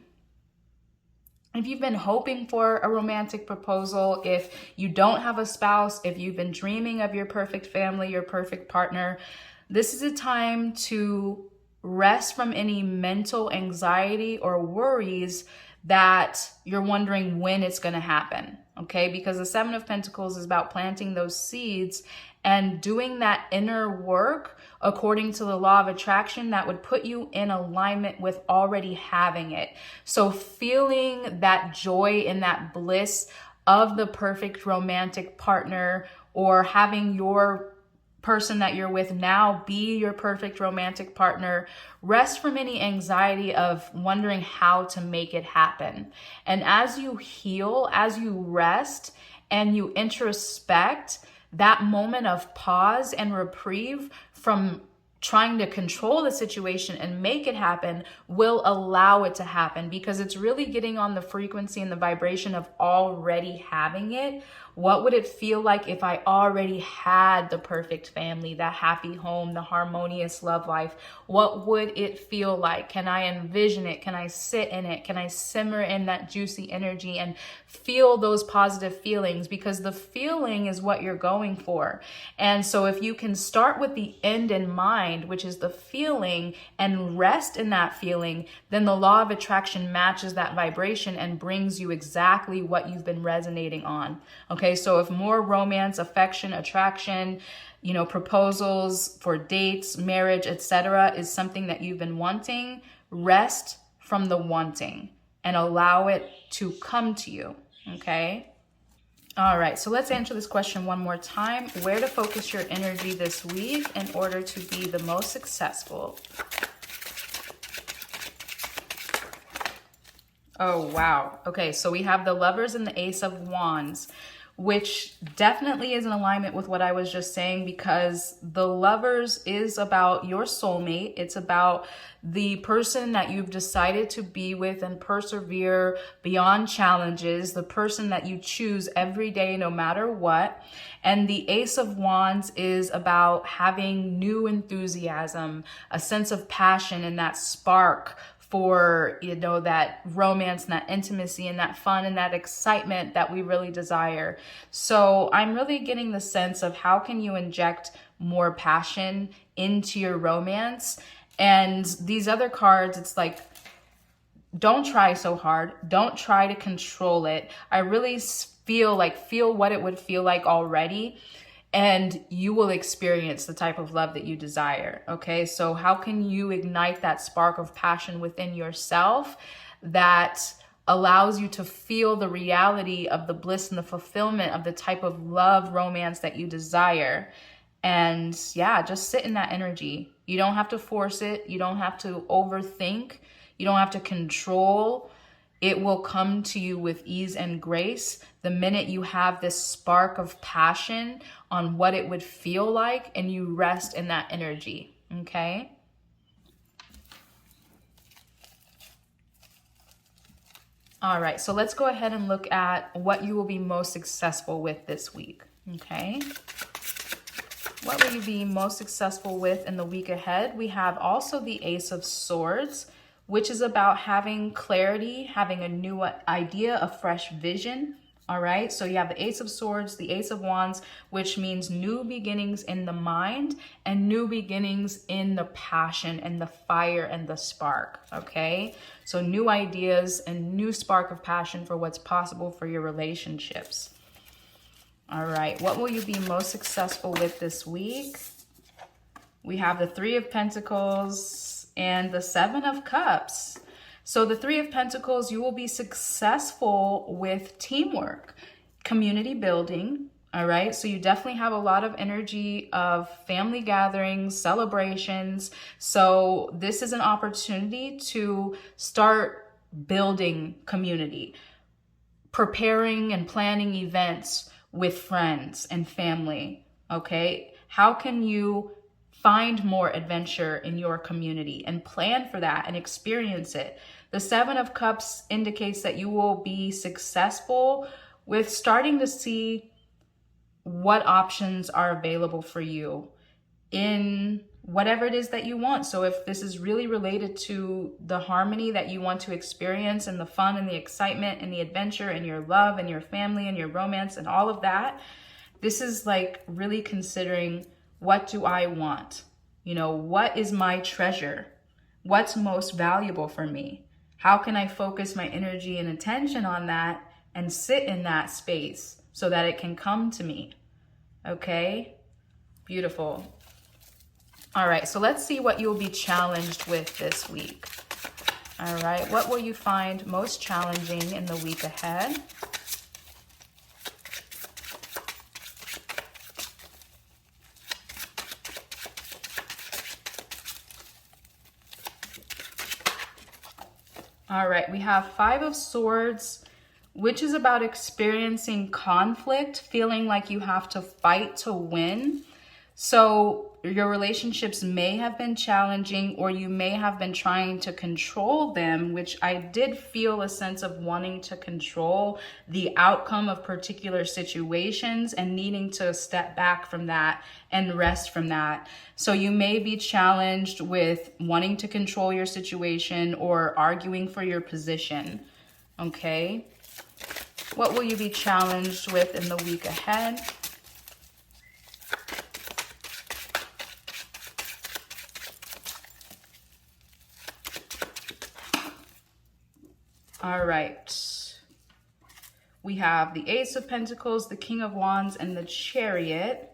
If you've been hoping for a romantic proposal, if you don't have a spouse, if you've been dreaming of your perfect family, your perfect partner, this is a time to rest from any mental anxiety or worries that you're wondering when it's going to happen, okay? Because the Seven of Pentacles is about planting those seeds and doing that inner work according to the law of attraction that would put you in alignment with already having it. So feeling that joy and that bliss of the perfect romantic partner, or having your person that you're with now be your perfect romantic partner, rest from any anxiety of wondering how to make it happen. And as you heal, as you rest and you introspect, that moment of pause and reprieve from trying to control the situation and make it happen will allow it to happen, because it's really getting on the frequency and the vibration of already having it. What would it feel like if I already had the perfect family, the happy home, the harmonious love life? What would it feel like? Can I envision it? Can I sit in it? Can I simmer in that juicy energy and feel those positive feelings? Because the feeling is what you're going for. And so if you can start with the end in mind, which is the feeling, and rest in that feeling, then the law of attraction matches that vibration and brings you exactly what you've been resonating on. Okay, so if more romance, affection, attraction, proposals for dates, marriage, etc. is something that you've been wanting, rest from the wanting and allow it to come to you, okay? All right, so let's answer this question one more time. Where to focus your energy this week in order to be the most successful? Oh, wow. Okay, so we have the Lovers and the Ace of Wands, which definitely is in alignment with what I was just saying, because the Lovers is about your soulmate. It's about the person that you've decided to be with and persevere beyond challenges, the person that you choose every day no matter what. And the Ace of Wands is about having new enthusiasm, a sense of passion, and that spark for, that romance and that intimacy and that fun and that excitement that we really desire. So I'm really getting the sense of how can you inject more passion into your romance. And these other cards, it's like, don't try so hard. Don't try to control it. I really feel what it would feel like already, and you will experience the type of love that you desire, okay? So how can you ignite that spark of passion within yourself that allows you to feel the reality of the bliss and the fulfillment of the type of love, romance that you desire? And yeah, just sit in that energy. You don't have to force it. You don't have to overthink. You don't have to control. It will come to you with ease and grace the minute you have this spark of passion on what it would feel like and you rest in that energy, okay? All right, so let's go ahead and look at what you will be most successful with this week, okay? What will you be most successful with in the week ahead? We have also the Ace of Swords, which is about having clarity, having a new idea, a fresh vision. All right, so you have the Ace of Swords, the Ace of Wands, which means new beginnings in the mind and new beginnings in the passion and the fire and the spark, okay? So new ideas and new spark of passion for what's possible for your relationships. All right, what will you be most successful with this week? We have the Three of Pentacles and the Seven of Cups. So the Three of Pentacles, you will be successful with teamwork, community building, all right? So you definitely have a lot of energy of family gatherings, celebrations. So this is an opportunity to start building community, preparing and planning events with friends and family, okay? How can you find more adventure in your community and plan for that and experience it? The Seven of Cups indicates that you will be successful with starting to see what options are available for you in whatever it is that you want. So if this is really related to the harmony that you want to experience and the fun and the excitement and the adventure and your love and your family and your romance and all of that, this is like really considering, what do I want? You know, what is my treasure? What's most valuable for me? How can I focus my energy and attention on that and sit in that space so that it can come to me? Okay, beautiful. All right, so let's see what you'll be challenged with this week. All right, what will you find most challenging in the week ahead? All right, we have Five of Swords, which is about experiencing conflict, feeling like you have to fight to win. So your relationships may have been challenging, or you may have been trying to control them, which I did feel a sense of wanting to control the outcome of particular situations and needing to step back from that and rest from that. So you may be challenged with wanting to control your situation or arguing for your position. Okay. What will you be challenged with in the week ahead? All right. We have the Ace of Pentacles, the King of Wands, and the Chariot.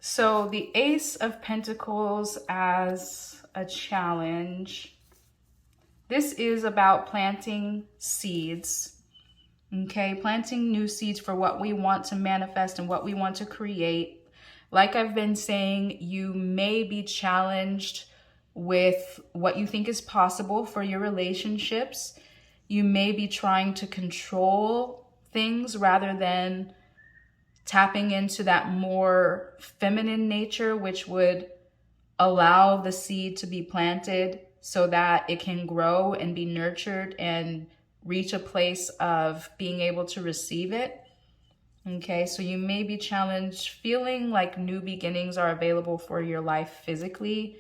So the Ace of Pentacles as a challenge. This is about planting seeds. Okay, planting new seeds for what we want to manifest and what we want to create. Like I've been saying, you may be challenged with what you think is possible for your relationships. You may be trying to control things rather than tapping into that more feminine nature, which would allow the seed to be planted so that it can grow and be nurtured and reach a place of being able to receive it. Okay, so you may be challenged feeling like new beginnings are available for your life physically.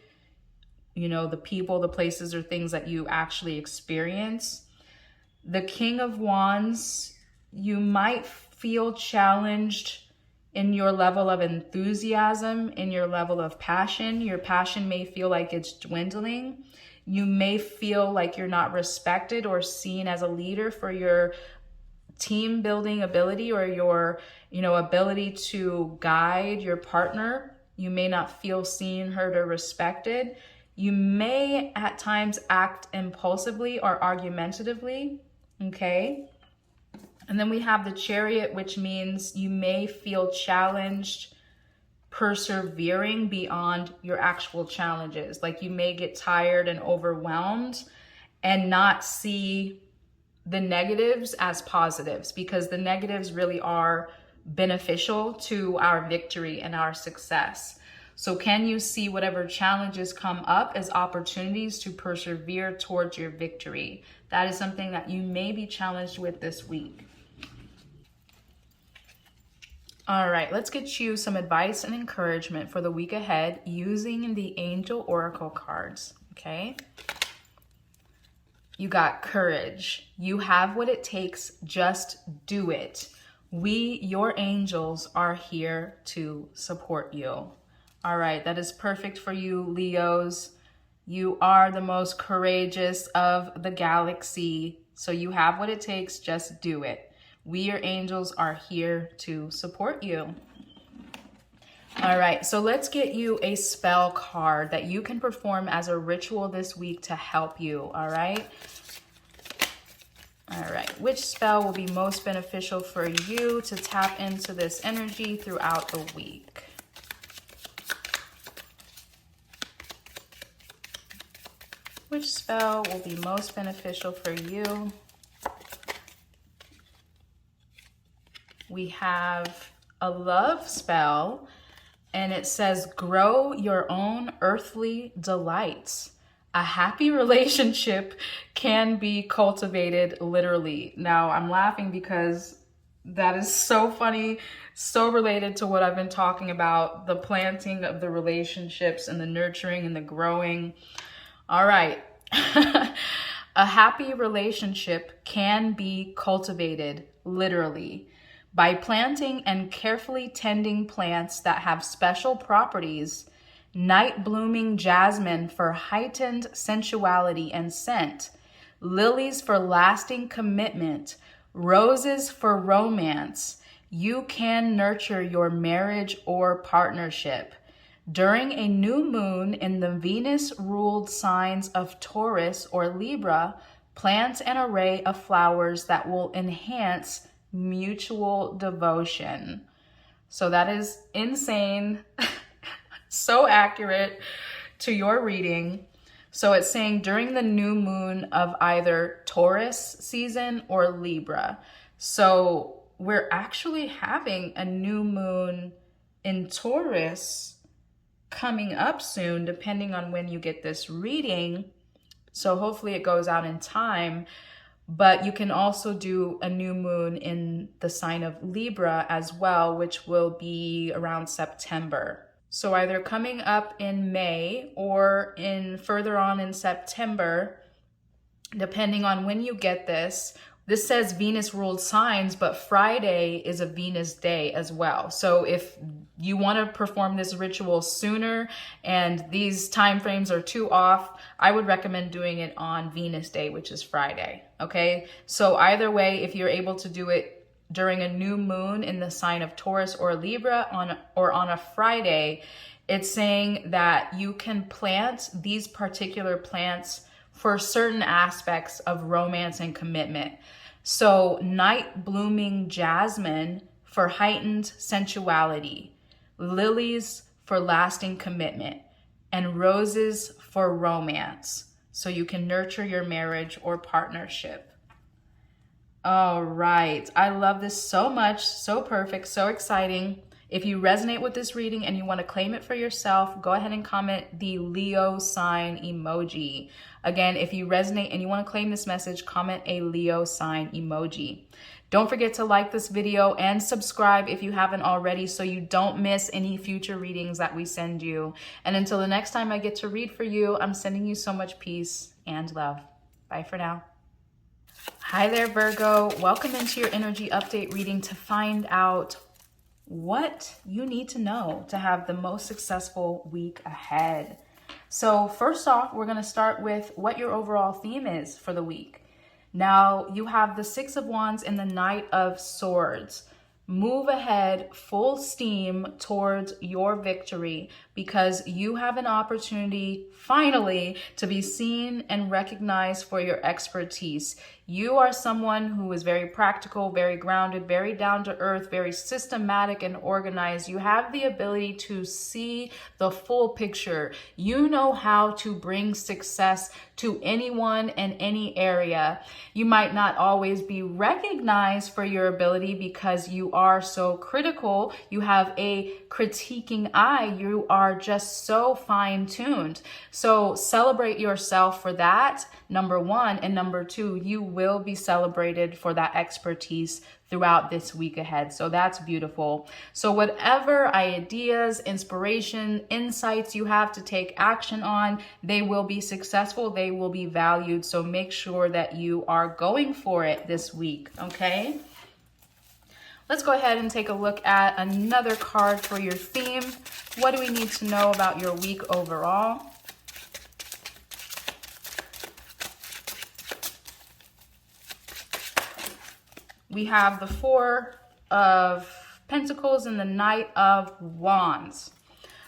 You know, the people, the places, or things that you actually experience. The King of Wands, you might feel challenged in your level of enthusiasm, in your level of passion. Your passion may feel like it's dwindling. You may feel like you're not respected or seen as a leader for your team building ability or your, ability to guide your partner. You may not feel seen, heard, or respected. You may at times act impulsively or argumentatively, okay? And then we have the Chariot, which means you may feel challenged persevering beyond your actual challenges. Like you may get tired and overwhelmed and not see the negatives as positives, because the negatives really are beneficial to our victory and our success. So can you see whatever challenges come up as opportunities to persevere towards your victory? That is something that you may be challenged with this week. All right, let's get you some advice and encouragement for the week ahead using the Angel Oracle cards, okay? You got courage. You have what it takes. Just do it. We, your angels, are here to support you. All right, that is perfect for you, Leos. You are the most courageous of the galaxy. So you have what it takes, just do it. We, your angels, are here to support you. All right, so let's get you a spell card that you can perform as a ritual this week to help you, all right? All right, which spell will be most beneficial for you to tap into this energy throughout the week? Which spell will be most beneficial for you? We have a love spell, and it says, grow your own earthly delights. A happy relationship can be cultivated literally. Now, I'm laughing because That is so funny, so related to what I've been talking about, the planting of the relationships and the nurturing and the growing. All right. A happy relationship can be cultivated, literally, by planting and carefully tending plants that have special properties. Night blooming jasmine for heightened sensuality and scent, lilies for lasting commitment, roses for romance. You can nurture your marriage or partnership. During a new moon in the Venus-ruled signs of Taurus or Libra, plant an array of flowers that will enhance mutual devotion. So that is insane. So accurate to your reading. So it's saying during the new moon of either Taurus season or Libra. So we're actually having a new moon in Taurus coming up soon, depending on when you get this reading. So hopefully it goes out in time. But you can also do a new moon in the sign of Libra as well, which will be around September. So either coming up in May or in further on in September, depending on when you get this. This says Venus ruled signs, but Friday is a Venus day as well. So if you want to perform this ritual sooner and these time frames are too off, I would recommend doing it on Venus day, which is Friday. Okay. So either way, if you're able to do it during a new moon in the sign of Taurus or Libra on a Friday, it's saying that you can plant these particular plants for certain aspects of romance and commitment. So night blooming jasmine for heightened sensuality, lilies for lasting commitment, and roses for romance. So you can nurture your marriage or partnership. All right. I love this so much. So perfect. So exciting. If you resonate with this reading and you want to claim it for yourself, go ahead and comment the Leo sign emoji. Again, if you resonate and you want to claim this message, comment a Leo sign emoji. Don't forget to like this video and subscribe if you haven't already so you don't miss any future readings that we send you. And until the next time I get to read for you, I'm sending you so much peace and love. Bye for now. Hi there, Virgo. Welcome into your energy update reading to find out what you need to know to have the most successful week ahead. So first off, we're going to start with what your overall theme is for the week. Now, you have the Six of Wands and the Knight of Swords. Move ahead full steam towards your victory because you have an opportunity finally to be seen and recognized for your expertise. You are someone who is very practical, very grounded, very down to earth, very systematic and organized. You have the ability to see the full picture. You know how to bring success to anyone in any area. You might not always be recognized for your ability because you are so critical. You have a critiquing eye. You are just so fine-tuned. So celebrate yourself for that, number one. And number two, you will be celebrated for that expertise throughout this week ahead. So that's beautiful. So whatever ideas, inspiration, insights you have to take action on, they will be successful. They will be valued. So make sure that you are going for it this week. Okay. Let's go ahead and take a look at another card for your theme. What do we need to know about your week overall? We have the Four of Pentacles and the Knight of Wands.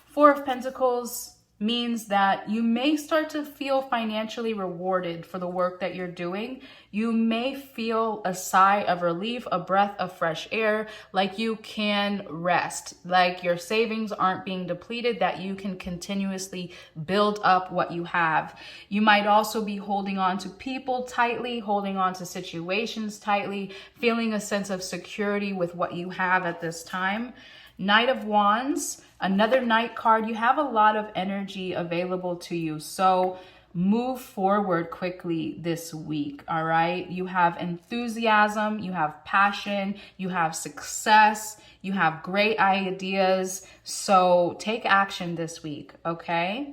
Four of Pentacles means that you may start to feel financially rewarded for the work that you're doing. You may feel a sigh of relief, a breath of fresh air, like you can rest, like your savings aren't being depleted, that you can continuously build up what you have. You might also be holding on to people tightly, holding on to situations tightly, feeling a sense of security with what you have at this time. Knight of Wands, another Knight card. You have a lot of energy available to you. So move forward quickly this week, all right? You have enthusiasm, you have passion, you have success, you have great ideas. So take action this week, okay?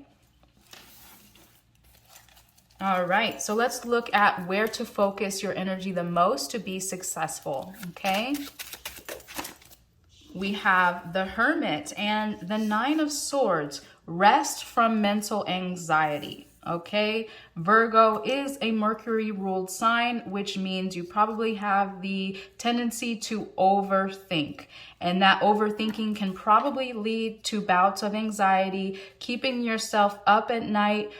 All right, so let's look at where to focus your energy the most to be successful, okay? We have the Hermit and the Nine of Swords. Rest from mental anxiety, okay? Virgo is a Mercury-ruled sign, which means you probably have the tendency to overthink. And that overthinking can probably lead to bouts of anxiety, keeping yourself up at night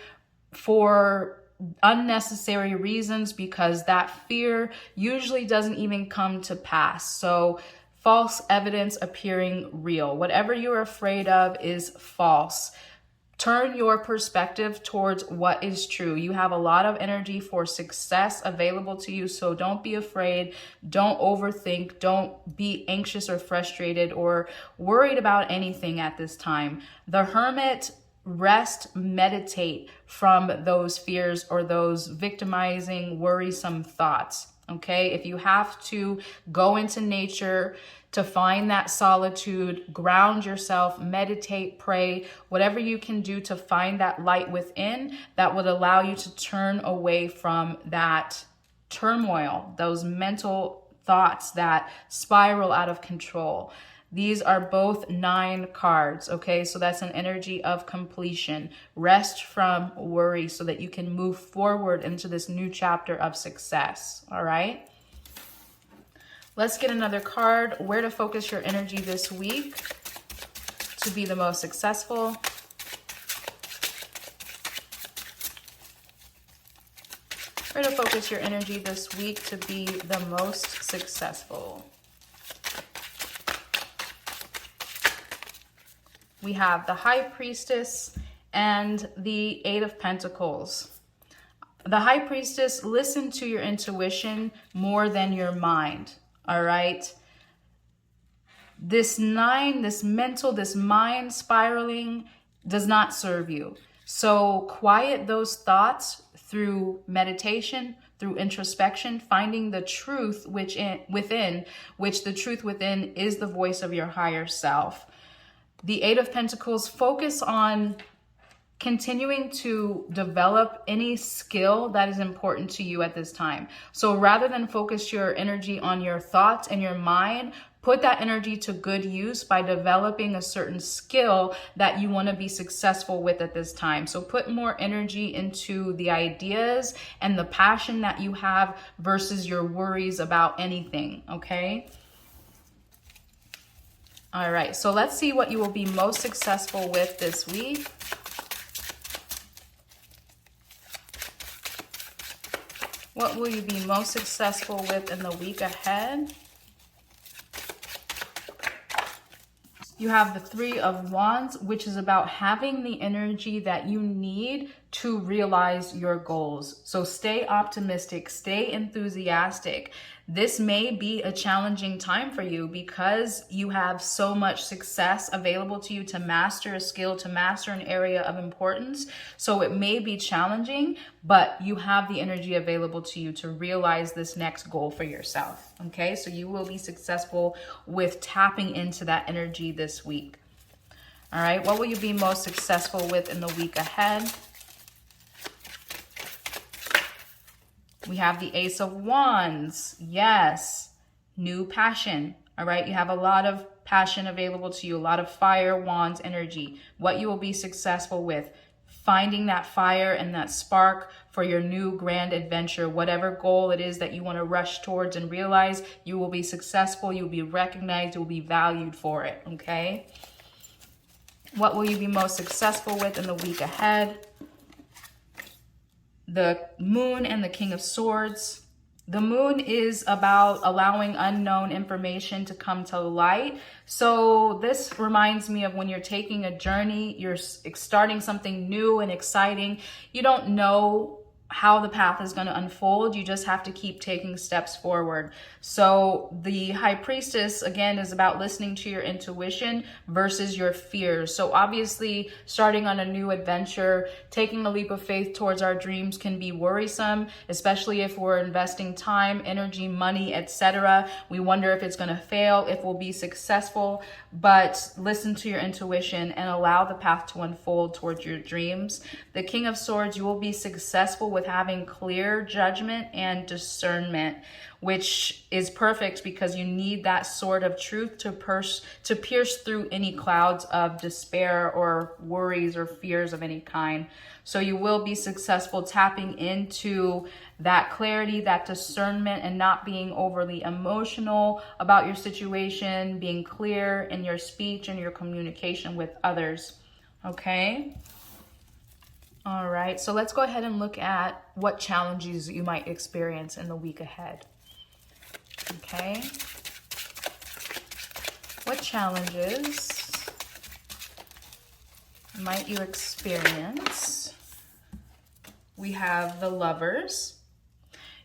for unnecessary reasons, because that fear usually doesn't even come to pass. So false evidence appearing real. Whatever you're afraid of is false. Turn your perspective towards what is true. You have a lot of energy for success available to you, so don't be afraid. Don't overthink. Don't be anxious or frustrated or worried about anything at this time. The Hermit, rest, meditate from those fears or those victimizing, worrisome thoughts. Okay, if you have to go into nature to find that solitude, ground yourself, meditate, pray, whatever you can do to find that light within that would allow you to turn away from that turmoil, those mental thoughts that spiral out of control. These are both 9 cards, okay? So that's an energy of completion. Rest from worry so that you can move forward into this new chapter of success, all right? Let's get another card. Where to focus your energy this week to be the most successful. Where to focus your energy this week to be the most successful. We have the High Priestess and the Eight of Pentacles. The High Priestess, listen to your intuition more than your mind, all right? This 9, this mental, this mind spiraling does not serve you. So quiet those thoughts through meditation, through introspection, finding the truth within, which the truth within is the voice of your higher self. The Eight of Pentacles, focus on continuing to develop any skill that is important to you at this time. So rather than focus your energy on your thoughts and your mind, put that energy to good use by developing a certain skill that you want to be successful with at this time. So put more energy into the ideas and the passion that you have versus your worries about anything, okay? All right, so let's see what you will be most successful with this week. What will you be most successful with in the week ahead? You have the Three of Wands, which is about having the energy that you need to realize your goals. So stay optimistic, stay enthusiastic. This may be a challenging time for you because you have so much success available to you to master a skill, to master an area of importance. So it may be challenging, but you have the energy available to you to realize this next goal for yourself. Okay, so you will be successful with tapping into that energy this week. All right, what will you be most successful with in the week ahead? We have the Ace of Wands. Yes, new passion. All right, you have a lot of passion available to you, a lot of fire, wands energy. What you will be successful with, finding that fire and that spark for your new grand adventure, whatever goal it is that you want to rush towards and realize, you will be successful, you'll be recognized, you'll be valued for it, okay? What will you be most successful with in the week ahead? The Moon and the King of Swords. The Moon is about allowing unknown information to come to light. So this reminds me of when you're taking a journey, you're starting something new and exciting. You don't know how the path is going to unfold. You just have to keep taking steps forward. So the High Priestess, again, is about listening to your intuition versus your fears. So obviously, starting on a new adventure, taking a leap of faith towards our dreams can be worrisome, especially if we're investing time, energy, money, etc. We wonder if it's going to fail, if we'll be successful, but listen to your intuition and allow the path to unfold towards your dreams. The King of Swords, you will be successful with having clear judgment and discernment, which is perfect because you need that sword of truth to pierce through any clouds of despair or worries or fears of any kind. So you will be successful tapping into that clarity, that discernment, and not being overly emotional about your situation, being clear in your speech and your communication with others. Okay? All right, so let's go ahead and look at what challenges you might experience in the week ahead. Okay. What challenges might you experience? We have the Lovers.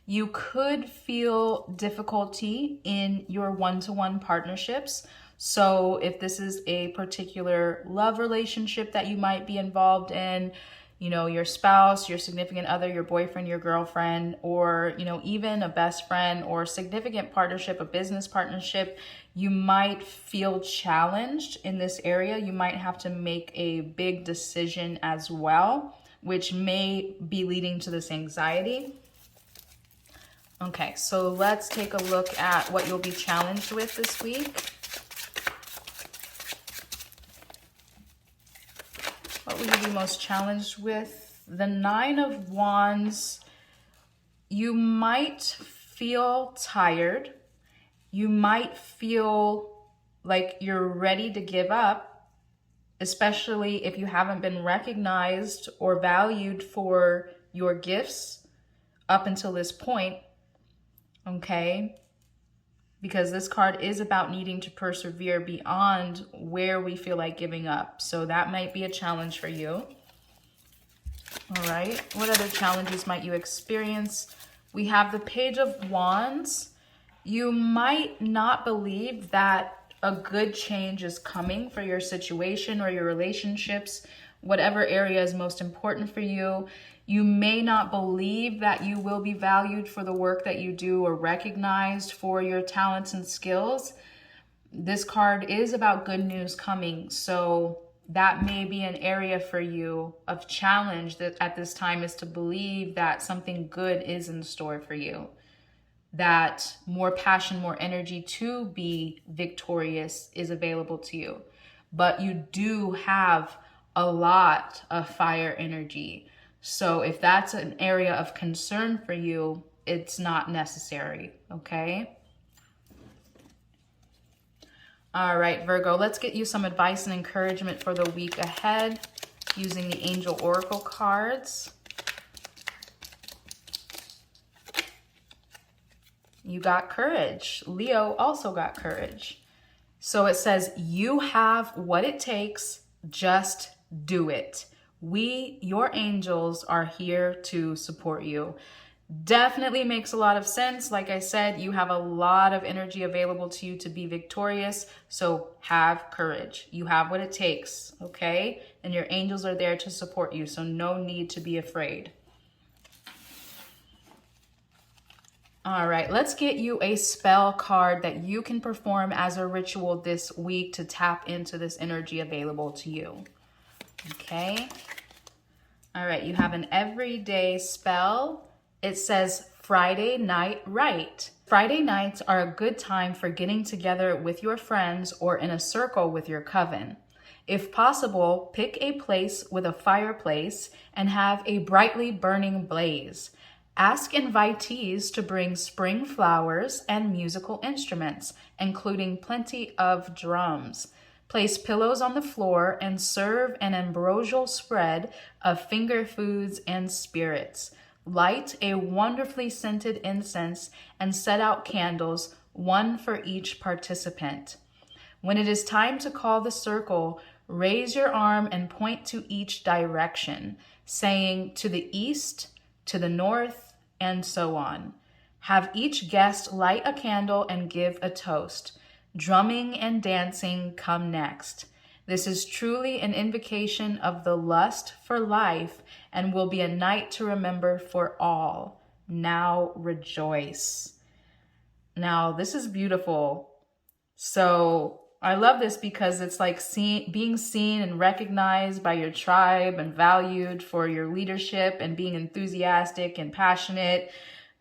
You could feel difficulty in your one-to-one partnerships. So if this is a particular love relationship that you might be involved in, you know, your spouse, your significant other, your boyfriend, your girlfriend, or, you know, even a best friend or significant partnership, a business partnership, you might feel challenged in this area. You might have to make a big decision as well, which may be leading to this anxiety. Okay, so let's take a look at what you'll be challenged with this week. What will you be most challenged with? The Nine of Wands. You might feel tired. You might feel like you're ready to give up, especially if you haven't been recognized or valued for your gifts up until this point. Okay? Because this card is about needing to persevere beyond where we feel like giving up. So that might be a challenge for you. All right. What other challenges might you experience? We have the Page of Wands. You might not believe that a good change is coming for your situation or your relationships, whatever area is most important for you. You may not believe that you will be valued for the work that you do or recognized for your talents and skills. This card is about good news coming. So that may be an area for you of challenge that at this time is to believe that something good is in store for you. That more passion, more energy to be victorious is available to you. But you do have a lot of fire energy. So if that's an area of concern for you, it's not necessary, okay? All right, Virgo, let's get you some advice and encouragement for the week ahead using the Angel Oracle cards. You got courage. Leo also got courage. So it says, you have what it takes, just do it. We, your angels, are here to support you. Definitely makes a lot of sense. Like I said, you have a lot of energy available to you to be victorious. So have courage. You have what it takes, okay? And your angels are there to support you. So no need to be afraid. All right, let's get you a spell card that you can perform as a ritual this week to tap into this energy available to you. Okay. All right, you have an everyday spell. It says Friday Night Right. Friday nights are a good time for getting together with your friends or in a circle with your coven. If possible, pick a place with a fireplace and have a brightly burning blaze. Ask invitees to bring spring flowers and musical instruments, including plenty of drums. Place pillows on the floor and serve an ambrosial spread of finger foods and spirits. Light a wonderfully scented incense and set out candles, one for each participant. When it is time to call the circle, raise your arm and point to each direction, saying to the east, to the north, and so on. Have each guest light a candle and give a toast. Drumming and dancing come next. This is truly an invocation of the lust for life and will be a night to remember for all. Now rejoice. Now, this is beautiful. So I love this because it's like being seen and recognized by your tribe and valued for your leadership and being enthusiastic and passionate.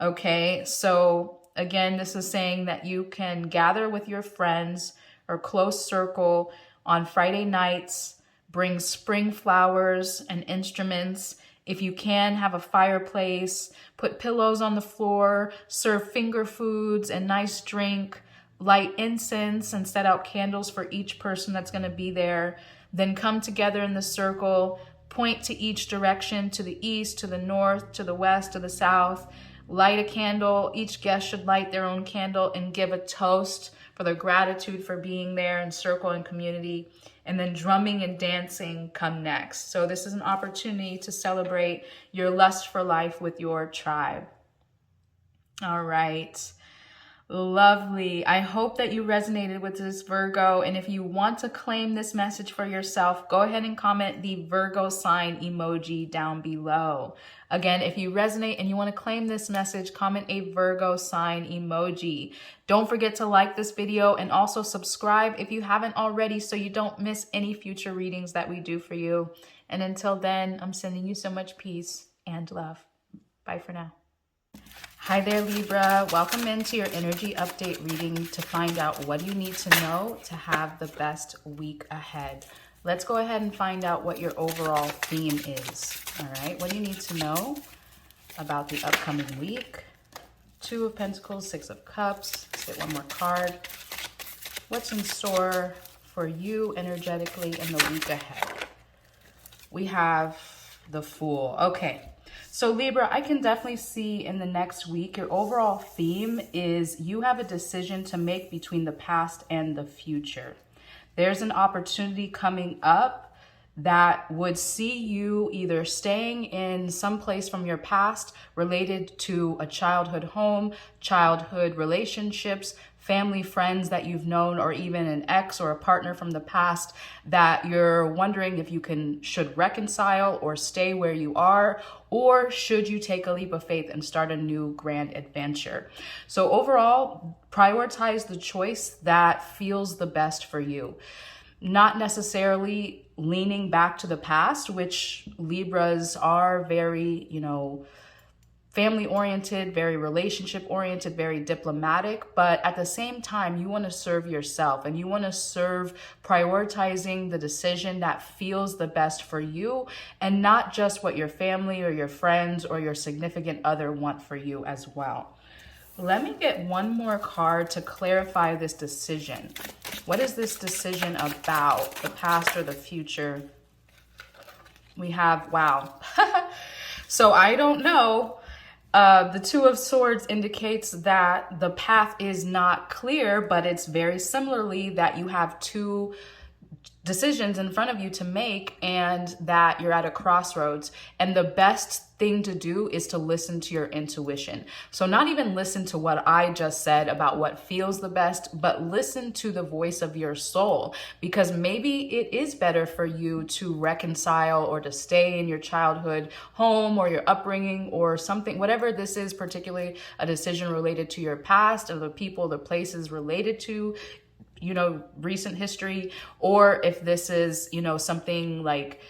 Okay, so again, this is saying that you can gather with your friends or close circle on Friday nights, bring spring flowers and instruments. If you can, have a fireplace, put pillows on the floor, serve finger foods and nice drink, light incense and set out candles for each person that's going to be there. Then come together in the circle, point to each direction, to the east, to the north, to the west, to the south. Light a candle. Each guest should light their own candle and give a toast for their gratitude for being there in circle and community. And then drumming and dancing come next. So this is an opportunity to celebrate your lust for life with your tribe. All right. Lovely. I hope that you resonated with this, Virgo. And if you want to claim this message for yourself, go ahead and comment the Virgo sign emoji down below. Again, if you resonate and you want to claim this message, comment a Virgo sign emoji. Don't forget to like this video and also subscribe if you haven't already so you don't miss any future readings that we do for you. And until then, I'm sending you so much peace and love. Bye for now. Hi there, Libra. Welcome into your energy update reading to find out what you need to know to have the best week ahead. Let's go ahead and find out what your overall theme is. All right, what do you need to know about the upcoming week? Two of Pentacles, Six of Cups. Let's get one more card. What's in store for you energetically in the week ahead? We have the Fool. Okay. So Libra, I can definitely see in the next week, your overall theme is you have a decision to make between the past and the future. There's an opportunity coming up that would see you either staying in some place from your past related to a childhood home, childhood relationships, family, friends that you've known, or even an ex or a partner from the past that you're wondering if you should reconcile or stay where you are, or should you take a leap of faith and start a new grand adventure. So overall, prioritize the choice that feels the best for you. Not necessarily leaning back to the past, which Libras are very, family oriented, very relationship oriented, very diplomatic. But at the same time, you want to serve yourself and you want to serve prioritizing the decision that feels the best for you and not just what your family or your friends or your significant other want for you as well. Let me get one more card to clarify this decision. What is this decision about? The past or the future? We have, wow. So I don't know. The Two of Swords indicates that the path is not clear, but it's very similarly that you have two decisions in front of you to make and that you're at a crossroads. And the best thing to do is to listen to your intuition. So not even listen to what I just said about what feels the best, but listen to the voice of your soul, because maybe it is better for you to reconcile or to stay in your childhood home or your upbringing or something, whatever this is, particularly a decision related to your past or the people, the places related to recent history, or if this is, something like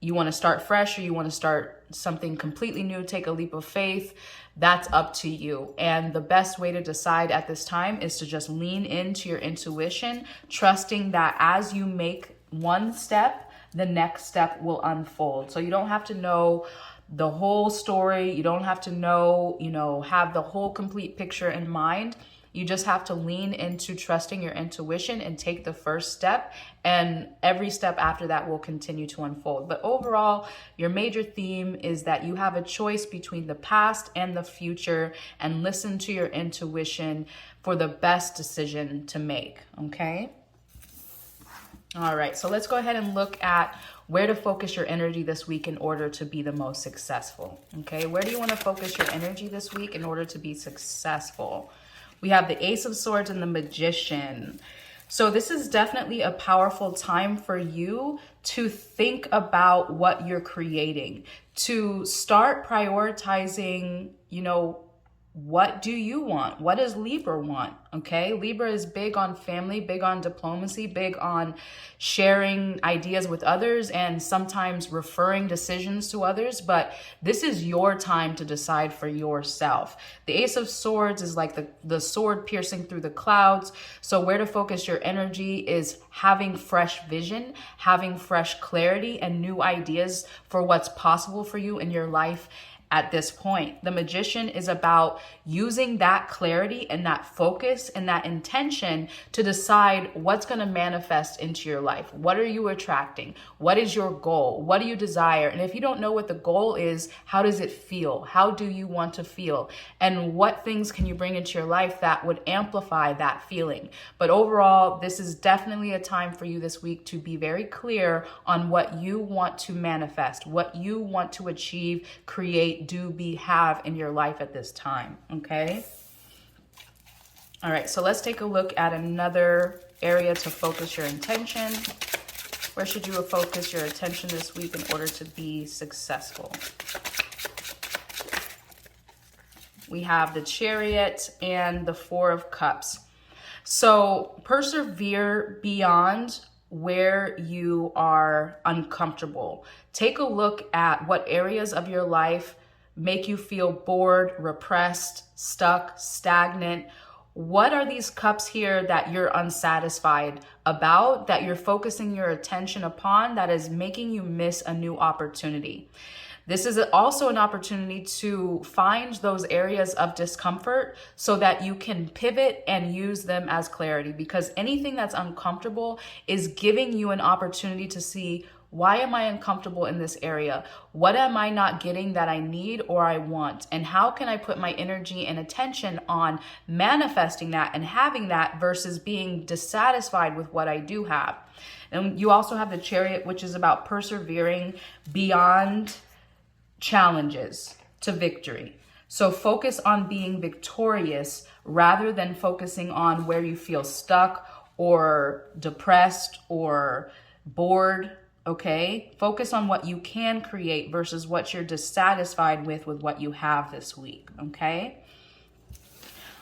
you want to start fresh or you want to start something completely new, take a leap of faith, that's up to you. And the best way to decide at this time is to just lean into your intuition, trusting that as you make one step, the next step will unfold. So you don't have to know the whole story. You don't have to know, have the whole complete picture in mind. You just have to lean into trusting your intuition and take the first step, and every step after that will continue to unfold. But overall, your major theme is that you have a choice between the past and the future, and listen to your intuition for the best decision to make, okay? All right, so let's go ahead and look at where to focus your energy this week in order to be the most successful. Okay, where do you want to focus your energy this week in order to be successful? We have the Ace of Swords and the Magician. So this is definitely a powerful time for you to think about what you're creating, to start prioritizing, what do you want? What does Libra want? Okay, Libra is big on family, big on diplomacy, big on sharing ideas with others and sometimes referring decisions to others. But this is your time to decide for yourself. The Ace of Swords is like the sword piercing through the clouds. So where to focus your energy is having fresh vision, having fresh clarity and new ideas for what's possible for you in your life. At this point, the Magician is about using that clarity and that focus and that intention to decide what's going to manifest into your life. What are you attracting? What is your goal? What do you desire? And if you don't know what the goal is, how does it feel? How do you want to feel? And what things can you bring into your life that would amplify that feeling? But overall, this is definitely a time for you this week to be very clear on what you want to manifest, what you want to achieve, create, do, be, have in your life at this time. Okay. All right. So let's take a look at another area to focus your intention. Where should you focus your attention this week in order to be successful? We have the Chariot and the Four of Cups. So persevere beyond where you are uncomfortable. Take a look at what areas of your life make you feel bored, repressed, stuck, stagnant. What are these cups here that you're unsatisfied about, that you're focusing your attention upon, that is making you miss a new opportunity? This is also an opportunity to find those areas of discomfort so that you can pivot and use them as clarity, because anything that's uncomfortable is giving you an opportunity to see, why am I uncomfortable in this area? What am I not getting that I need or I want? And how can I put my energy and attention on manifesting that and having that versus being dissatisfied with what I do have? And you also have the Chariot, which is about persevering beyond challenges to victory. So focus on being victorious rather than focusing on where you feel stuck or depressed or bored. Okay, focus on what you can create versus what you're dissatisfied with what you have this week. Okay.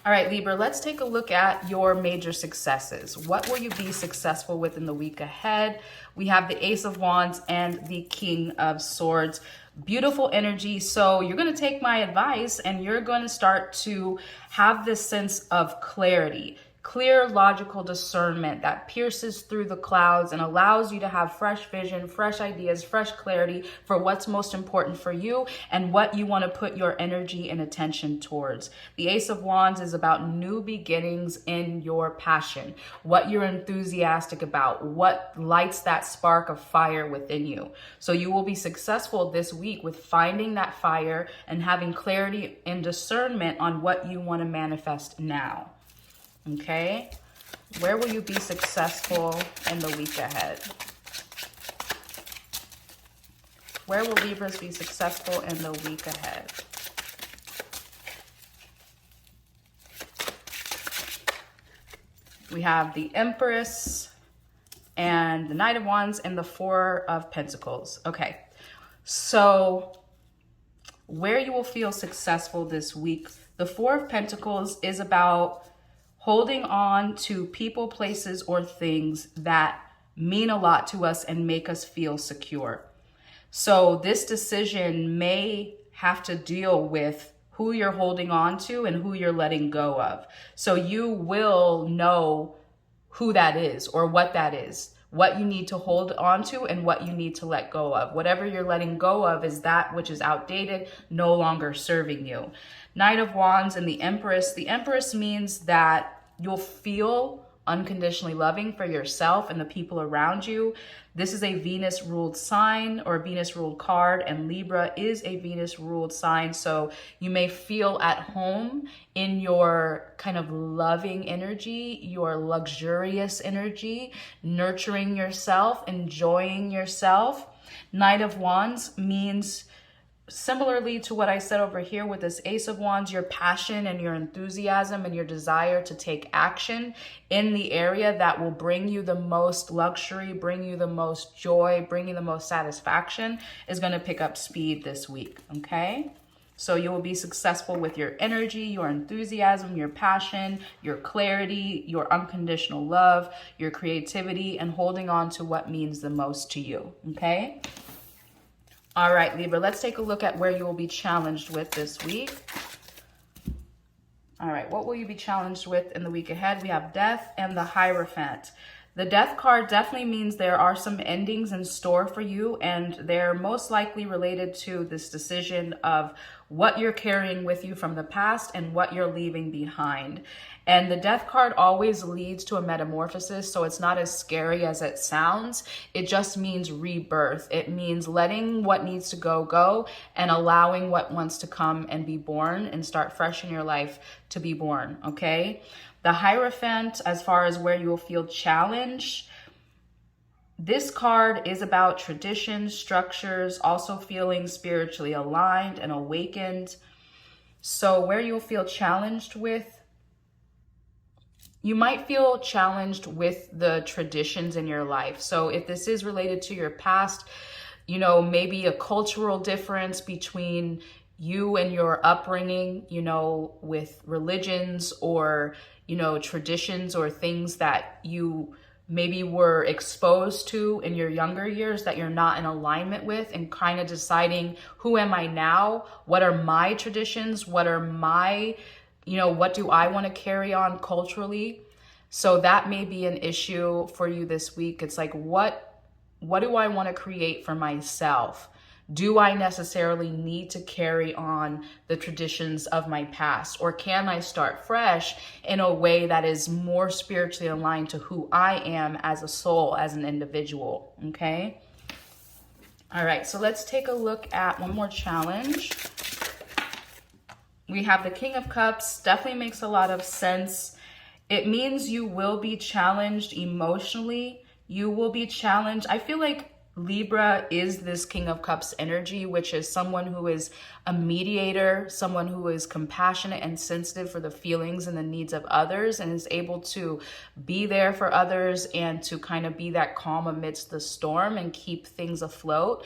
All right, Libra, let's take a look at your major successes. What will you be successful with in the week ahead? We have the Ace of Wands and the King of Swords. Beautiful energy. So you're going to take my advice and you're going to start to have this sense of clarity, clear logical discernment that pierces through the clouds and allows you to have fresh vision, fresh ideas, fresh clarity for what's most important for you and what you want to put your energy and attention towards. The Ace of Wands is about new beginnings in your passion, what you're enthusiastic about, what lights that spark of fire within you. So you will be successful this week with finding that fire and having clarity and discernment on what you want to manifest now. Okay, where will you be successful in the week ahead? Where will Libras be successful in the week ahead? We have the Empress and the Knight of Wands and the Four of Pentacles. Okay, so where you will feel successful this week, the Four of Pentacles is about holding on to people, places, or things that mean a lot to us and make us feel secure. So this decision may have to deal with who you're holding on to and who you're letting go of. So you will know who that is or what that is, what you need to hold on to and what you need to let go of. Whatever you're letting go of is that which is outdated, no longer serving you. Knight of Wands and the Empress. The Empress means that you'll feel unconditionally loving for yourself and the people around you. This is a Venus-ruled sign or a Venus-ruled card, and Libra is a Venus-ruled sign. So you may feel at home in your kind of loving energy, your luxurious energy, nurturing yourself, enjoying yourself. Knight of Wands means, similarly to what I said over here with this Ace of Wands, your passion and your enthusiasm and your desire to take action in the area that will bring you the most luxury, bring you the most joy, bring you the most satisfaction is going to pick up speed this week, okay? So you will be successful with your energy, your enthusiasm, your passion, your clarity, your unconditional love, your creativity, and holding on to what means the most to you, okay? All right, Libra, let's take a look at where you will be challenged with this week. All right, what will you be challenged with in the week ahead? We have Death and the Hierophant. The Death card definitely means there are some endings in store for you, and they're most likely related to this decision of what you're carrying with you from the past and what you're leaving behind. And the Death card always leads to a metamorphosis, so it's not as scary as it sounds. It just means rebirth. It means letting what needs to go, go, and allowing what wants to come and be born and start fresh in your life to be born, okay? The Hierophant, as far as where you will feel challenged, this card is about traditions, structures, also feeling spiritually aligned and awakened. So where you'll feel challenged with, you might feel challenged with the traditions in your life. So if this is related to your past, you know, maybe a cultural difference between you and your upbringing, you know, with religions or, you know, traditions or things that you maybe were exposed to in your younger years that you're not in alignment with, and kind of deciding, who am I now? What are my traditions? What are my, you know, what do I want to carry on culturally? So that may be an issue for you this week. It's like, what do I want to create for myself? Do I necessarily need to carry on the traditions of my past? Or can I start fresh in a way that is more spiritually aligned to who I am as a soul, as an individual, okay? All right, so let's take a look at one more challenge. We have the King of Cups. Definitely makes a lot of sense. It means you will be challenged emotionally. You will be challenged. I feel like Libra is this King of Cups energy, which is someone who is a mediator, someone who is compassionate and sensitive for the feelings and the needs of others, and is able to be there for others and to kind of be that calm amidst the storm and keep things afloat.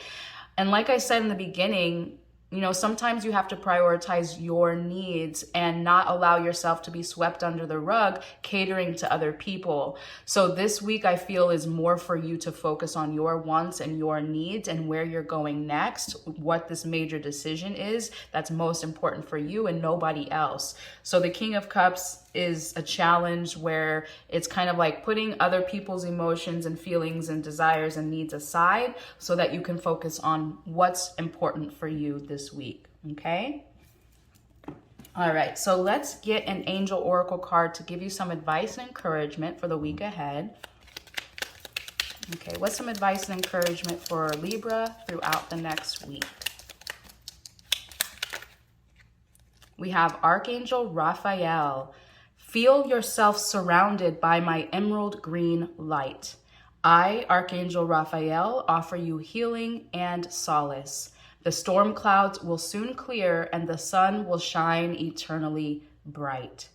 And like I said in the beginning, you know, sometimes you have to prioritize your needs and not allow yourself to be swept under the rug, catering to other people. So this week I feel is more for you to focus on your wants and your needs and where you're going next, what this major decision is that's most important for you and nobody else. So the King of Cups is a challenge where it's kind of like putting other people's emotions and feelings and desires and needs aside so that you can focus on what's important for you this week, okay? All right, so let's get an angel oracle card to give you some advice and encouragement for the week ahead. Okay, what's some advice and encouragement for Libra throughout the next week? We have Archangel Raphael. Feel yourself surrounded by my emerald green light. I, Archangel Raphael, offer you healing and solace. The storm clouds will soon clear and the sun will shine eternally bright.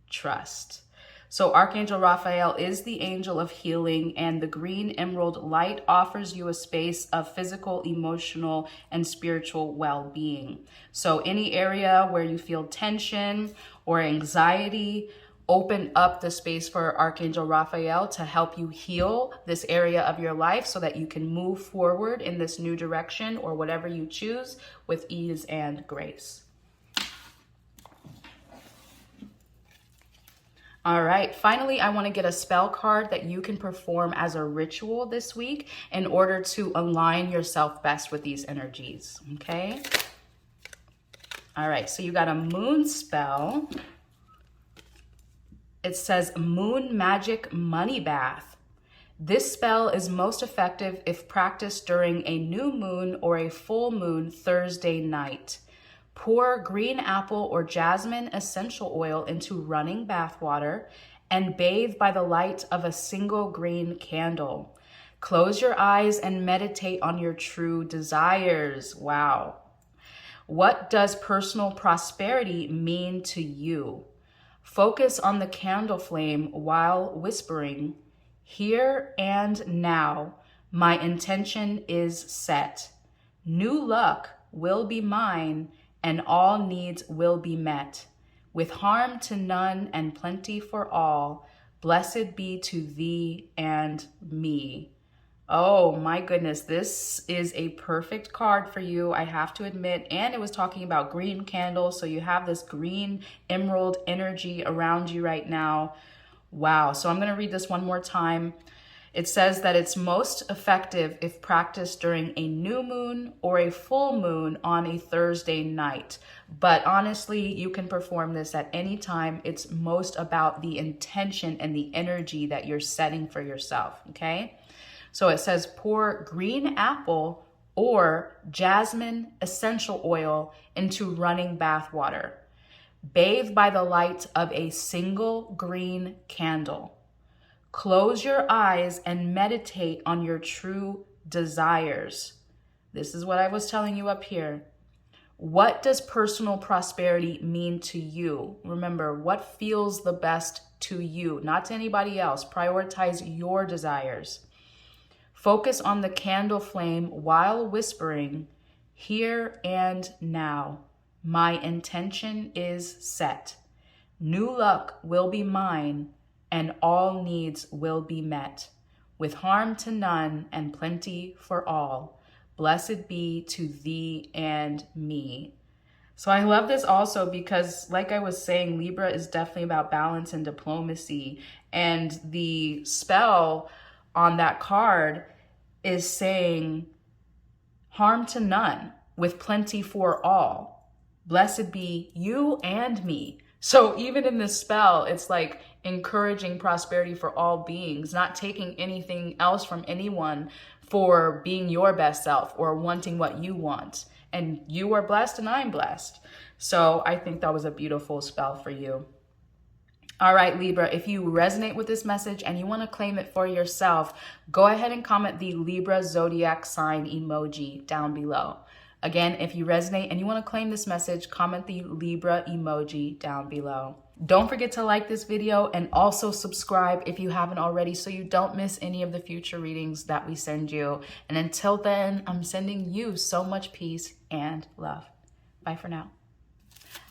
Trust. So Archangel Raphael is the angel of healing, and the green emerald light offers you a space of physical, emotional, and spiritual well-being. So any area where you feel tension or anxiety, open up the space for Archangel Raphael to help you heal this area of your life so that you can move forward in this new direction or whatever you choose with ease and grace. All right, finally, I want to get a spell card that you can perform as a ritual this week in order to align yourself best with these energies, okay? All right, so you got a moon spell. It says Moon Magic Money Bath. This spell is most effective if practiced during a new moon or a full moon Thursday night. Pour green apple or jasmine essential oil into running bath water and bathe by the light of a single green candle. Close your eyes and meditate on your true desires. Wow. What does personal prosperity mean to you? Focus on the candle flame while whispering, here and now, my intention is set. New luck will be mine and all needs will be met. With harm to none and plenty for all, blessed be to thee and me. Oh my goodness, this is a perfect card for you, I have to admit. And it was talking about green candles, so you have this green emerald energy around you right now. Wow, so I'm going to read this one more time. It says that it's most effective if practiced during a new moon or a full moon on a Thursday night. But honestly, you can perform this at any time. It's most about the intention and the energy that you're setting for yourself, okay? So it says pour green apple or jasmine essential oil into running bath water. Bathe by the light of a single green candle. Close your eyes and meditate on your true desires. This is what I was telling you up here. What does personal prosperity mean to you? Remember, what feels the best to you, not to anybody else. Prioritize your desires. Focus on the candle flame while whispering, here and now, my intention is set. New luck will be mine and all needs will be met. With harm to none and plenty for all, blessed be to thee and me. So I love this also because, like I was saying, Libra is definitely about balance and diplomacy. And the spell on that card is saying harm to none with plenty for all. Blessed be you and me. So even in this spell, it's like encouraging prosperity for all beings, not taking anything else from anyone for being your best self or wanting what you want. And you are blessed and I'm blessed. So I think that was a beautiful spell for you. All right, Libra, if you resonate with this message and you want to claim it for yourself, go ahead and comment the Libra zodiac sign emoji down below. Again, if you resonate and you want to claim this message, comment the Libra emoji down below. Don't forget to like this video and also subscribe if you haven't already so you don't miss any of the future readings that we send you. And until then, I'm sending you so much peace and love. Bye for now.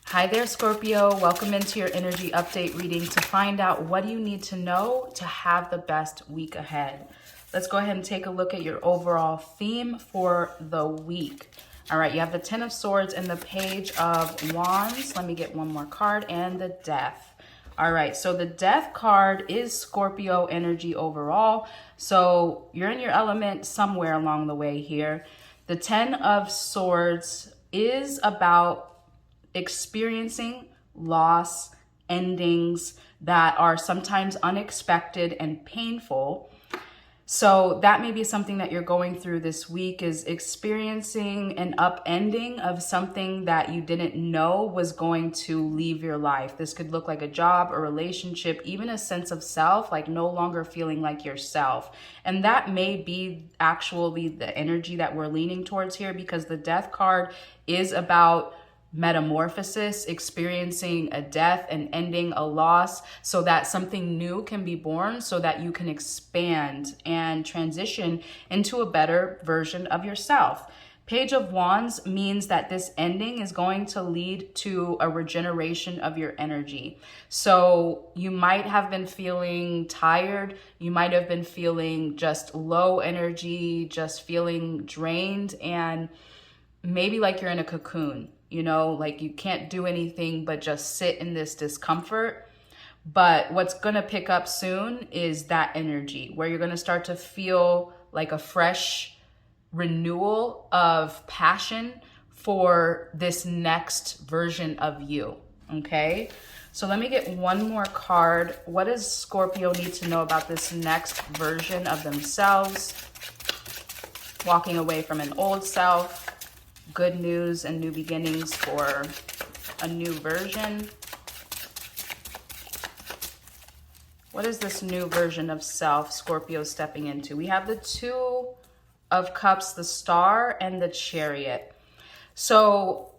Hi there, Scorpio. Welcome into your energy update reading to find out what you need to know to have the best week ahead. Let's go ahead and take a look at your overall theme for the week. All right, you have the Ten of Swords and the Page of Wands. Let me get one more card, and the Death. All right, so the Death card is Scorpio energy overall. So you're in your element somewhere along the way here. The Ten of Swords is about experiencing loss, endings that are sometimes unexpected and painful. So that may be something that you're going through this week, is experiencing an upending of something that you didn't know was going to leave your life. This could look like a job, a relationship, even a sense of self, like no longer feeling like yourself. And that may be actually the energy that we're leaning towards here, because the Death card is about metamorphosis, experiencing a death and ending a loss so that something new can be born, so that you can expand and transition into a better version of yourself. Page of Wands means that this ending is going to lead to a regeneration of your energy. So you might have been feeling tired. You might have been feeling just low energy, just feeling drained, and maybe like you're in a cocoon. You know, like you can't do anything but just sit in this discomfort. But what's going to pick up soon is that energy where you're going to start to feel like a fresh renewal of passion for this next version of you. Okay, so let me get one more card. What does Scorpio need to know about this next version of themselves? Walking away from an old self. Good news and new beginnings for a new version. What is this new version of self Scorpio stepping into? We have the Two of Cups, the Star, and the Chariot. So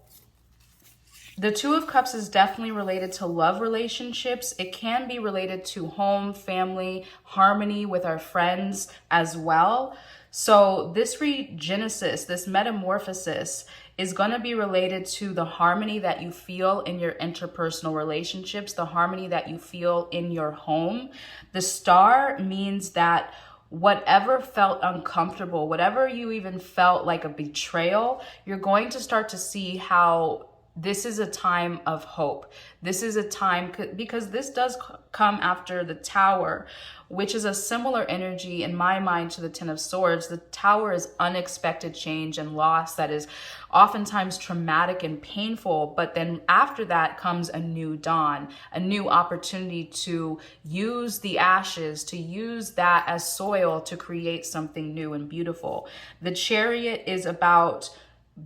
the Two of Cups is definitely related to love relationships. It can be related to home, family, harmony with our friends as well. So this regenesis, this metamorphosis is going to be related to the harmony that you feel in your interpersonal relationships, the harmony that you feel in your home. The Star means that whatever felt uncomfortable, whatever you even felt like a betrayal, you're going to start to see how this is a time of hope. This is a time, because this does come after the Tower, which is a similar energy in my mind to the Ten of Swords. The Tower is unexpected change and loss that is oftentimes traumatic and painful, but then after that comes a new dawn, a new opportunity to use the ashes, to use that as soil to create something new and beautiful. The Chariot is about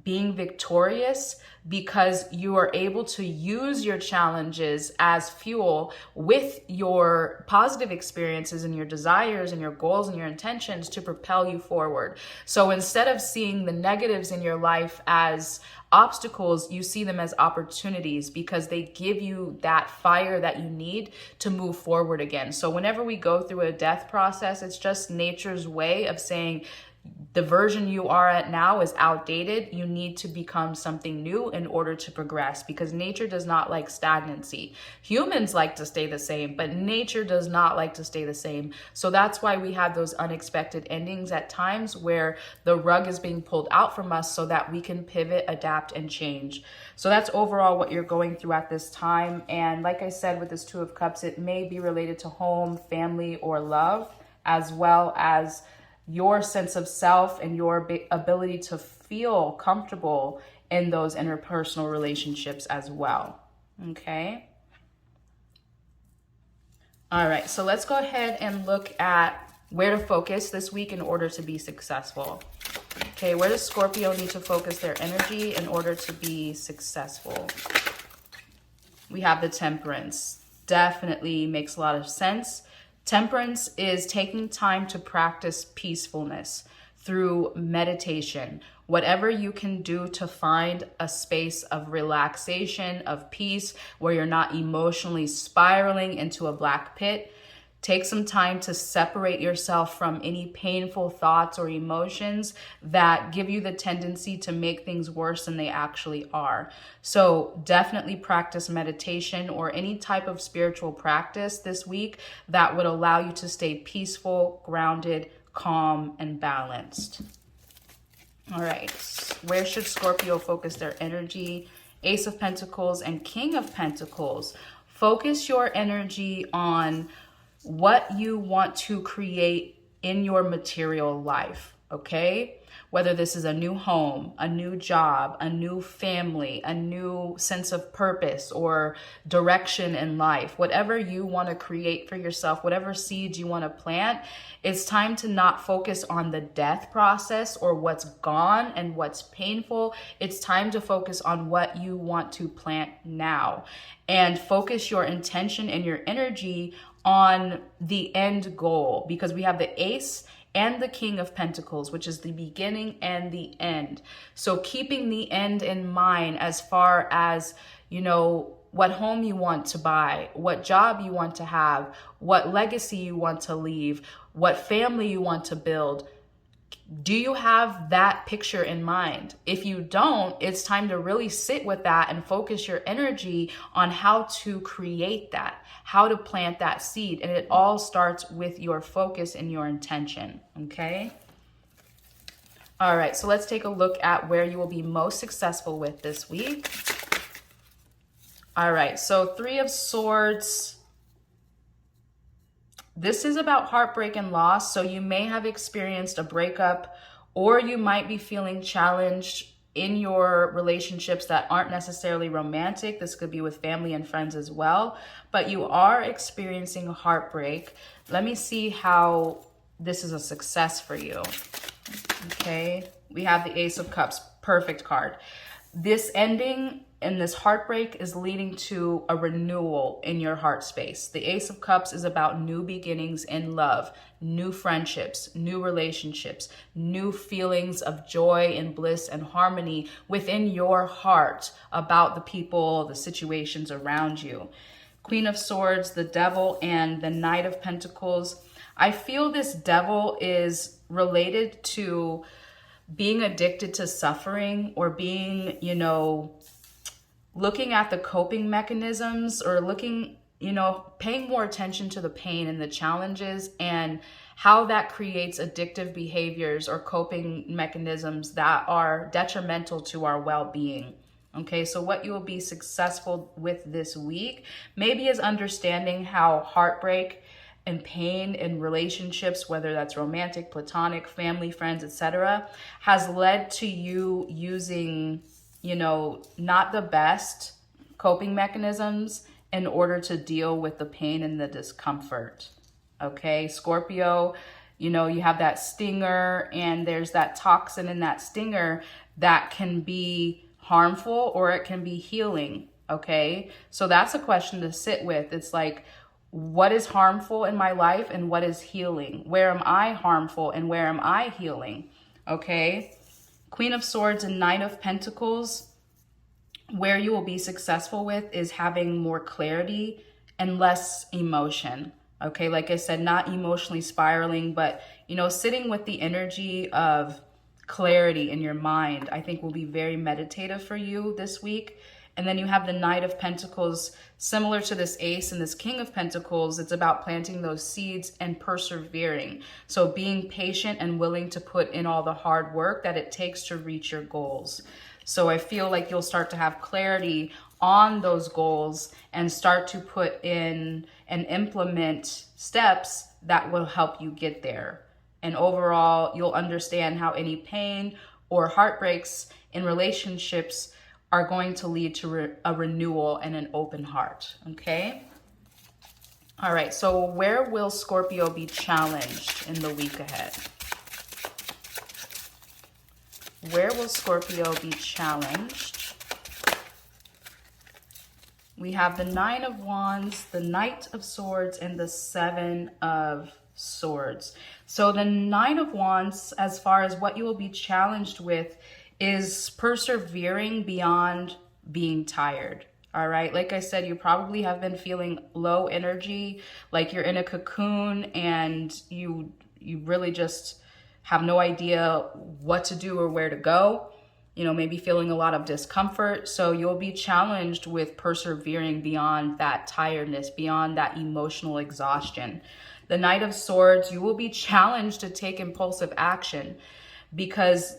being victorious because you are able to use your challenges as fuel with your positive experiences and your desires and your goals and your intentions to propel you forward. So instead of seeing the negatives in your life as obstacles, you see them as opportunities because they give you that fire that you need to move forward again. So whenever we go through a death process, it's just nature's way of saying, the version you are at now is outdated. You need to become something new in order to progress, because nature does not like stagnancy. Humans like to stay the same, but nature does not like to stay the same. So that's why we have those unexpected endings at times where the rug is being pulled out from us so that we can pivot, adapt, and change. So that's overall what you're going through at this time. And like I said, with this Two of Cups, it may be related to home, family, or love, as well as your sense of self and your ability to feel comfortable in those interpersonal relationships as well. Okay. All right. So let's go ahead and look at where to focus this week in order to be successful. Okay. Where does Scorpio need to focus their energy in order to be successful? We have the Temperance. Definitely makes a lot of sense. Temperance is taking time to practice peacefulness through meditation. Whatever you can do to find a space of relaxation, of peace, where you're not emotionally spiraling into a black pit. Take some time to separate yourself from any painful thoughts or emotions that give you the tendency to make things worse than they actually are. So definitely practice meditation or any type of spiritual practice this week that would allow you to stay peaceful, grounded, calm, and balanced. All right, where should Scorpio focus their energy? Ace of Pentacles and King of Pentacles. Focus your energy on what you want to create in your material life, okay? Whether this is a new home, a new job, a new family, a new sense of purpose or direction in life, whatever you want to create for yourself, whatever seeds you want to plant, it's time to not focus on the death process or what's gone and what's painful. It's time to focus on what you want to plant now and focus your intention and your energy on the end goal, because we have the Ace and the King of Pentacles, which is the beginning and the end. So keeping the end in mind as far as, you know, what home you want to buy, what job you want to have, what legacy you want to leave, what family you want to build. Do you have that picture in mind? If you don't, it's time to really sit with that and focus your energy on how to create that, how to plant that seed. And it all starts with your focus and your intention, okay? All right, so let's take a look at where you will be most successful with this week. All right, so Three of Swords. This is about heartbreak and loss. So you may have experienced a breakup, or you might be feeling challenged in your relationships that aren't necessarily romantic. This could be with family and friends as well, but you are experiencing a heartbreak. Let me see how this is a success for you. Okay, we have the Ace of Cups, perfect card. This ending and this heartbreak is leading to a renewal in your heart space. The Ace of Cups is about new beginnings in love, new friendships, new relationships, new feelings of joy and bliss and harmony within your heart about the people, the situations around you. Queen of Swords, the Devil, and the Knight of Pentacles. I feel this Devil is related to being addicted to suffering, or being, you know, looking at the coping mechanisms, or looking, you know, paying more attention to the pain and the challenges and how that creates addictive behaviors or coping mechanisms that are detrimental to our well-being. Okay, so what you will be successful with this week maybe is understanding how heartbreak and pain in relationships, whether that's romantic, platonic, family, friends, etc., has led to you using, you know, not the best coping mechanisms in order to deal with the pain and the discomfort. Okay, Scorpio, you know, you have that stinger, and there's that toxin in that stinger that can be harmful or it can be healing. Okay, so that's a question to sit with. It's like, what is harmful in my life and what is healing? Where am I harmful and where am I healing? Okay. Queen of Swords and Knight of Pentacles, where you will be successful with is having more clarity and less emotion. Okay. Like I said, not emotionally spiraling, but, you know, sitting with the energy of clarity in your mind, I think will be very meditative for you this week. And then you have the Knight of Pentacles, similar to this Ace and this King of Pentacles. It's about planting those seeds and persevering. So being patient and willing to put in all the hard work that it takes to reach your goals. So I feel like you'll start to have clarity on those goals and start to put in and implement steps that will help you get there. And overall, you'll understand how any pain or heartbreaks in relationships are going to lead to a renewal and an open heart, okay? All right, so where will Scorpio be challenged in the week ahead? Where will Scorpio be challenged? We have the Nine of Wands, the Knight of Swords, and the Seven of Swords. So the Nine of Wands, as far as what you will be challenged with, is persevering beyond being tired. All right. Like I said, you probably have been feeling low energy, like you're in a cocoon and you really just have no idea what to do or where to go. You know, maybe feeling a lot of discomfort. So you'll be challenged with persevering beyond that tiredness, beyond that emotional exhaustion. The Knight of Swords, you will be challenged to take impulsive action because,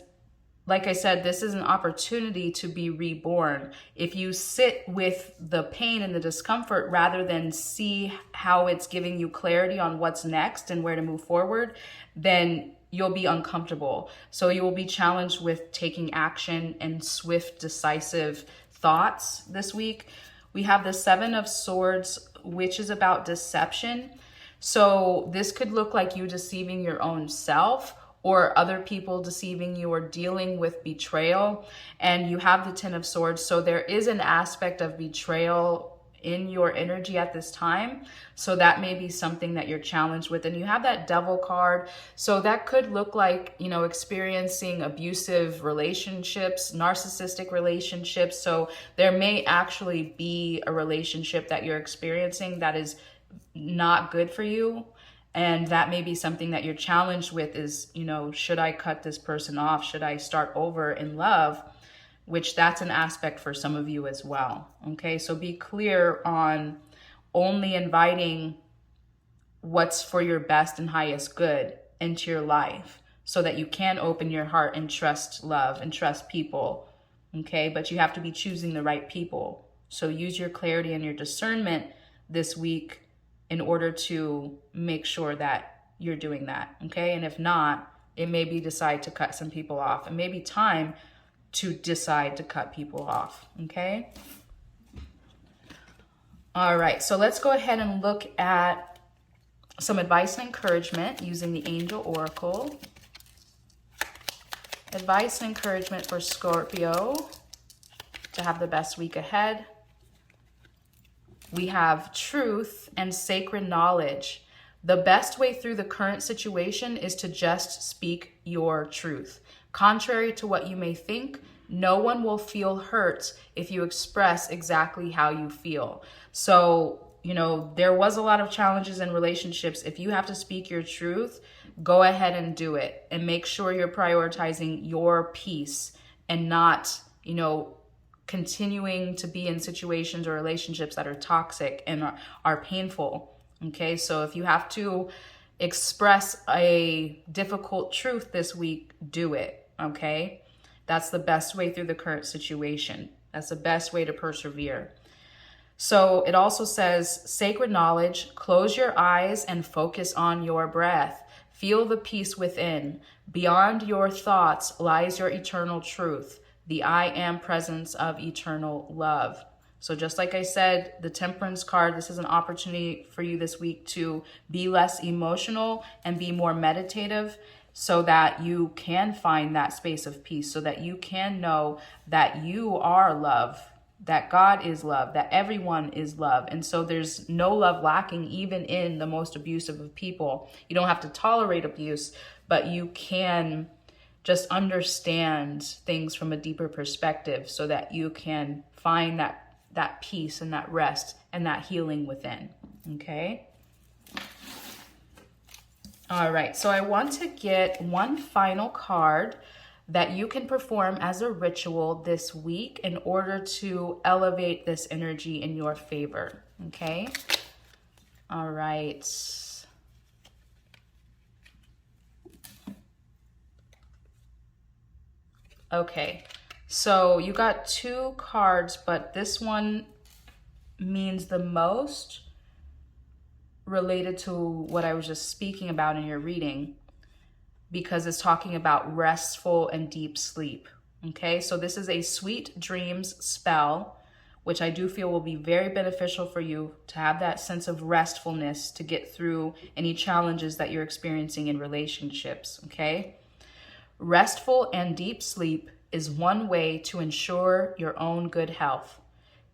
like I said, this is an opportunity to be reborn. If you sit with the pain and the discomfort rather than see how it's giving you clarity on what's next and where to move forward, then you'll be uncomfortable. So you will be challenged with taking action and swift, decisive thoughts this week. We have the Seven of Swords, which is about deception. So this could look like you deceiving your own self, or other people deceiving you, or dealing with betrayal. And you have the Ten of Swords. So there is an aspect of betrayal in your energy at this time. So that may be something that you're challenged with. And you have that Devil card. So that could look like, you know, experiencing abusive relationships, narcissistic relationships. So there may actually be a relationship that you're experiencing that is not good for you. And that may be something that you're challenged with is, you know, should I cut this person off? Should I start over in love? Which that's an aspect for some of you as well. Okay, so be clear on only inviting what's for your best and highest good into your life so that you can open your heart and trust love and trust people. Okay, but you have to be choosing the right people. So use your clarity and your discernment this week in order to make sure that you're doing that, okay? And if not, it may be decide to cut some people off. It may be time to decide to cut people off, okay? All right, so let's go ahead and look at some advice and encouragement using the Angel Oracle. Advice and encouragement for Scorpio to have the best week ahead. We have truth and sacred knowledge. The best way through the current situation is to just speak your truth. Contrary to what you may think, no one will feel hurt if you express exactly how you feel. So, you know, there was a lot of challenges in relationships. If you have to speak your truth, go ahead and do it, and make sure you're prioritizing your peace and not, you know, continuing to be in situations or relationships that are toxic and are painful. Okay, so if you have to express a difficult truth this week, do it. Okay, that's the best way through the current situation. That's the best way to persevere. So it also says sacred knowledge, close your eyes and focus on your breath. Feel the peace within. Beyond your thoughts lies your eternal truth, the I am presence of eternal love. So just like I said, the Temperance card, this is an opportunity for you this week to be less emotional and be more meditative so that you can find that space of peace, so that you can know that you are love, that God is love, that everyone is love. And so there's no love lacking even in the most abusive of people. You don't have to tolerate abuse, but you can just understand things from a deeper perspective so that you can find that peace and that rest and that healing within. Okay. All right. So I want to get one final card that you can perform as a ritual this week in order to elevate this energy in your favor. Okay. All right. Okay, so you got two cards, but this one means the most related to what I was just speaking about in your reading, because it's talking about restful and deep sleep. Okay, so this is a sweet dreams spell, which I do feel will be very beneficial for you to have that sense of restfulness to get through any challenges that you're experiencing in relationships. Okay. Restful and deep sleep is one way to ensure your own good health.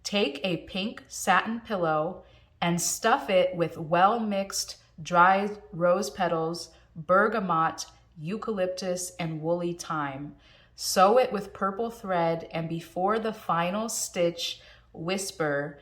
Take a pink satin pillow and stuff it with well-mixed dried rose petals, bergamot, eucalyptus, and woolly thyme. Sew it with purple thread, and before the final stitch, whisper,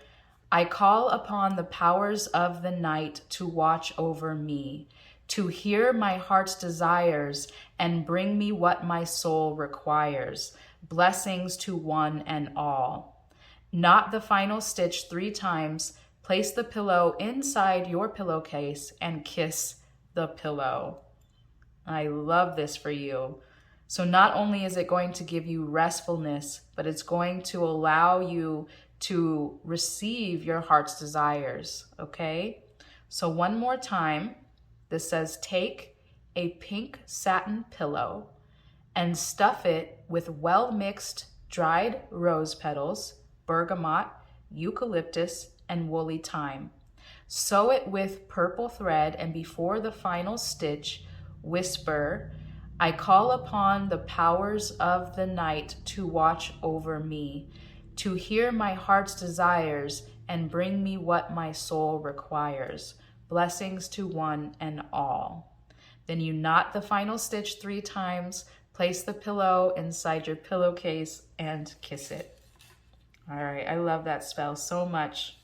I call upon the powers of the night to watch over me, to hear my heart's desires and bring me what my soul requires. Blessings to one and all. Knot the final stitch 3 times. Place the pillow inside your pillowcase and kiss the pillow. I love this for you. So not only is it going to give you restfulness, but it's going to allow you to receive your heart's desires. Okay? So one more time. This says, take a pink satin pillow and stuff it with well-mixed dried rose petals, bergamot, eucalyptus, and woolly thyme. Sew it with purple thread, and before the final stitch, whisper, I call upon the powers of the night to watch over me, to hear my heart's desires and bring me what my soul requires. Blessings to one and all. Then you knot the final stitch 3 times, place the pillow inside your pillowcase, and kiss it. All right, I love that spell so much.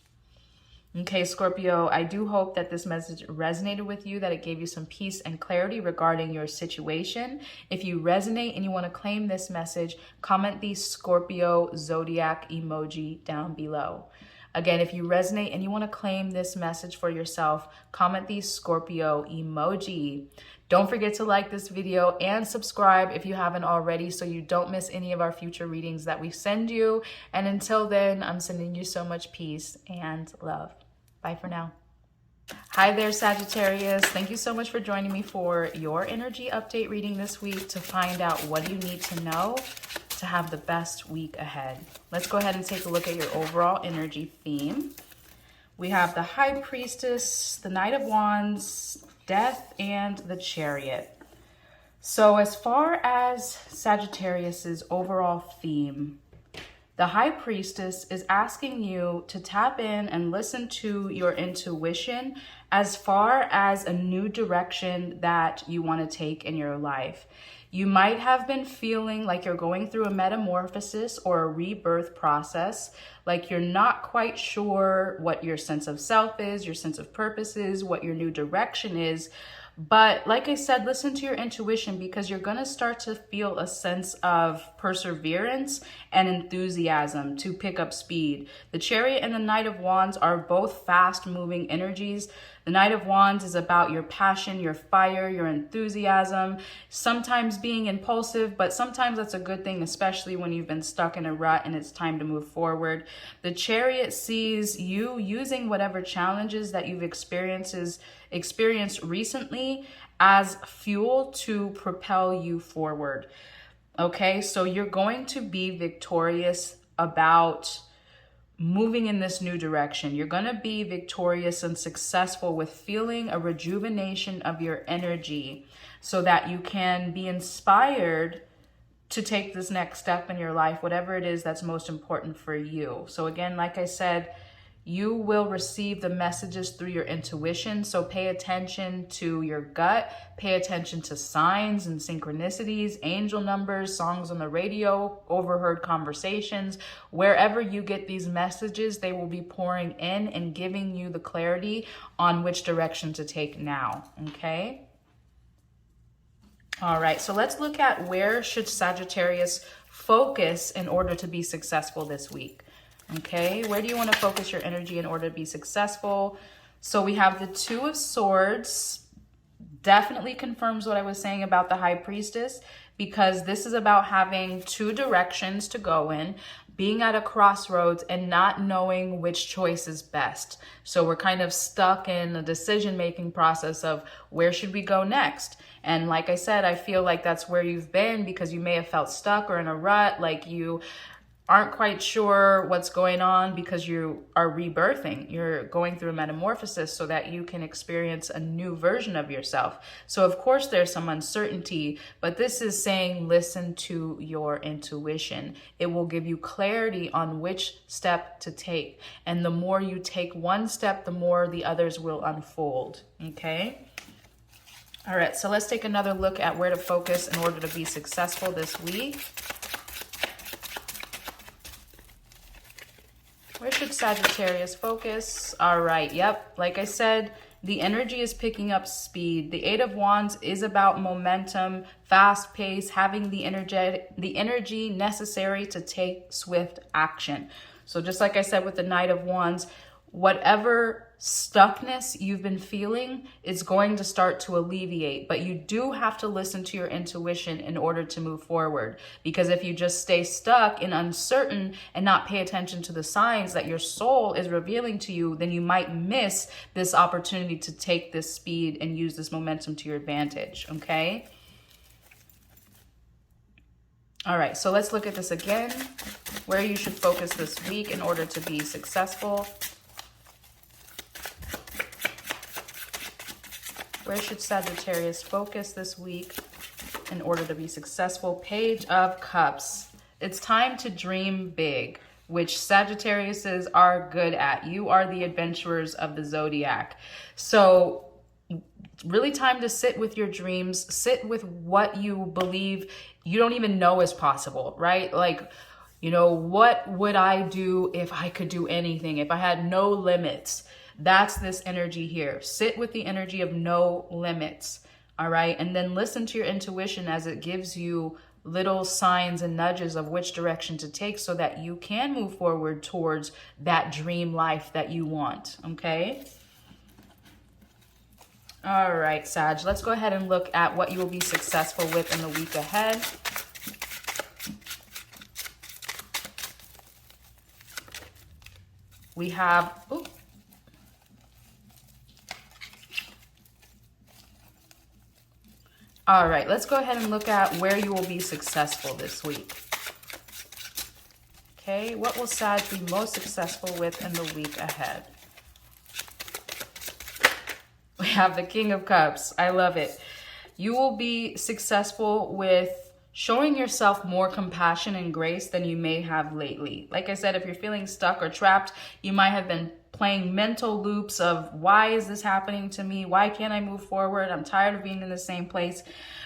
Okay, Scorpio, I do hope that this message resonated with you, that it gave you some peace and clarity regarding your situation. If you resonate and you want to claim this message, comment the Scorpio Zodiac emoji down below. Again, if you resonate and you want to claim this message for yourself, comment the Scorpio emoji. Don't forget to like this video and subscribe if you haven't already so you don't miss any of our future readings that we send you. And until then, I'm sending you so much peace and love. Bye for now. Hi there, Sagittarius. Thank you so much for joining me for your energy update reading this week to find out what you need to know to have the best week ahead. Let's go ahead and take a look at your overall energy theme. We have the High Priestess, the Knight of Wands, Death, and the Chariot. So as far as Sagittarius's overall theme, The High Priestess is asking you to tap in and listen to your intuition as far as a new direction that you want to take in your life. You might have been feeling like you're going through a metamorphosis or a rebirth process, like you're not quite sure what your sense of self is, your sense of purpose is, what your new direction is. But like I said, listen to your intuition, because you're going to start to feel a sense of perseverance and enthusiasm to pick up speed. The Chariot and the Knight of Wands are both fast moving energies. The Knight of Wands is about your passion, your fire, your enthusiasm, sometimes being impulsive, but sometimes that's a good thing, especially when you've been stuck in a rut and it's time to move forward. The Chariot sees you using whatever challenges that you've experienced recently as fuel to propel you forward. Okay, so you're going to be victorious about moving in this new direction. You're going to be victorious and successful with feeling a rejuvenation of your energy so that you can be inspired to take this next step in your life, whatever it is that's most important for you. So again, like I said, you will receive the messages through your intuition. So pay attention to your gut, pay attention to signs and synchronicities, angel numbers, songs on the radio, overheard conversations. Wherever you get these messages, they will be pouring in and giving you the clarity on which direction to take now. Okay. All right. So let's look at where should Sagittarius focus in order to be successful this week. Okay, where do you want to focus your energy in order to be successful? So we have the Two of Swords. Definitely confirms what I was saying about the High Priestess, because this is about having two directions to go in, being at a crossroads and not knowing which choice is best. So we're kind of stuck in a decision-making process of where should we go next? And like I said, I feel like that's where you've been, because you may have felt stuck or in a rut, like you aren't quite sure what's going on because you are rebirthing. You're going through a metamorphosis so that you can experience a new version of yourself. So of course there's some uncertainty, but this is saying listen to your intuition. It will give you clarity on which step to take. And the more you take one step, the more the others will unfold. Okay? All right, so let's take another look at where to focus in order to be successful this week. Where should Sagittarius focus? All right, yep. Like I said, the energy is picking up speed. The Eight of Wands is about momentum, fast pace, having the energy necessary to take swift action. So just like I said with the Knight of Wands, whatever stuckness you've been feeling is going to start to alleviate, but you do have to listen to your intuition in order to move forward. Because if you just stay stuck and uncertain and not pay attention to the signs that your soul is revealing to you, then you might miss this opportunity to take this speed and use this momentum to your advantage. Okay. All right, so let's look at this again, where you should focus this week in order to be successful. Where should Sagittarius focus this week in order to be successful? Page of Cups. It's time to dream big, which Sagittariuses are good at. You are the adventurers of the Zodiac. So really time to sit with your dreams, sit with what you believe you don't even know is possible, right? Like, you know, what would I do if I could do anything, if I had no limits? That's this energy here. Sit with the energy of no limits, all right? And then listen to your intuition as it gives you little signs and nudges of which direction to take so that you can move forward towards that dream life that you want, okay? All right, Sag, let's go ahead and look at what you will be successful with in the week ahead. We have... Ooh. All right, let's go ahead and look at where you will be successful this week. Okay, what will Sag be most successful with in the week ahead? We have the King of Cups. I love it. You will be successful with showing yourself more compassion and grace than you may have lately. Like I said, if you're feeling stuck or trapped, you might have been playing mental loops of, why is this happening to me? Why can't I move forward? I'm tired of being in the same place.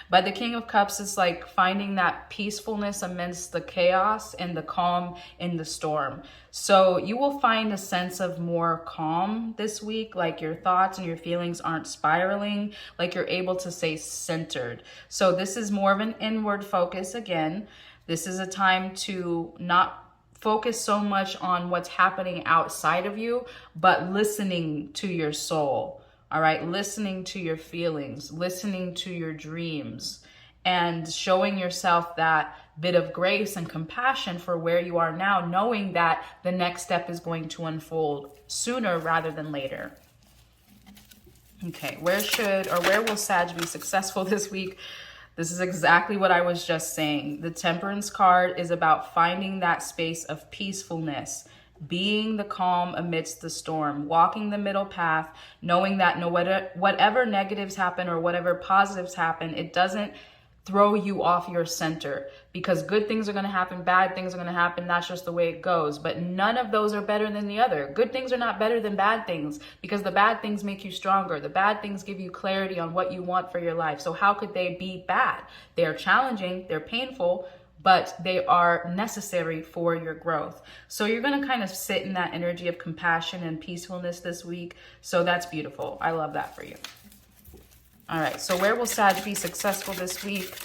But the King of Cups is like finding that peacefulness amidst the chaos and the calm in the storm. So you will find a sense of more calm this week, like your thoughts and your feelings aren't spiraling, like you're able to stay centered. So this is more of an inward focus again. This is a time to not focus so much on what's happening outside of you, but listening to your soul. All right, listening to your feelings, listening to your dreams, and showing yourself that bit of grace and compassion for where you are now, knowing that the next step is going to unfold sooner rather than later. Okay, where will Sag be successful this week? This is exactly what I was just saying. The Temperance card is about finding that space of peacefulness, being the calm amidst the storm, walking the middle path, knowing that whatever negatives happen or whatever positives happen, it doesn't throw you off your center, because good things are going to happen, bad things are going to happen. That's just the way it goes. But none of those are better than the other. Good things are not better than bad things, because the bad things make you stronger. The bad things give you clarity on what you want for your life. So how could they be bad? They are challenging, they're painful, but they are necessary for your growth. So you're going to kind of sit in that energy of compassion and peacefulness this week. So that's beautiful. I love that for you. All right, so where will Sag be successful this week?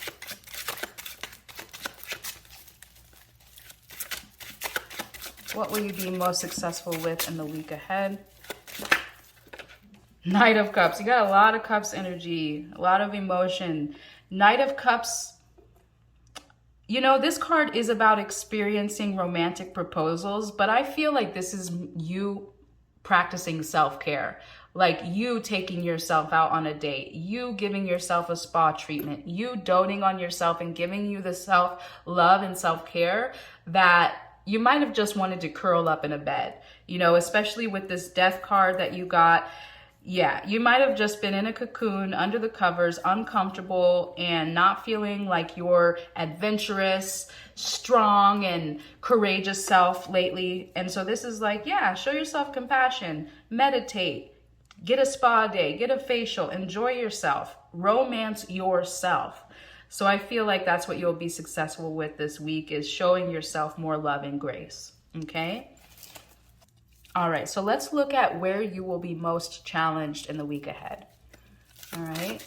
What will you be most successful with in the week ahead? Knight of Cups. You got a lot of Cups energy, a lot of emotion. Knight of Cups. You know, this card is about experiencing romantic proposals, but I feel like this is you practicing self-care. Like you taking yourself out on a date, you giving yourself a spa treatment, you doting on yourself and giving you the self-love and self-care that you might have just wanted to curl up in a bed, you know, especially with this Death card that you got. Yeah, you might have just been in a cocoon under the covers, uncomfortable and not feeling like your adventurous, strong and courageous self lately. And so this is like, yeah, show yourself compassion, meditate, get a spa day, get a facial, enjoy yourself, romance yourself. So I feel like that's what you'll be successful with this week, is showing yourself more love and grace. Okay. All right, so let's look at where you will be most challenged in the week ahead. All right.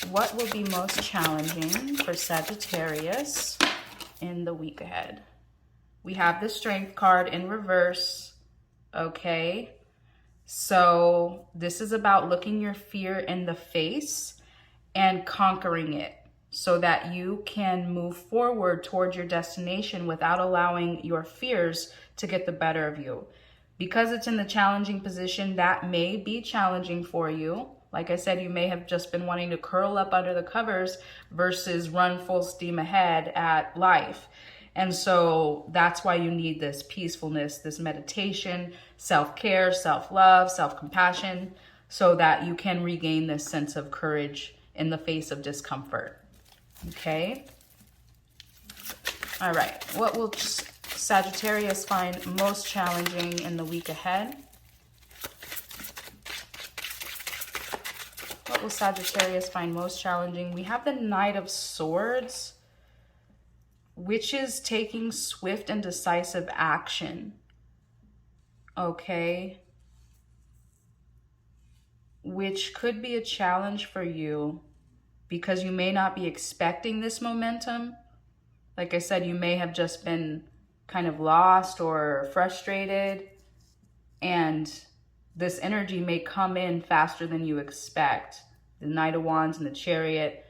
What will be most challenging for Sagittarius in the week ahead? We have the Strength card in reverse. Okay. So this is about looking your fear in the face and conquering it so that you can move forward towards your destination without allowing your fears to get the better of you. Because it's in the challenging position, that may be challenging for you. Like I said, you may have just been wanting to curl up under the covers versus run full steam ahead at life. And so that's why you need this peacefulness, this meditation, self-care, self-love, self-compassion, so that you can regain this sense of courage in the face of discomfort. Okay? All right. What will Sagittarius find most challenging in the week ahead? What will Sagittarius find most challenging? We have the Knight of Swords, which is taking swift and decisive action. Okay? Which could be a challenge for you because you may not be expecting this momentum. Like I said, you may have just been kind of lost or frustrated, and this energy may come in faster than you expect. The Knight of Wands and the Chariot.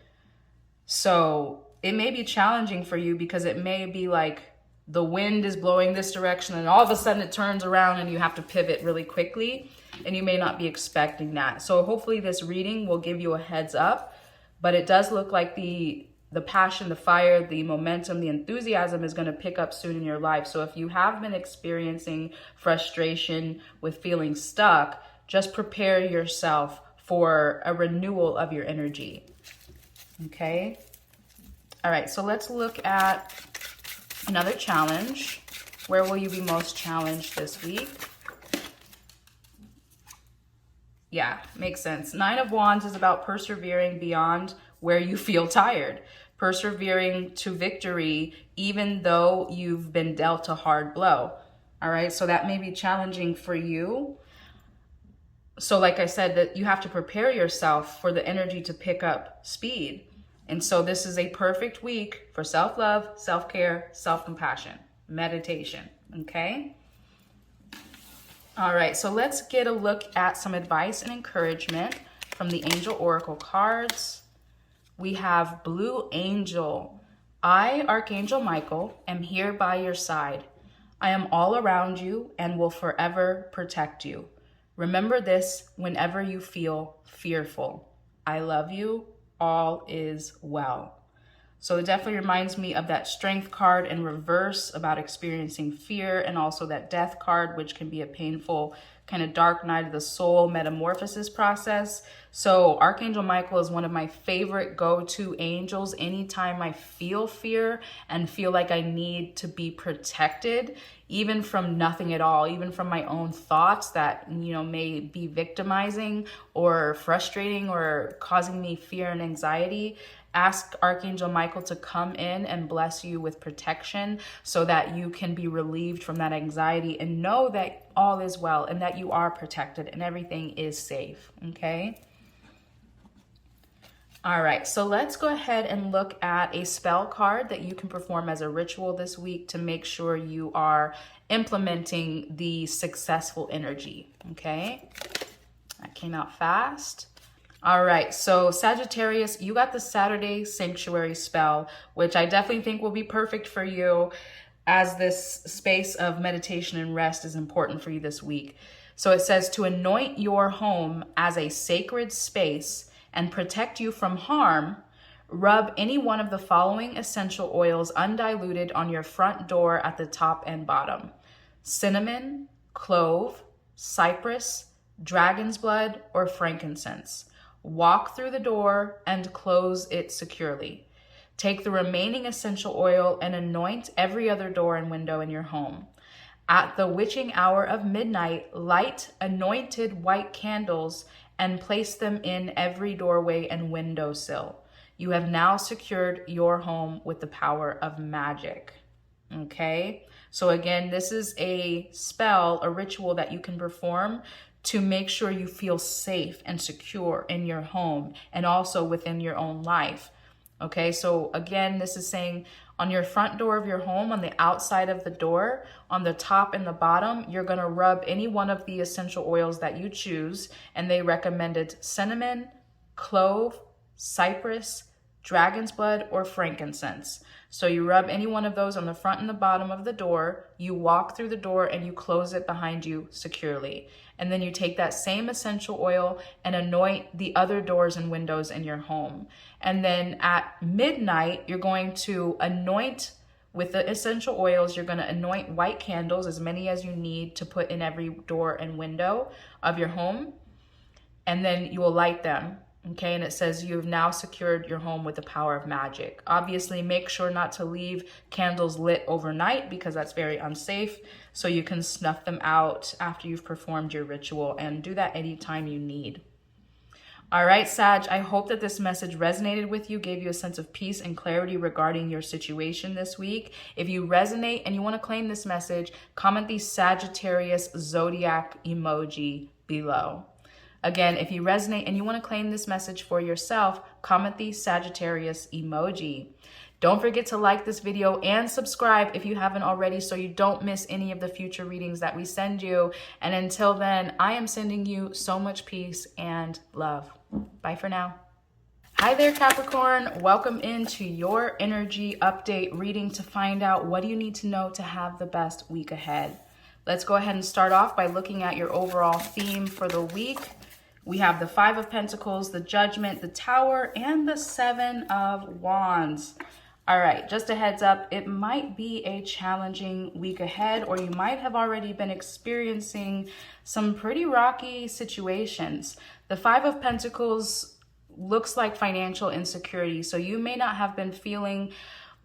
So it may be challenging for you because it may be like the wind is blowing this direction and all of a sudden it turns around and you have to pivot really quickly, and you may not be expecting that. So hopefully this reading will give you a heads up, but it does look like the passion, the fire, the momentum, the enthusiasm is going to pick up soon in your life. So if you have been experiencing frustration with feeling stuck, just prepare yourself for a renewal of your energy. Okay? All right, so let's look at another challenge. Where will you be most challenged this week? Yeah, makes sense. Nine of Wands is about persevering beyond where you feel tired, persevering to victory, even though you've been dealt a hard blow. All right, so that may be challenging for you. So like I said, that you have to prepare yourself for the energy to pick up speed. And so this is a perfect week for self-love, self-care, self-compassion, meditation, okay? All right, so let's get a look at some advice and encouragement from the Angel Oracle cards. We have Blue Angel. I, Archangel Michael, am here by your side. I am all around you and will forever protect you. Remember this whenever you feel fearful. I love you. All is well. So it definitely reminds me of that Strength card in reverse about experiencing fear, and also that Death card, which can be a painful kind of dark night of the soul metamorphosis process. So Archangel Michael is one of my favorite go-to angels anytime I feel fear and feel like I need to be protected, even from nothing at all, even from my own thoughts that, may be victimizing or frustrating or causing me fear and anxiety. Ask Archangel Michael to come in and bless you with protection so that you can be relieved from that anxiety and know that all is well and that you are protected and everything is safe, okay? All right, so let's go ahead and look at a spell card that you can perform as a ritual this week to make sure you are implementing the successful energy, okay? That came out fast. All right, so Sagittarius, you got the Saturday Sanctuary spell, which I definitely think will be perfect for you, as this space of meditation and rest is important for you this week. So it says to anoint your home as a sacred space and protect you from harm, rub any one of the following essential oils undiluted on your front door at the top and bottom: cinnamon, clove, cypress, dragon's blood, or frankincense. Walk through the door and close it securely. Take the remaining essential oil and anoint every other door and window in your home. At the witching hour of midnight, light anointed white candles and place them in every doorway and windowsill. You have now secured your home with the power of magic. Okay? So again, this is a spell, a ritual that you can perform to make sure you feel safe and secure in your home and also within your own life. Okay, so again, this is saying on your front door of your home, on the outside of the door, on the top and the bottom, you're gonna rub any one of the essential oils that you choose, and they recommended cinnamon, clove, cypress, dragon's blood, or frankincense. So you rub any one of those on the front and the bottom of the door, you walk through the door and you close it behind you securely. And then you take that same essential oil and anoint the other doors and windows in your home. And then at midnight, you're going to anoint with the essential oils. You're going to anoint white candles, as many as you need to put in every door and window of your home. And then you will light them. Okay, and it says you've now secured your home with the power of magic. Obviously, make sure not to leave candles lit overnight because that's very unsafe. So you can snuff them out after you've performed your ritual, and do that anytime you need. All right, Sag, I hope that this message resonated with you, gave you a sense of peace and clarity regarding your situation this week. If you resonate and you want to claim this message, comment the Sagittarius Zodiac emoji below. Again, if you resonate and you want to claim this message for yourself, comment the Sagittarius emoji. Don't forget to like this video and subscribe if you haven't already so you don't miss any of the future readings that we send you. And until then, I am sending you so much peace and love. Bye for now. Hi there, Capricorn. Welcome into your energy update reading to find out what do you need to know to have the best week ahead. Let's go ahead and start off by looking at your overall theme for the week. We have the Five of Pentacles, the Judgment, the Tower, and the Seven of Wands. All right, just a heads up, it might be a challenging week ahead, or you might have already been experiencing some pretty rocky situations. The Five of Pentacles looks like financial insecurity. So you may not have been feeling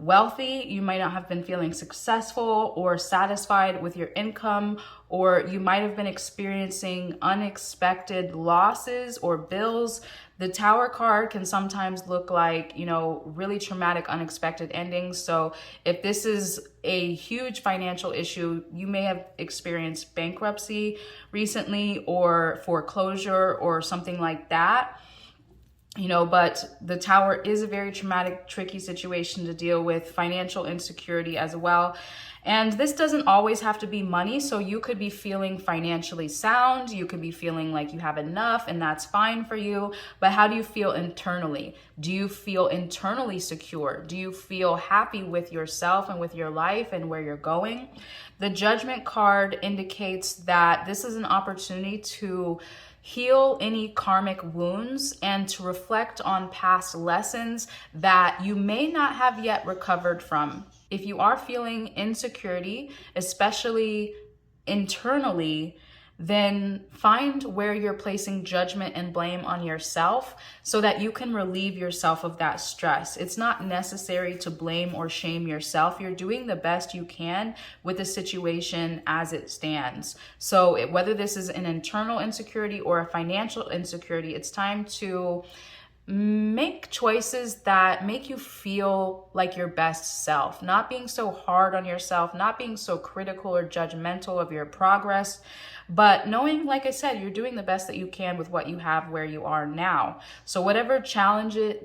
wealthy, you might not have been feeling successful or satisfied with your income, or you might have been experiencing unexpected losses or bills. The Tower card can sometimes look like, you know, really traumatic, unexpected endings. So if this is a huge financial issue, you may have experienced bankruptcy recently or foreclosure or something like that. You know, but the Tower is a very traumatic, tricky situation to deal with, financial insecurity as well. And this doesn't always have to be money. So you could be feeling financially sound. You could be feeling like you have enough, and that's fine for you. But how do you feel internally? Do you feel internally secure? Do you feel happy with yourself and with your life and where you're going? The Judgment card indicates that this is an opportunity to heal any karmic wounds and to reflect on past lessons that you may not have yet recovered from. If you are feeling insecurity, especially internally, then find where you're placing judgment and blame on yourself so that you can relieve yourself of that stress. It's not necessary to blame or shame yourself. You're doing the best you can with the situation as it stands. So whether this is an internal insecurity or a financial insecurity, it's time to make choices that make you feel like your best self, not being so hard on yourself, not being so critical or judgmental of your progress, but knowing, like I said, you're doing the best that you can with what you have where you are now. So whatever challenging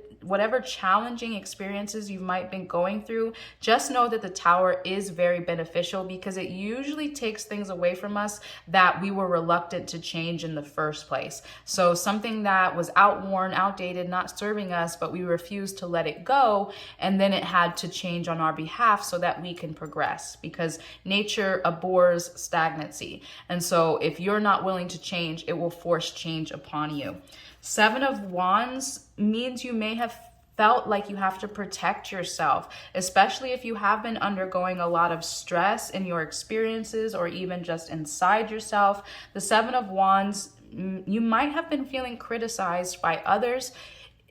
experiences you might be going through, just know that the Tower is very beneficial because it usually takes things away from us that we were reluctant to change in the first place. So something that was outworn, outdated, not serving us, but we refused to let it go, and then it had to change on our behalf so that we can progress, because nature abhors stagnancy. And so if you're not willing to change, it will force change upon you. Seven of Wands means you may have felt like you have to protect yourself, especially if you have been undergoing a lot of stress in your experiences or even just inside yourself. The Seven of Wands, you might have been feeling criticized by others,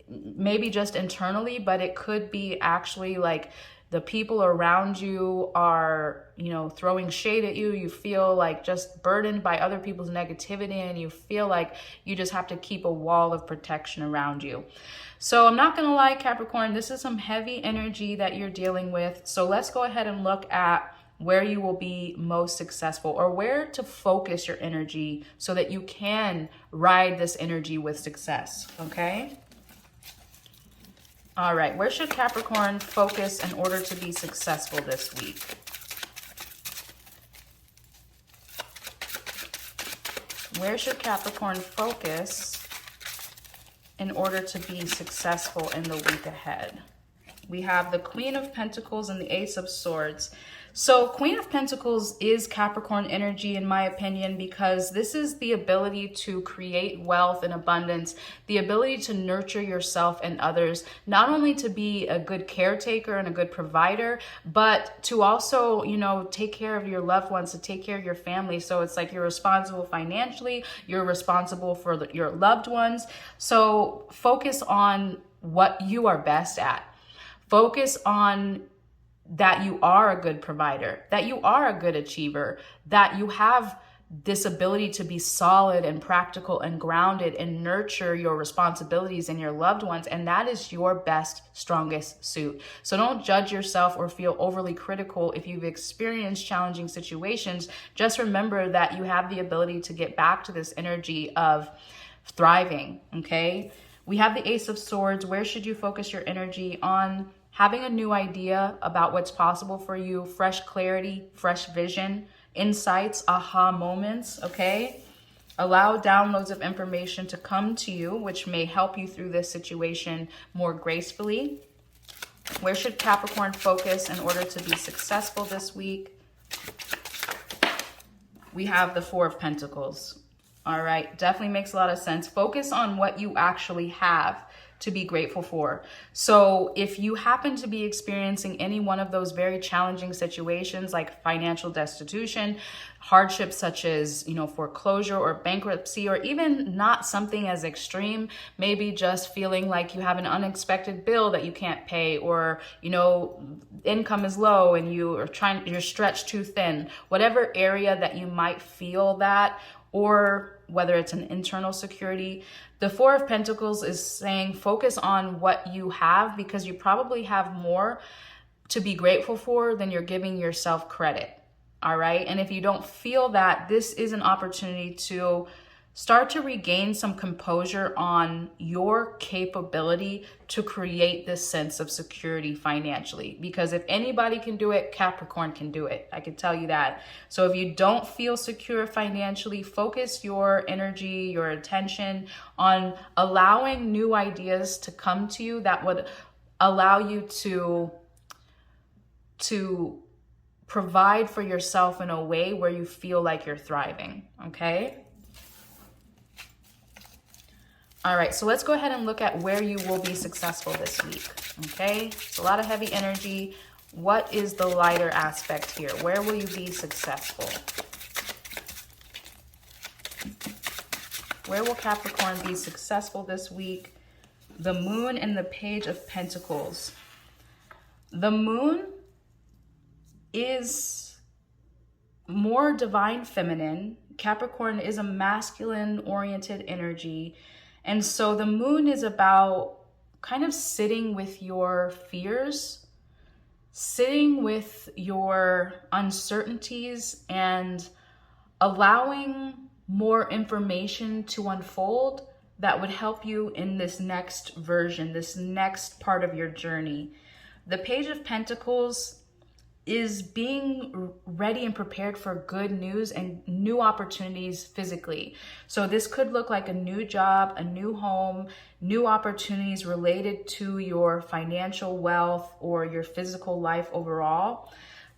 maybe just internally, but it could be actually like the people around you are, you know, throwing shade at you. You feel like just burdened by other people's negativity, and you feel like you just have to keep a wall of protection around you. So I'm not gonna lie, Capricorn, this is some heavy energy that you're dealing with. So let's go ahead and look at where you will be most successful, or where to focus your energy so that you can ride this energy with success, okay? All right, where should Capricorn focus in order to be successful this week? Where should Capricorn focus in order to be successful in the week ahead? We have the Queen of Pentacles and the Ace of Swords. So Queen of Pentacles is Capricorn energy, in my opinion, because this is the ability to create wealth and abundance, the ability to nurture yourself and others, not only to be a good caretaker and a good provider, but to also, you know, take care of your loved ones, to take care of your family. So it's like you're responsible financially, you're responsible for your loved ones. So focus on what you are best at. Focus on that you are a good provider, that you are a good achiever, that you have this ability to be solid and practical and grounded and nurture your responsibilities and your loved ones. And that is your best, strongest suit. So don't judge yourself or feel overly critical if you've experienced challenging situations. Just remember that you have the ability to get back to this energy of thriving, okay? We have the Ace of Swords. Where should you focus your energy on? Having a new idea about what's possible for you, fresh clarity, fresh vision, insights, aha moments, okay? Allow downloads of information to come to you, which may help you through this situation more gracefully. Where should Capricorn focus in order to be successful this week? We have the Four of Pentacles. All right, definitely makes a lot of sense. Focus on what you actually have to be grateful for. So if you happen to be experiencing any one of those very challenging situations like financial destitution, hardships such as, foreclosure or bankruptcy, or even not something as extreme, maybe just feeling like you have an unexpected bill that you can't pay, or, income is low and you're stretched too thin, whatever area that you might feel that, or whether it's an internal security. The Four of Pentacles is saying focus on what you have, because you probably have more to be grateful for than you're giving yourself credit. All right. And if you don't feel that, this is an opportunity to start to regain some composure on your capability to create this sense of security financially. Because if anybody can do it, Capricorn can do it. I can tell you that. So if you don't feel secure financially, focus your energy, your attention on allowing new ideas to come to you that would allow you to provide for yourself in a way where you feel like you're thriving. Okay. All right, so let's go ahead and look at where you will be successful this week, okay? It's a lot of heavy energy. What is the lighter aspect here? Where will you be successful? Where will Capricorn be successful this week? The Moon and the Page of Pentacles. The Moon is more divine feminine. Capricorn is a masculine-oriented energy. And so the Moon is about kind of sitting with your fears, sitting with your uncertainties, and allowing more information to unfold that would help you in this next version, this next part of your journey. The Page of Pentacles is being ready and prepared for good news and new opportunities physically. So this could look like a new job, a new home, new opportunities related to your financial wealth or your physical life overall.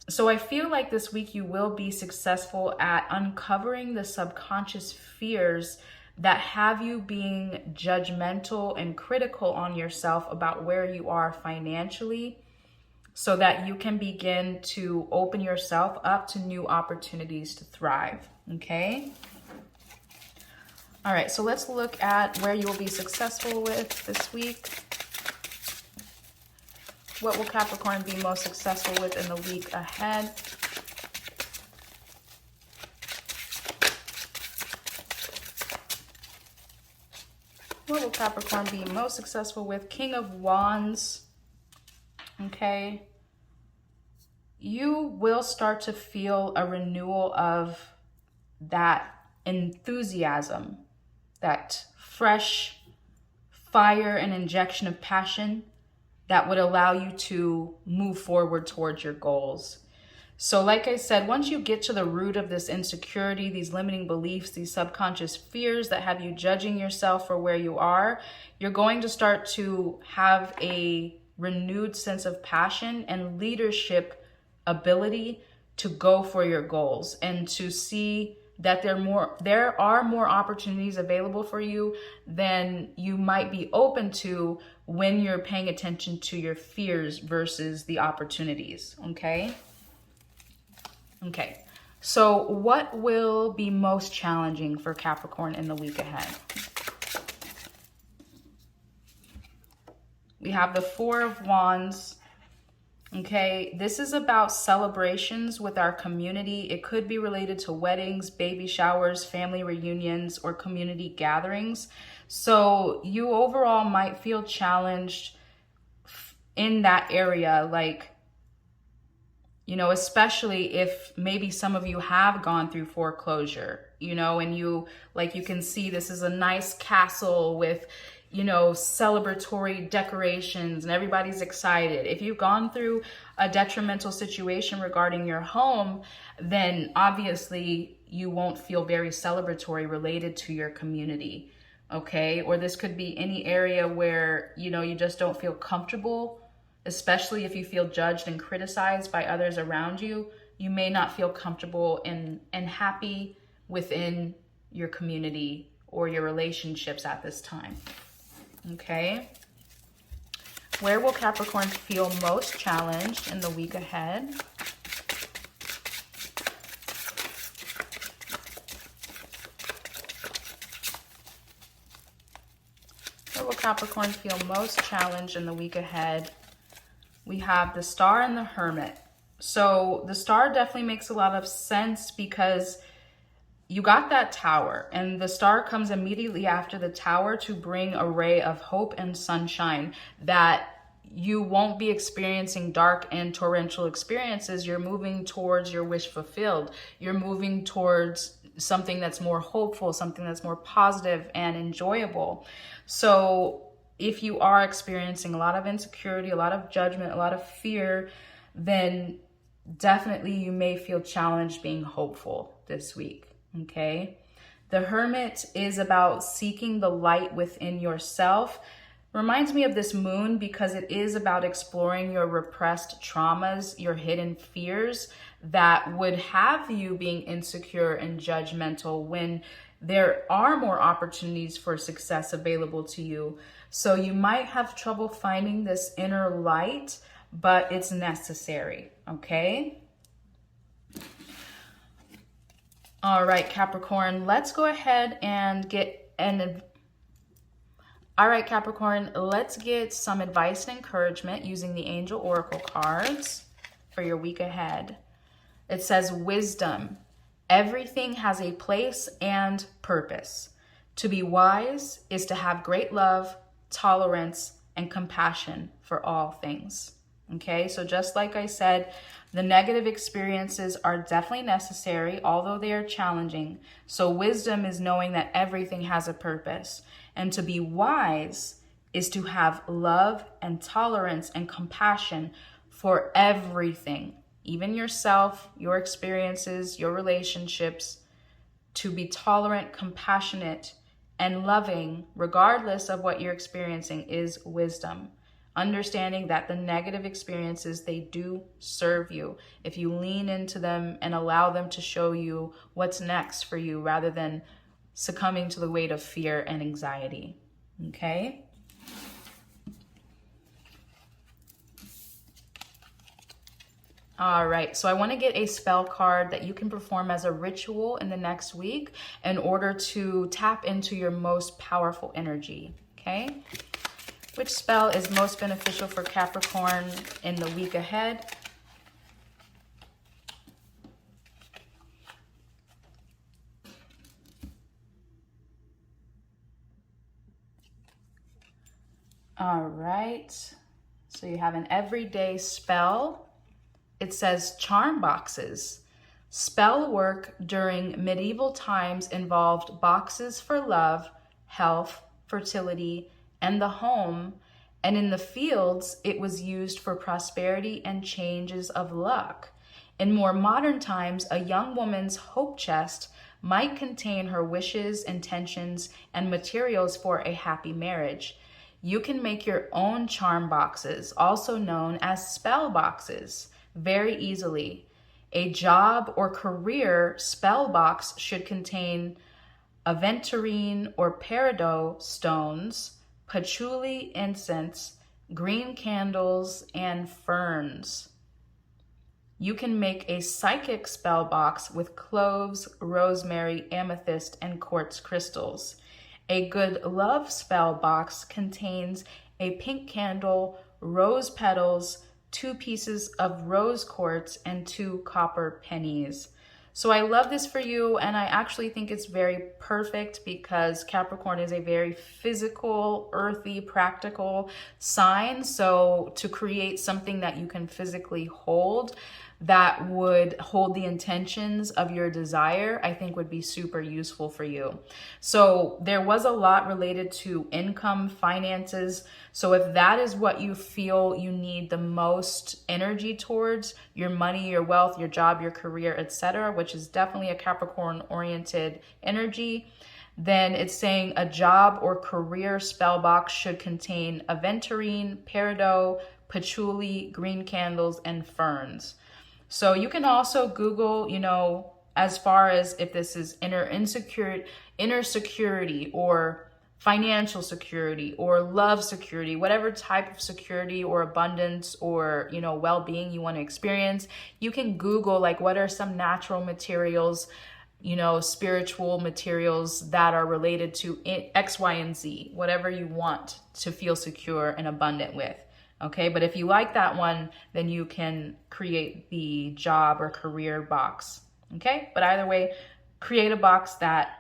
So I feel like this week you will be successful at uncovering the subconscious fears that have you being judgmental and critical on yourself about where you are financially, so that you can begin to open yourself up to new opportunities to thrive, okay? All right, so let's look at where you will be successful with this week. What will Capricorn be most successful with in the week ahead? What will Capricorn be most successful with? King of Wands. Okay, you will start to feel a renewal of that enthusiasm, that fresh fire and injection of passion that would allow you to move forward towards your goals. So like I said, once you get to the root of this insecurity, these limiting beliefs, these subconscious fears that have you judging yourself for where you are, you're going to start to have a renewed sense of passion and leadership ability to go for your goals and to see that there are more opportunities available for you than you might be open to when you're paying attention to your fears versus the opportunities. Okay, so what will be most challenging for Capricorn in the week ahead? We have the Four of Wands. Okay, this is about celebrations with our community. It could be related to weddings, baby showers, family reunions, or community gatherings. So you overall might feel challenged in that area, like, especially if maybe some of you have gone through foreclosure, and you can see this is a nice castle with, celebratory decorations and everybody's excited. If you've gone through a detrimental situation regarding your home, then obviously you won't feel very celebratory related to your community, okay? Or this could be any area where, you just don't feel comfortable, especially if you feel judged and criticized by others around you. You may not feel comfortable and happy within your community or your relationships at this time. Okay? Where will Capricorn feel most challenged in the week ahead? Where will Capricorn feel most challenged in the week ahead? We have the Star and the Hermit. So the Star definitely makes a lot of sense because you got that Tower, and the Star comes immediately after the Tower to bring a ray of hope and sunshine that you won't be experiencing dark and torrential experiences. You're moving towards your wish fulfilled. You're moving towards something that's more hopeful, something that's more positive and enjoyable. So if you are experiencing a lot of insecurity, a lot of judgment, a lot of fear, then definitely you may feel challenged being hopeful this week. Okay? The Hermit is about seeking the light within yourself. Reminds me of this moon because it is about exploring your repressed traumas, your hidden fears that would have you being insecure and judgmental when there are more opportunities for success available to you. So you might have trouble finding this inner light, but it's necessary, okay? All right, Capricorn, let's go ahead and all right, Capricorn, let's get some advice and encouragement using the Angel Oracle cards for your week ahead. It says wisdom. Everything has a place and purpose. To be wise is to have great love, tolerance, and compassion for all things. Okay, so just like I said, the negative experiences are definitely necessary, although they are challenging. So wisdom is knowing that everything has a purpose. And to be wise is to have love and tolerance and compassion for everything, even yourself, your experiences, your relationships. To be tolerant, compassionate, and loving, regardless of what you're experiencing, is wisdom. Understanding that the negative experiences, they do serve you if you lean into them and allow them to show you what's next for you rather than succumbing to the weight of fear and anxiety. Okay? All right, so I want to get a spell card that you can perform as a ritual in the next week in order to tap into your most powerful energy. Okay? Which spell is most beneficial for Capricorn in the week ahead? All right. So you have an everyday spell. It says charm boxes. Spell work during medieval times involved boxes for love, health, fertility, and the home, and in the fields, it was used for prosperity and changes of luck. In more modern times, a young woman's hope chest might contain her wishes, intentions, and materials for a happy marriage. You can make your own charm boxes, also known as spell boxes, very easily. A job or career spell box should contain aventurine or peridot stones, patchouli incense, green candles, and ferns. You can make a psychic spell box with cloves, rosemary, amethyst, and quartz crystals. A good love spell box contains a pink candle, rose petals, 2 pieces of rose quartz, and 2 copper pennies. So I love this for you, and I actually think it's very perfect because Capricorn is a very physical, earthy, practical sign. So to create something that you can physically hold that would hold the intentions of your desire, I think would be super useful for you. So there was a lot related to income, finances. So if that is what you feel you need the most energy towards, your money, your wealth, your job, your career, etc., which is definitely a Capricorn oriented energy, then it's saying a job or career spell box should contain aventurine, peridot, patchouli, green candles, and ferns. So you can also Google, as far as if this is inner security or financial security or love security, whatever type of security or abundance or, you know, well-being you want to experience, you can Google like what are some natural materials, you know, spiritual materials that are related to X, Y, and Z, whatever you want to feel secure and abundant with. Okay, but if you like that one, then you can create the job or career box. Okay, but either way, create a box that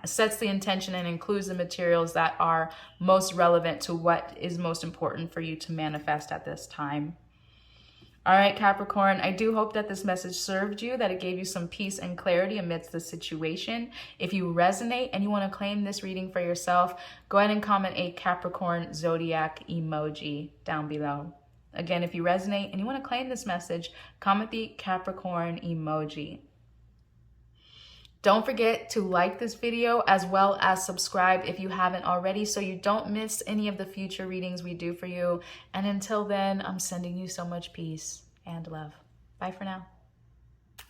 sets the intention and includes the materials that are most relevant to what is most important for you to manifest at this time. All right, Capricorn, I do hope that this message served you, that it gave you some peace and clarity amidst the situation. If you resonate and you want to claim this reading for yourself, go ahead and comment a Capricorn Zodiac emoji down below. Again, if you resonate and you want to claim this message, comment the Capricorn emoji. Don't forget to like this video as well as subscribe if you haven't already so you don't miss any of the future readings we do for you. And until then, I'm sending you so much peace and love. Bye for now.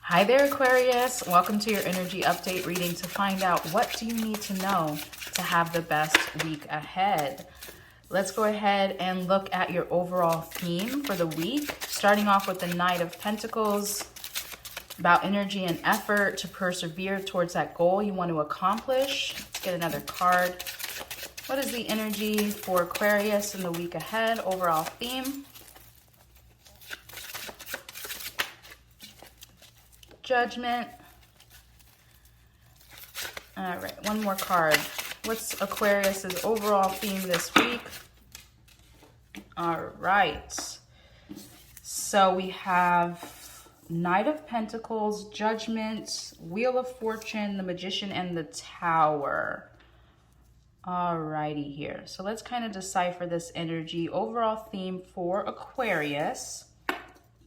Hi there, Aquarius. Welcome to your energy update reading to find out what do you need to know to have the best week ahead. Let's go ahead and look at your overall theme for the week, starting off with the Knight of Pentacles. About energy and effort to persevere towards that goal you want to accomplish. Let's get another card. What is the energy for Aquarius in the week ahead? Overall theme. Judgment. All right, one more card. What's Aquarius's overall theme this week? All right. So we have Knight of Pentacles, Judgment, Wheel of Fortune, the Magician, and the Tower. Alrighty here. So let's kind of decipher this energy. Overall theme for Aquarius.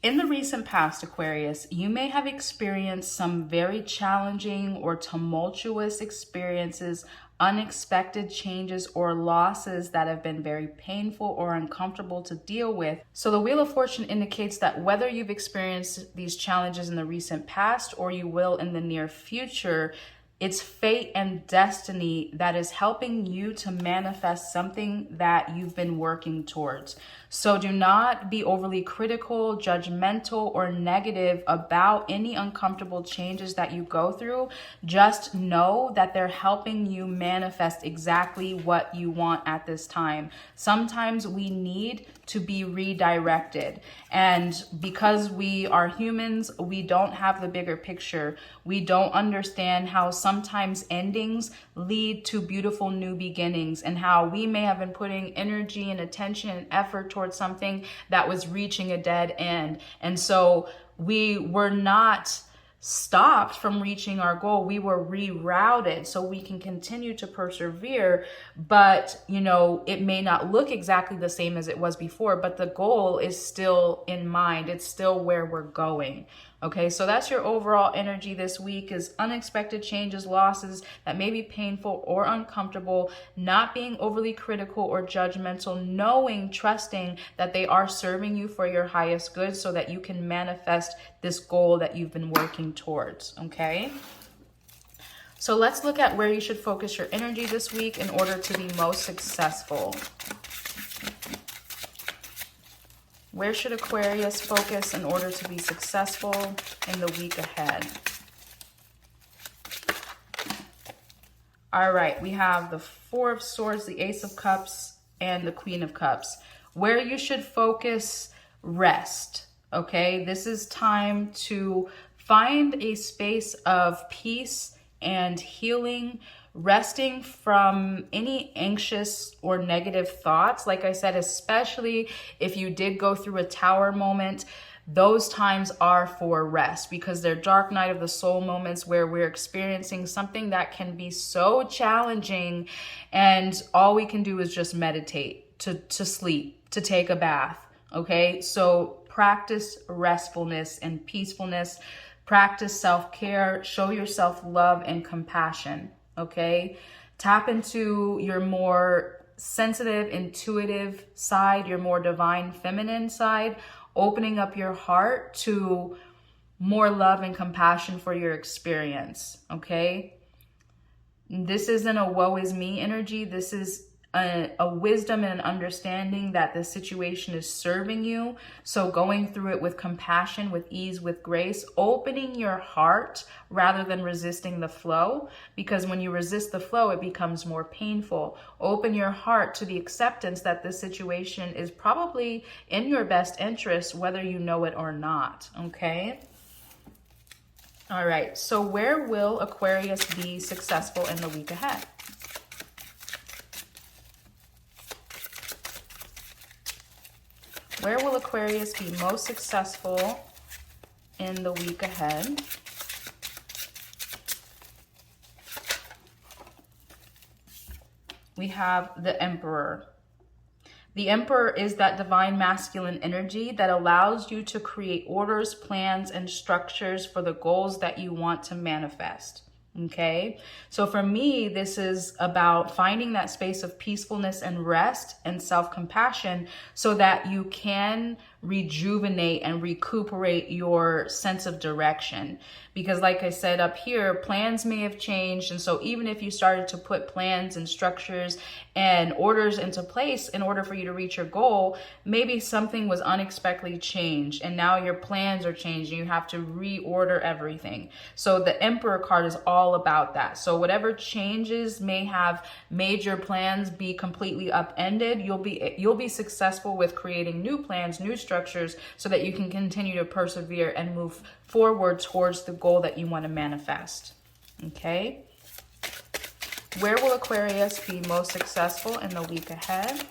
In the recent past, Aquarius, you may have experienced some very challenging or tumultuous experiences, unexpected changes or losses that have been very painful or uncomfortable to deal with. So the Wheel of Fortune indicates that whether you've experienced these challenges in the recent past or you will in the near future, it's fate and destiny that is helping you to manifest something that you've been working towards. So do not be overly critical, judgmental, or negative about any uncomfortable changes that you go through. Just know that they're helping you manifest exactly what you want at this time. Sometimes we need to be redirected. And because we are humans, we don't have the bigger picture. We don't understand how sometimes endings lead to beautiful new beginnings, and how we may have been putting energy and attention and effort towards something that was reaching a dead end. And so we were not stopped from reaching our goal. We were rerouted so we can continue to persevere, but you know, it may not look exactly the same as it was before, but the goal is still in mind. It's still where we're going. Okay, so that's your overall energy this week, is unexpected changes, losses that may be painful or uncomfortable, not being overly critical or judgmental, knowing, trusting that they are serving you for your highest good so that you can manifest this goal that you've been working towards, okay? So let's look at where you should focus your energy this week in order to be most successful. Where should Aquarius focus in order to be successful in the week ahead? All right, we have the Four of Swords, the Ace of Cups, and the Queen of Cups. Where you should focus, rest, okay? This is time to find a space of peace and healing, resting from any anxious or negative thoughts. Like I said, especially if you did go through a tower moment, those times are for rest, because they're dark night of the soul moments where we're experiencing something that can be so challenging, and all we can do is just meditate, to sleep, to take a bath, okay? So practice restfulness and peacefulness, practice self-care, show yourself love and compassion. Okay, tap into your more sensitive, intuitive side, your more divine feminine side, opening up your heart to more love and compassion for your experience, okay? This isn't a woe is me energy. This is a wisdom and an understanding that the situation is serving you. So going through it with compassion, with ease, with grace, opening your heart rather than resisting the flow. Because when you resist the flow, it becomes more painful. Open your heart to the acceptance that this situation is probably in your best interest, whether you know it or not, okay? All right, so where will Aquarius be successful in the week ahead? Where will Aquarius be most successful in the week ahead? We have the Emperor. The Emperor is that divine masculine energy that allows you to create orders, plans, and structures for the goals that you want to manifest. Okay, so for me, this is about finding that space of peacefulness and rest and self-compassion so that you can rejuvenate and recuperate your sense of direction. Because like I said up here, plans may have changed. And so even if you started to put plans and structures and orders into place in order for you to reach your goal, maybe something was unexpectedly changed and now your plans are changing. You have to reorder everything. So the Emperor card is all about that. So whatever changes may have made your plans be completely upended, you'll be successful with creating new plans, new structures, so that you can continue to persevere and move forward towards the goal that you want to manifest. Okay. Where will Aquarius be most successful in the week ahead?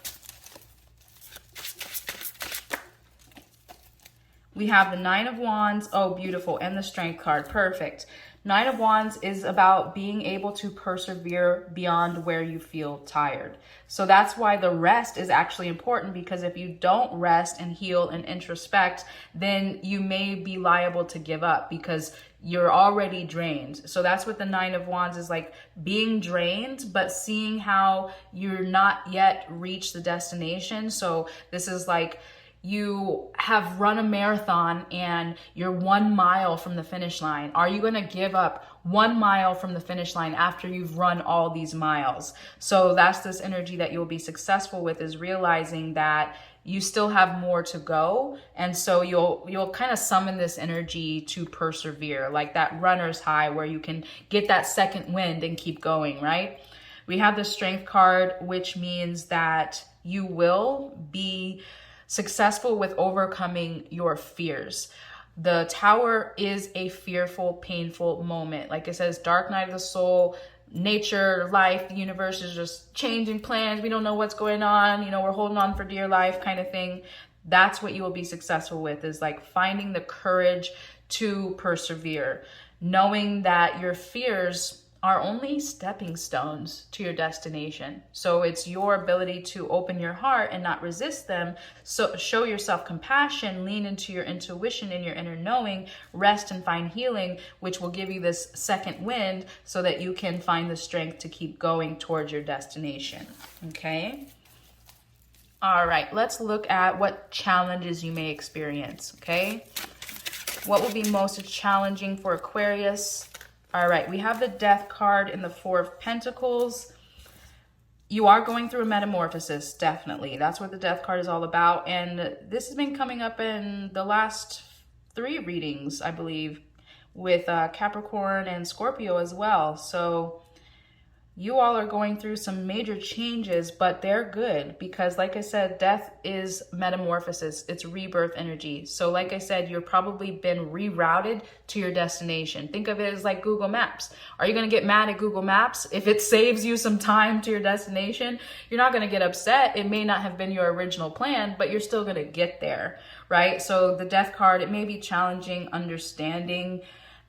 We have the Nine of Wands. Oh, beautiful. And the Strength card. Perfect. Nine of Wands is about being able to persevere beyond where you feel tired. So that's why the rest is actually important, because if you don't rest and heal and introspect, then you may be liable to give up because you're already drained. So that's what the Nine of Wands is like, being drained, but seeing how you're not yet reached the destination. So this is like, you have run a marathon and you're 1 mile from the finish line. Are you going to give up 1 mile from the finish line after you've run all these miles? So that's this energy that you'll be successful with, is realizing that you still have more to go. And so you'll kind of summon this energy to persevere, like that runner's high where you can get that second wind and keep going, right? We have the Strength card, which means that you will be successful with overcoming your fears. The Tower is a fearful, painful moment. Like it says, dark night of the soul, nature, life, the universe is just changing plans. We don't know what's going on. You know, we're holding on for dear life kind of thing. That's what you will be successful with, is like finding the courage to persevere, knowing that your fears are only stepping stones to your destination. So it's your ability to open your heart and not resist them. So show yourself compassion, lean into your intuition and your inner knowing, rest and find healing, which will give you this second wind so that you can find the strength to keep going towards your destination. Okay. All right, let's look at what challenges you may experience. Okay. What will be most challenging for Aquarius? All right, we have the Death card in the Four of Pentacles. You are going through a metamorphosis, definitely. That's what the Death card is all about. And this has been coming up in the last 3 readings, I believe, with Capricorn and Scorpio as well. So you all are going through some major changes, but they're good because, like I said, death is metamorphosis. It's rebirth energy. So like I said, you've probably been rerouted to your destination. Think of it as like Google Maps. Are you going to get mad at Google Maps if it saves you some time to your destination? You're not going to get upset. It may not have been your original plan, but you're still going to get there, right? So the Death card, it may be challenging understanding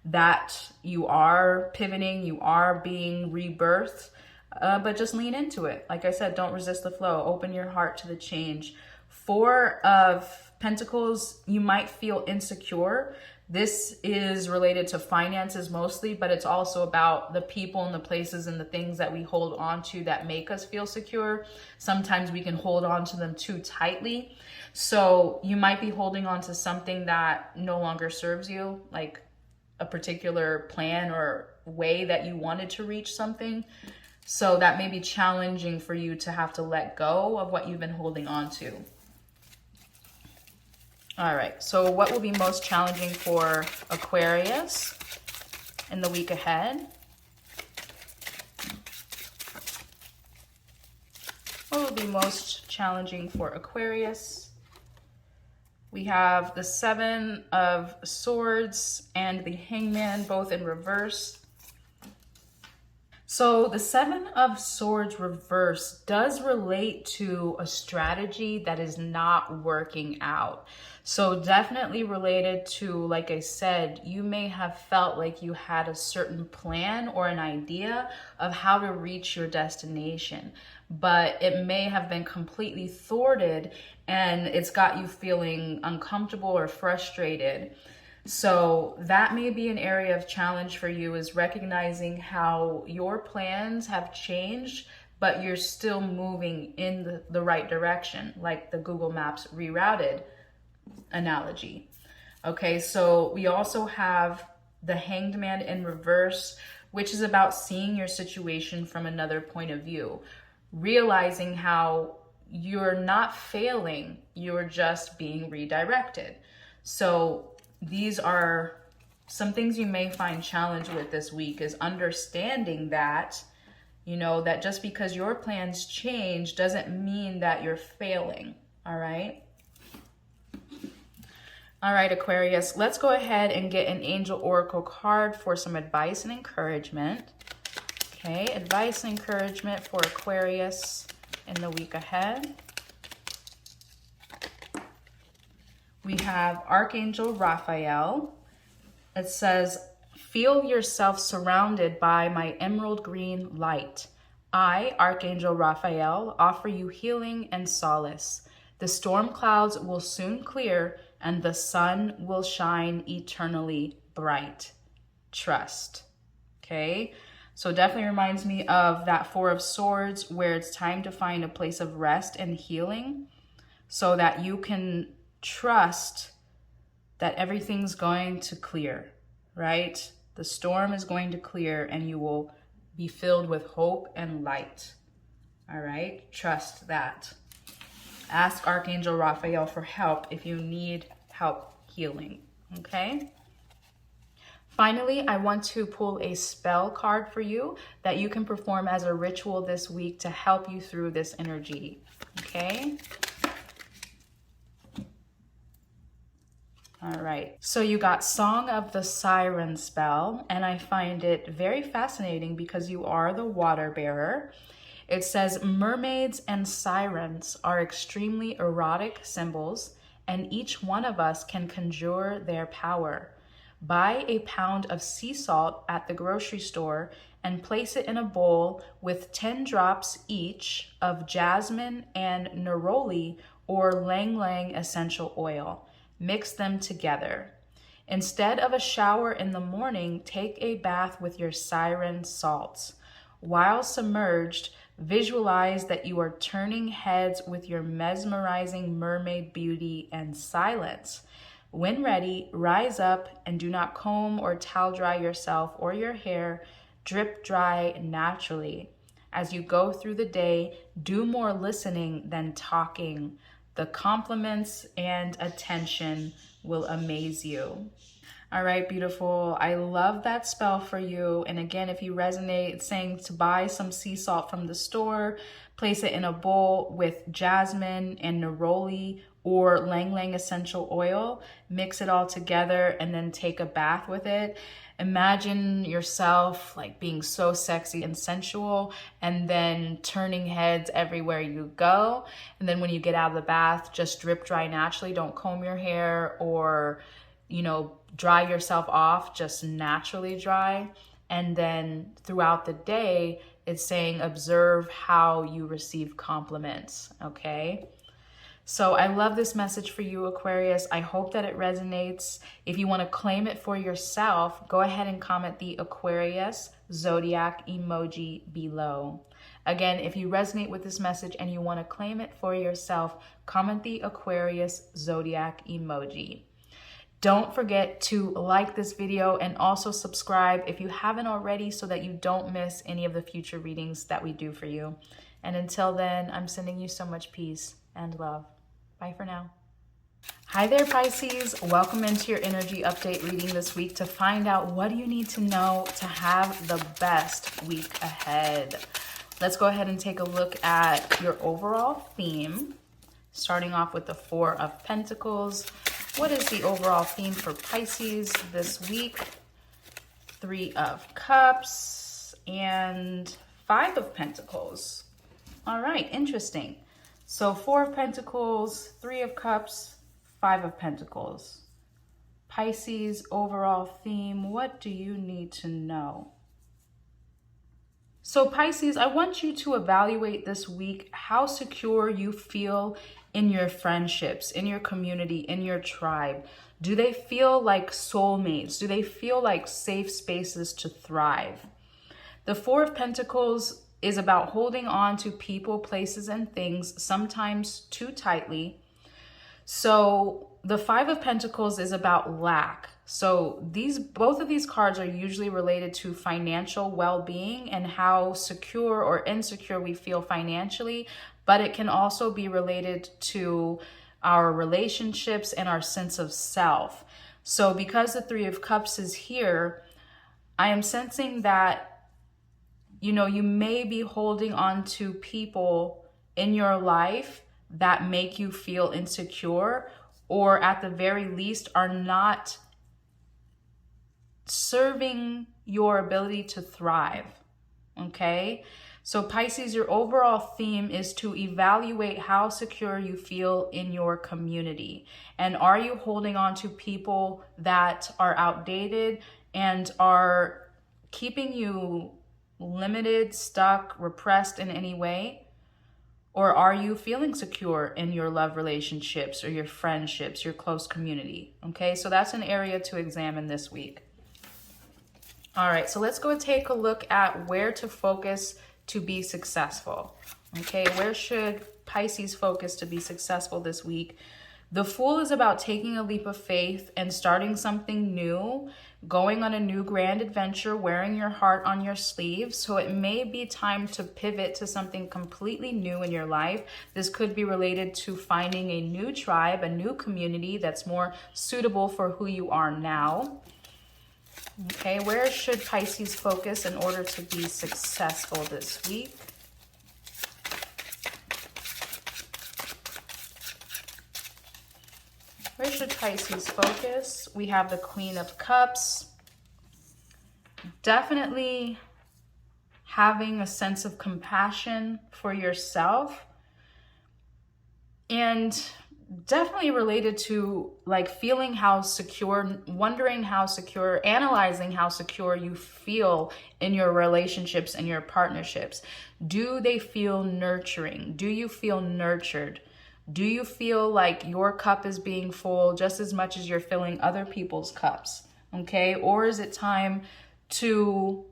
that you are pivoting, you are being rebirthed, but just lean into it. Like I said, don't resist the flow. Open your heart to the change. 4 of Pentacles, you might feel insecure This is related to finances mostly, but it's also about the people and the places and the things that we hold on to that make us feel secure. Sometimes we can hold on to them too tightly. So you might be holding on to something that no longer serves you, like a particular plan or way that you wanted to reach something. So that may be challenging for you to have to let go of what you've been holding on to. All right, so what will be most challenging for Aquarius in the week ahead? What will be most challenging for Aquarius? We have the Seven of Swords and the Hangman, both in reverse. So the Seven of Swords reverse does relate to a strategy that is not working out. So definitely related to, like I said, you may have felt like you had a certain plan or an idea of how to reach your destination, but it may have been completely thwarted and it's got you feeling uncomfortable or frustrated. So that may be an area of challenge for you, is recognizing how your plans have changed, but you're still moving in the right direction, like the Google Maps rerouted analogy. Okay, so we also have the Hanged Man in reverse, which is about seeing your situation from another point of view, realizing how you're not failing, you're just being redirected. So these are some things you may find challenge with this week, is understanding that, you know, that just because your plans change doesn't mean that you're failing. All right. All right, Aquarius, let's go ahead and get an angel oracle card for some advice and encouragement. Okay, advice and encouragement for Aquarius in the week ahead. We have Archangel Raphael. It says, feel yourself surrounded by my emerald green light. I, Archangel Raphael, offer you healing and solace. The storm clouds will soon clear and the sun will shine eternally bright. Trust. Okay, so definitely reminds me of that Four of Swords, where it's time to find a place of rest and healing so that you can trust that everything's going to clear, right? The storm is going to clear and you will be filled with hope and light. All right, trust that. Ask Archangel Raphael for help if you need help healing, okay? Finally, I want to pull a spell card for you that you can perform as a ritual this week to help you through this energy, okay? All right, so you got Song of the Siren spell, and I find it very fascinating because you are the water bearer. It says, mermaids and sirens are extremely erotic symbols, and each one of us can conjure their power. Buy a pound of sea salt at the grocery store and place it in a bowl with 10 drops each of jasmine and neroli or lang lang essential oil. Mix them together. Instead of a shower in the morning, take a bath with your siren salts. While submerged, visualize that you are turning heads with your mesmerizing mermaid beauty and silence. When ready, rise up and do not comb or towel dry yourself or your hair. Drip dry naturally. As you go through the day, do more listening than talking. The compliments and attention will amaze you. All right, beautiful. I love that spell for you. And again, if you resonate, it's saying to buy some sea salt from the store, place it in a bowl with jasmine and neroli or lang lang essential oil, mix it all together, and then take a bath with it. Imagine yourself like being so sexy and sensual, and then turning heads everywhere you go. And then when you get out of the bath, just drip dry naturally. Don't comb your hair or, you know, dry yourself off, just naturally dry. And then throughout the day, it's saying observe how you receive compliments, okay? So I love this message for you, Aquarius. I hope that it resonates. If you want to claim it for yourself, go ahead and comment the Aquarius Zodiac emoji below. Again, if you resonate with this message and you want to claim it for yourself, comment the Aquarius Zodiac emoji. Don't forget to like this video and also subscribe if you haven't already so that you don't miss any of the future readings that we do for you. And until then, I'm sending you so much peace and love. Bye for now. Hi there, Pisces. Welcome into your energy update reading this week to find out what do you need to know to have the best week ahead. Let's go ahead and take a look at your overall theme, starting off with the Four of Pentacles. What is the overall theme for Pisces this week? Three of Cups and Five of Pentacles. All right, interesting. So Four of Pentacles, Three of Cups, Five of Pentacles. Pisces overall theme, what do you need to know? So Pisces, I want you to evaluate this week how secure you feel in your friendships, in your community, in your tribe. Do they feel like soulmates? Do they feel like safe spaces to thrive? The Four of Pentacles is about holding on to people, places, and things, sometimes too tightly. So the Five of Pentacles is about lack. So both of these cards are usually related to financial well-being and how secure or insecure we feel financially, but it can also be related to our relationships and our sense of self. So because the Three of Cups is here, I am sensing that you may be holding on to people in your life that make you feel insecure, or at the very least are not serving your ability to thrive. Okay? So Pisces, your overall theme is to evaluate how secure you feel in your community. And are you holding on to people that are outdated and are keeping you limited, stuck, repressed in any way? Or are you feeling secure in your love relationships or your friendships, your close community? Okay, so that's an area to examine this week. All right, so let's go take a look at where to focus to be successful. Okay, where should Pisces focus to be successful this week? The Fool is about taking a leap of faith and starting something new, going on a new grand adventure, wearing your heart on your sleeve. So it may be time to pivot to something completely new in your life. This could be related to finding a new tribe, a new community that's more suitable for who you are now. Okay, where should Pisces focus in order to be successful this week? Where should Pisces focus? We have the Queen of Cups. Definitely having a sense of compassion for yourself, and definitely related to like feeling how secure, wondering how secure, analyzing how secure you feel in your relationships and your partnerships. Do they feel nurturing? Do you feel nurtured? Do you feel like your cup is being full just as much as you're filling other people's cups? Okay, or is it time to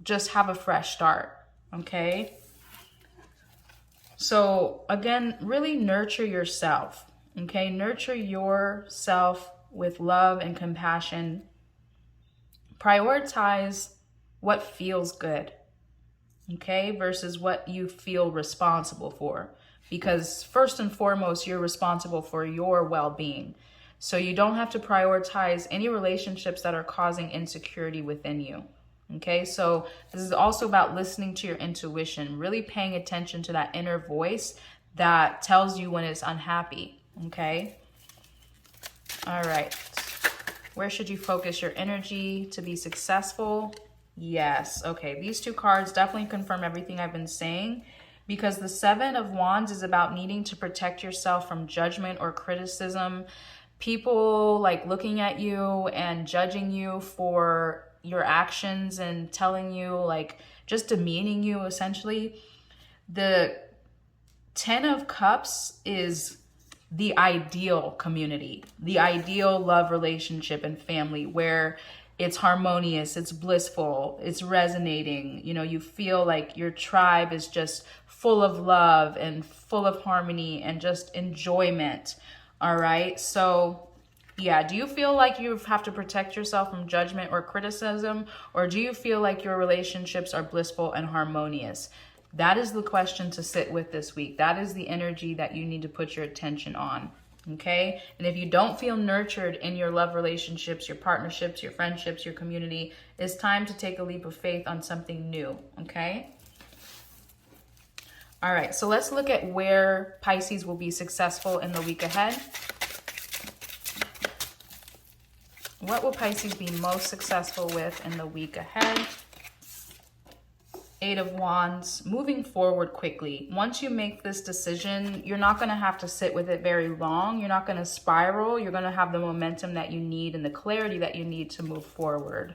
just have a fresh start? Okay. So again, really nurture yourself, okay? Nurture yourself with love and compassion. Prioritize what feels good, okay? Versus what you feel responsible for. Because first and foremost, you're responsible for your well-being. So you don't have to prioritize any relationships that are causing insecurity within you. Okay, so this is also about listening to your intuition, really paying attention to that inner voice that tells you when it's unhappy. Okay. All right. Where should you focus your energy to be successful? Yes. Okay. These two cards definitely confirm everything I've been saying, because the Seven of Wands is about needing to protect yourself from judgment or criticism. People like looking at you and judging you for your actions and telling you, like, just demeaning you essentially. The 10 of Cups is the ideal community, the ideal love relationship and family where it's harmonious, it's blissful, it's resonating. You know, you feel like your tribe is just full of love and full of harmony and just enjoyment. All right. So yeah, do you feel like you have to protect yourself from judgment or criticism, or do you feel like your relationships are blissful and harmonious? That is the question to sit with this week. That is the energy that you need to put your attention on, okay? And if you don't feel nurtured in your love relationships, your partnerships, your friendships, your community, it's time to take a leap of faith on something new, okay? All right, so let's look at where Pisces will be successful in the week ahead. What will Pisces be most successful with in the week ahead? 8 of Wands, moving forward quickly. Once you make this decision, you're not going to have to sit with it very long. You're not going to spiral. You're going to have the momentum that you need and the clarity that you need to move forward.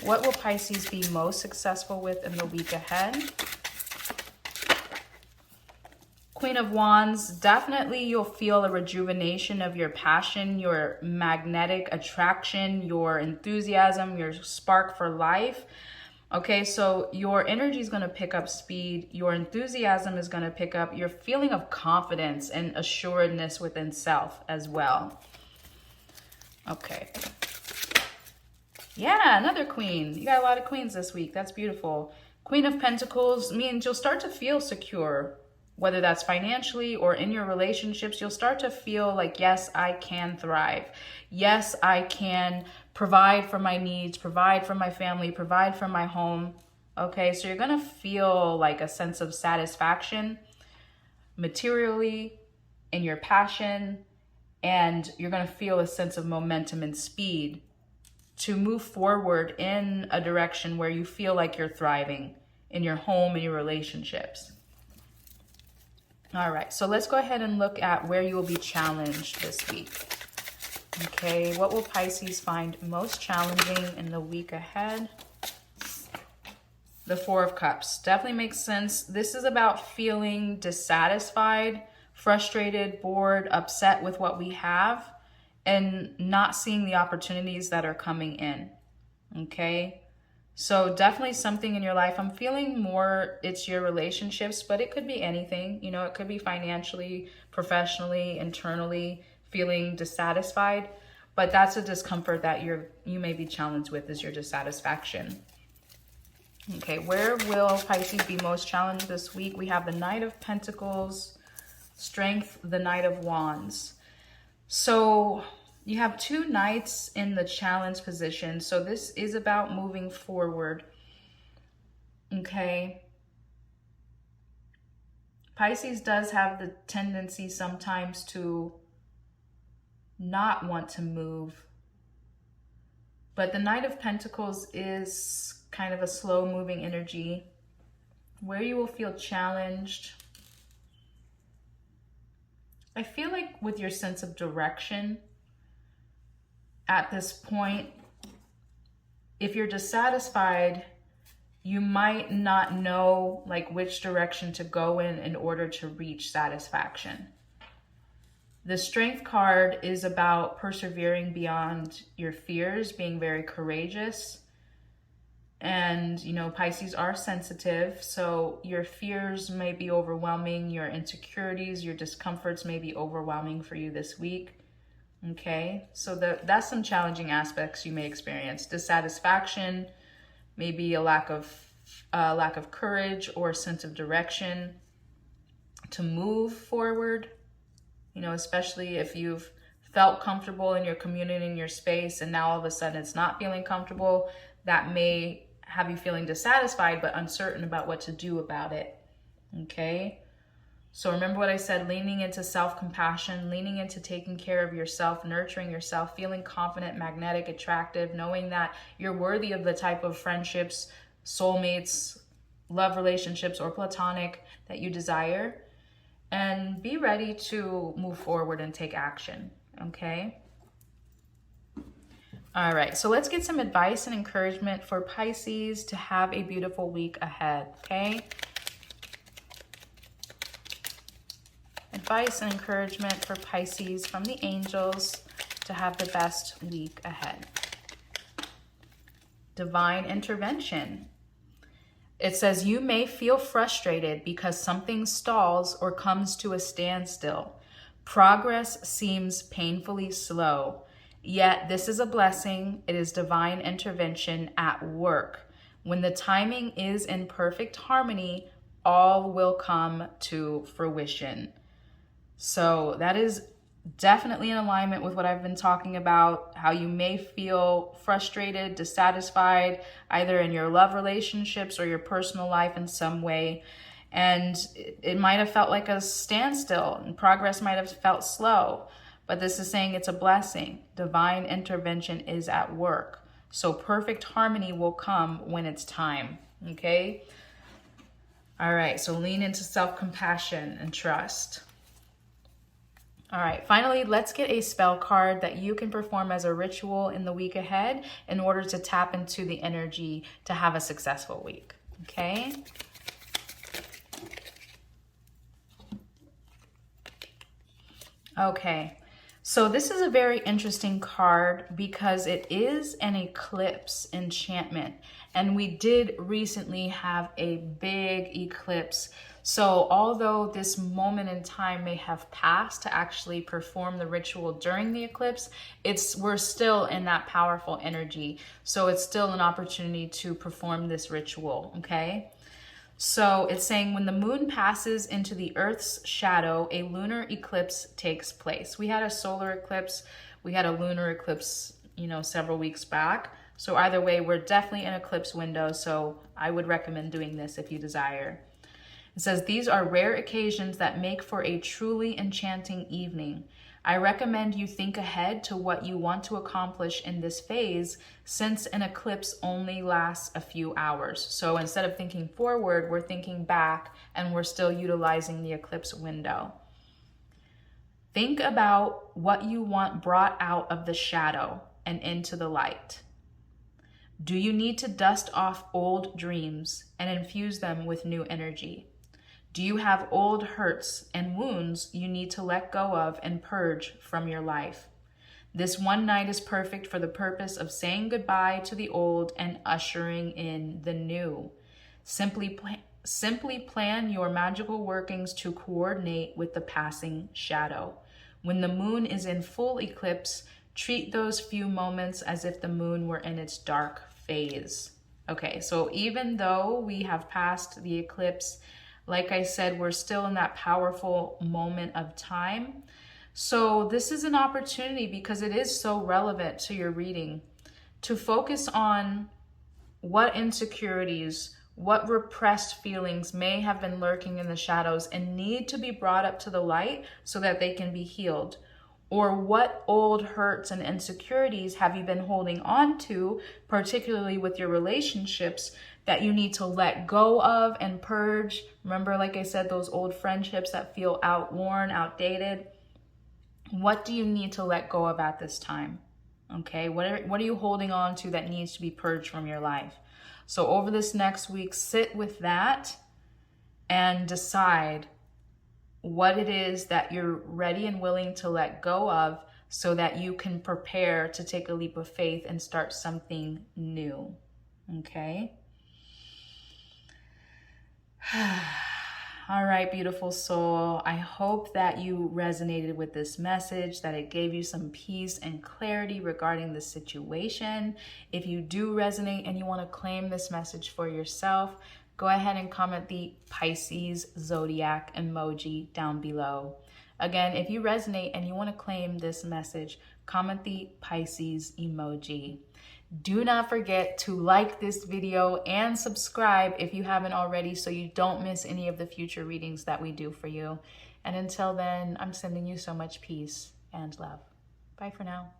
What will Pisces be most successful with in the week ahead? Queen of Wands, definitely you'll feel a rejuvenation of your passion, your magnetic attraction, your enthusiasm, your spark for life. Okay, so your energy is going to pick up speed. Your enthusiasm is going to pick up your feeling of confidence and assuredness within self as well. Okay. Yeah, another queen. You got a lot of queens this week. That's beautiful. Queen of Pentacles means you'll start to feel secure. Whether that's financially or in your relationships, you'll start to feel like, yes, I can thrive. Yes, I can provide for my needs, provide for my family, provide for my home. Okay, so you're going to feel like a sense of satisfaction materially in your passion, and you're going to feel a sense of momentum and speed to move forward in a direction where you feel like you're thriving in your home and your relationships. All right, so let's go ahead and look at where you will be challenged this week. Okay, what will Pisces find most challenging in the week ahead? The 4 of Cups. Definitely makes sense. This is about feeling dissatisfied, frustrated, bored, upset with what we have, and not seeing the opportunities that are coming in. Okay? So definitely something in your life. I'm feeling more it's your relationships, but it could be anything. You know, it could be financially, professionally, internally, feeling dissatisfied. But that's a discomfort that you may be challenged with, is your dissatisfaction. Okay, where will Pisces be most challenged this week? We have the Knight of Pentacles, Strength, the Knight of Wands. So you have 2 knights in the challenge position. So this is about moving forward. Okay. Pisces does have the tendency sometimes to not want to move. But the Knight of Pentacles is kind of a slow moving energy where you will feel challenged. I feel like with your sense of direction, at this point, if you're dissatisfied, you might not know like which direction to go in order to reach satisfaction. The Strength card is about persevering beyond your fears, being very courageous. And, you know, Pisces are sensitive, so your fears may be overwhelming, your insecurities, your discomforts may be overwhelming for you this week. Okay, so that's some challenging aspects you may experience. Dissatisfaction, maybe a lack of courage or a sense of direction to move forward. You know, especially if you've felt comfortable in your community, in your space, and now all of a sudden it's not feeling comfortable, that may have you feeling dissatisfied but uncertain about what to do about it. Okay. So remember what I said, leaning into self-compassion, leaning into taking care of yourself, nurturing yourself, feeling confident, magnetic, attractive, knowing that you're worthy of the type of friendships, soulmates, love relationships, or platonic that you desire. And be ready to move forward and take action, okay? All right, so let's get some advice and encouragement for Pisces to have a beautiful week ahead, okay? advice and encouragement for Pisces from the angels to have the best week ahead. Divine intervention. It says, you may feel frustrated because something stalls or comes to a standstill. Progress seems painfully slow, yet this is a blessing. It is divine intervention at work. When the timing is in perfect harmony, all will come to fruition. So that is definitely in alignment with what I've been talking about, how you may feel frustrated, dissatisfied, either in your love relationships or your personal life in some way. And it might have felt like a standstill and progress might have felt slow, but this is saying it's a blessing. Divine intervention is at work. So perfect harmony will come when it's time, okay? All right, so lean into self-compassion and trust. All right, finally, let's get a spell card that you can perform as a ritual in the week ahead in order to tap into the energy to have a successful week, okay? Okay, so this is a very interesting card because it is an eclipse enchantment. And we did recently have a big eclipse. So although this moment in time may have passed to actually perform the ritual during the eclipse, we're still in that powerful energy. So it's still an opportunity to perform this ritual, okay? So it's saying when the moon passes into the Earth's shadow, a lunar eclipse takes place. We had a solar eclipse, we had a lunar eclipse, several weeks back. So either way, we're definitely in eclipse window. So I would recommend doing this if you desire. It says, these are rare occasions that make for a truly enchanting evening. I recommend you think ahead to what you want to accomplish in this phase, since an eclipse only lasts a few hours. So instead of thinking forward, we're thinking back and we're still utilizing the eclipse window. Think about what you want brought out of the shadow and into the light. Do you need to dust off old dreams and infuse them with new energy? Do you have old hurts and wounds you need to let go of and purge from your life? This one night is perfect for the purpose of saying goodbye to the old and ushering in the new. Simply plan your magical workings to coordinate with the passing shadow. When the moon is in full eclipse, treat those few moments as if the moon were in its dark phase. Okay, so even though we have passed the eclipse, like I said, we're still in that powerful moment of time. So this is an opportunity, because it is so relevant to your reading, to focus on what insecurities, what repressed feelings may have been lurking in the shadows and need to be brought up to the light so that they can be healed. Or what old hurts and insecurities have you been holding on to, particularly with your relationships, that you need to let go of and purge. Remember, like I said, those old friendships that feel outworn, outdated. What do you need to let go of at this time? Okay, what are you holding on to that needs to be purged from your life? So over this next week, sit with that and decide what it is that you're ready and willing to let go of so that you can prepare to take a leap of faith and start something new. Okay? All right, beautiful soul. I hope that you resonated with this message, that it gave you some peace and clarity regarding the situation. If you do resonate and you want to claim this message for yourself, go ahead and comment the Pisces Zodiac emoji down below. Again, if you resonate and you want to claim this message, comment the Pisces emoji. Do not forget to like this video and subscribe if you haven't already, so you don't miss any of the future readings that we do for you. And until then, I'm sending you so much peace and love. Bye for now.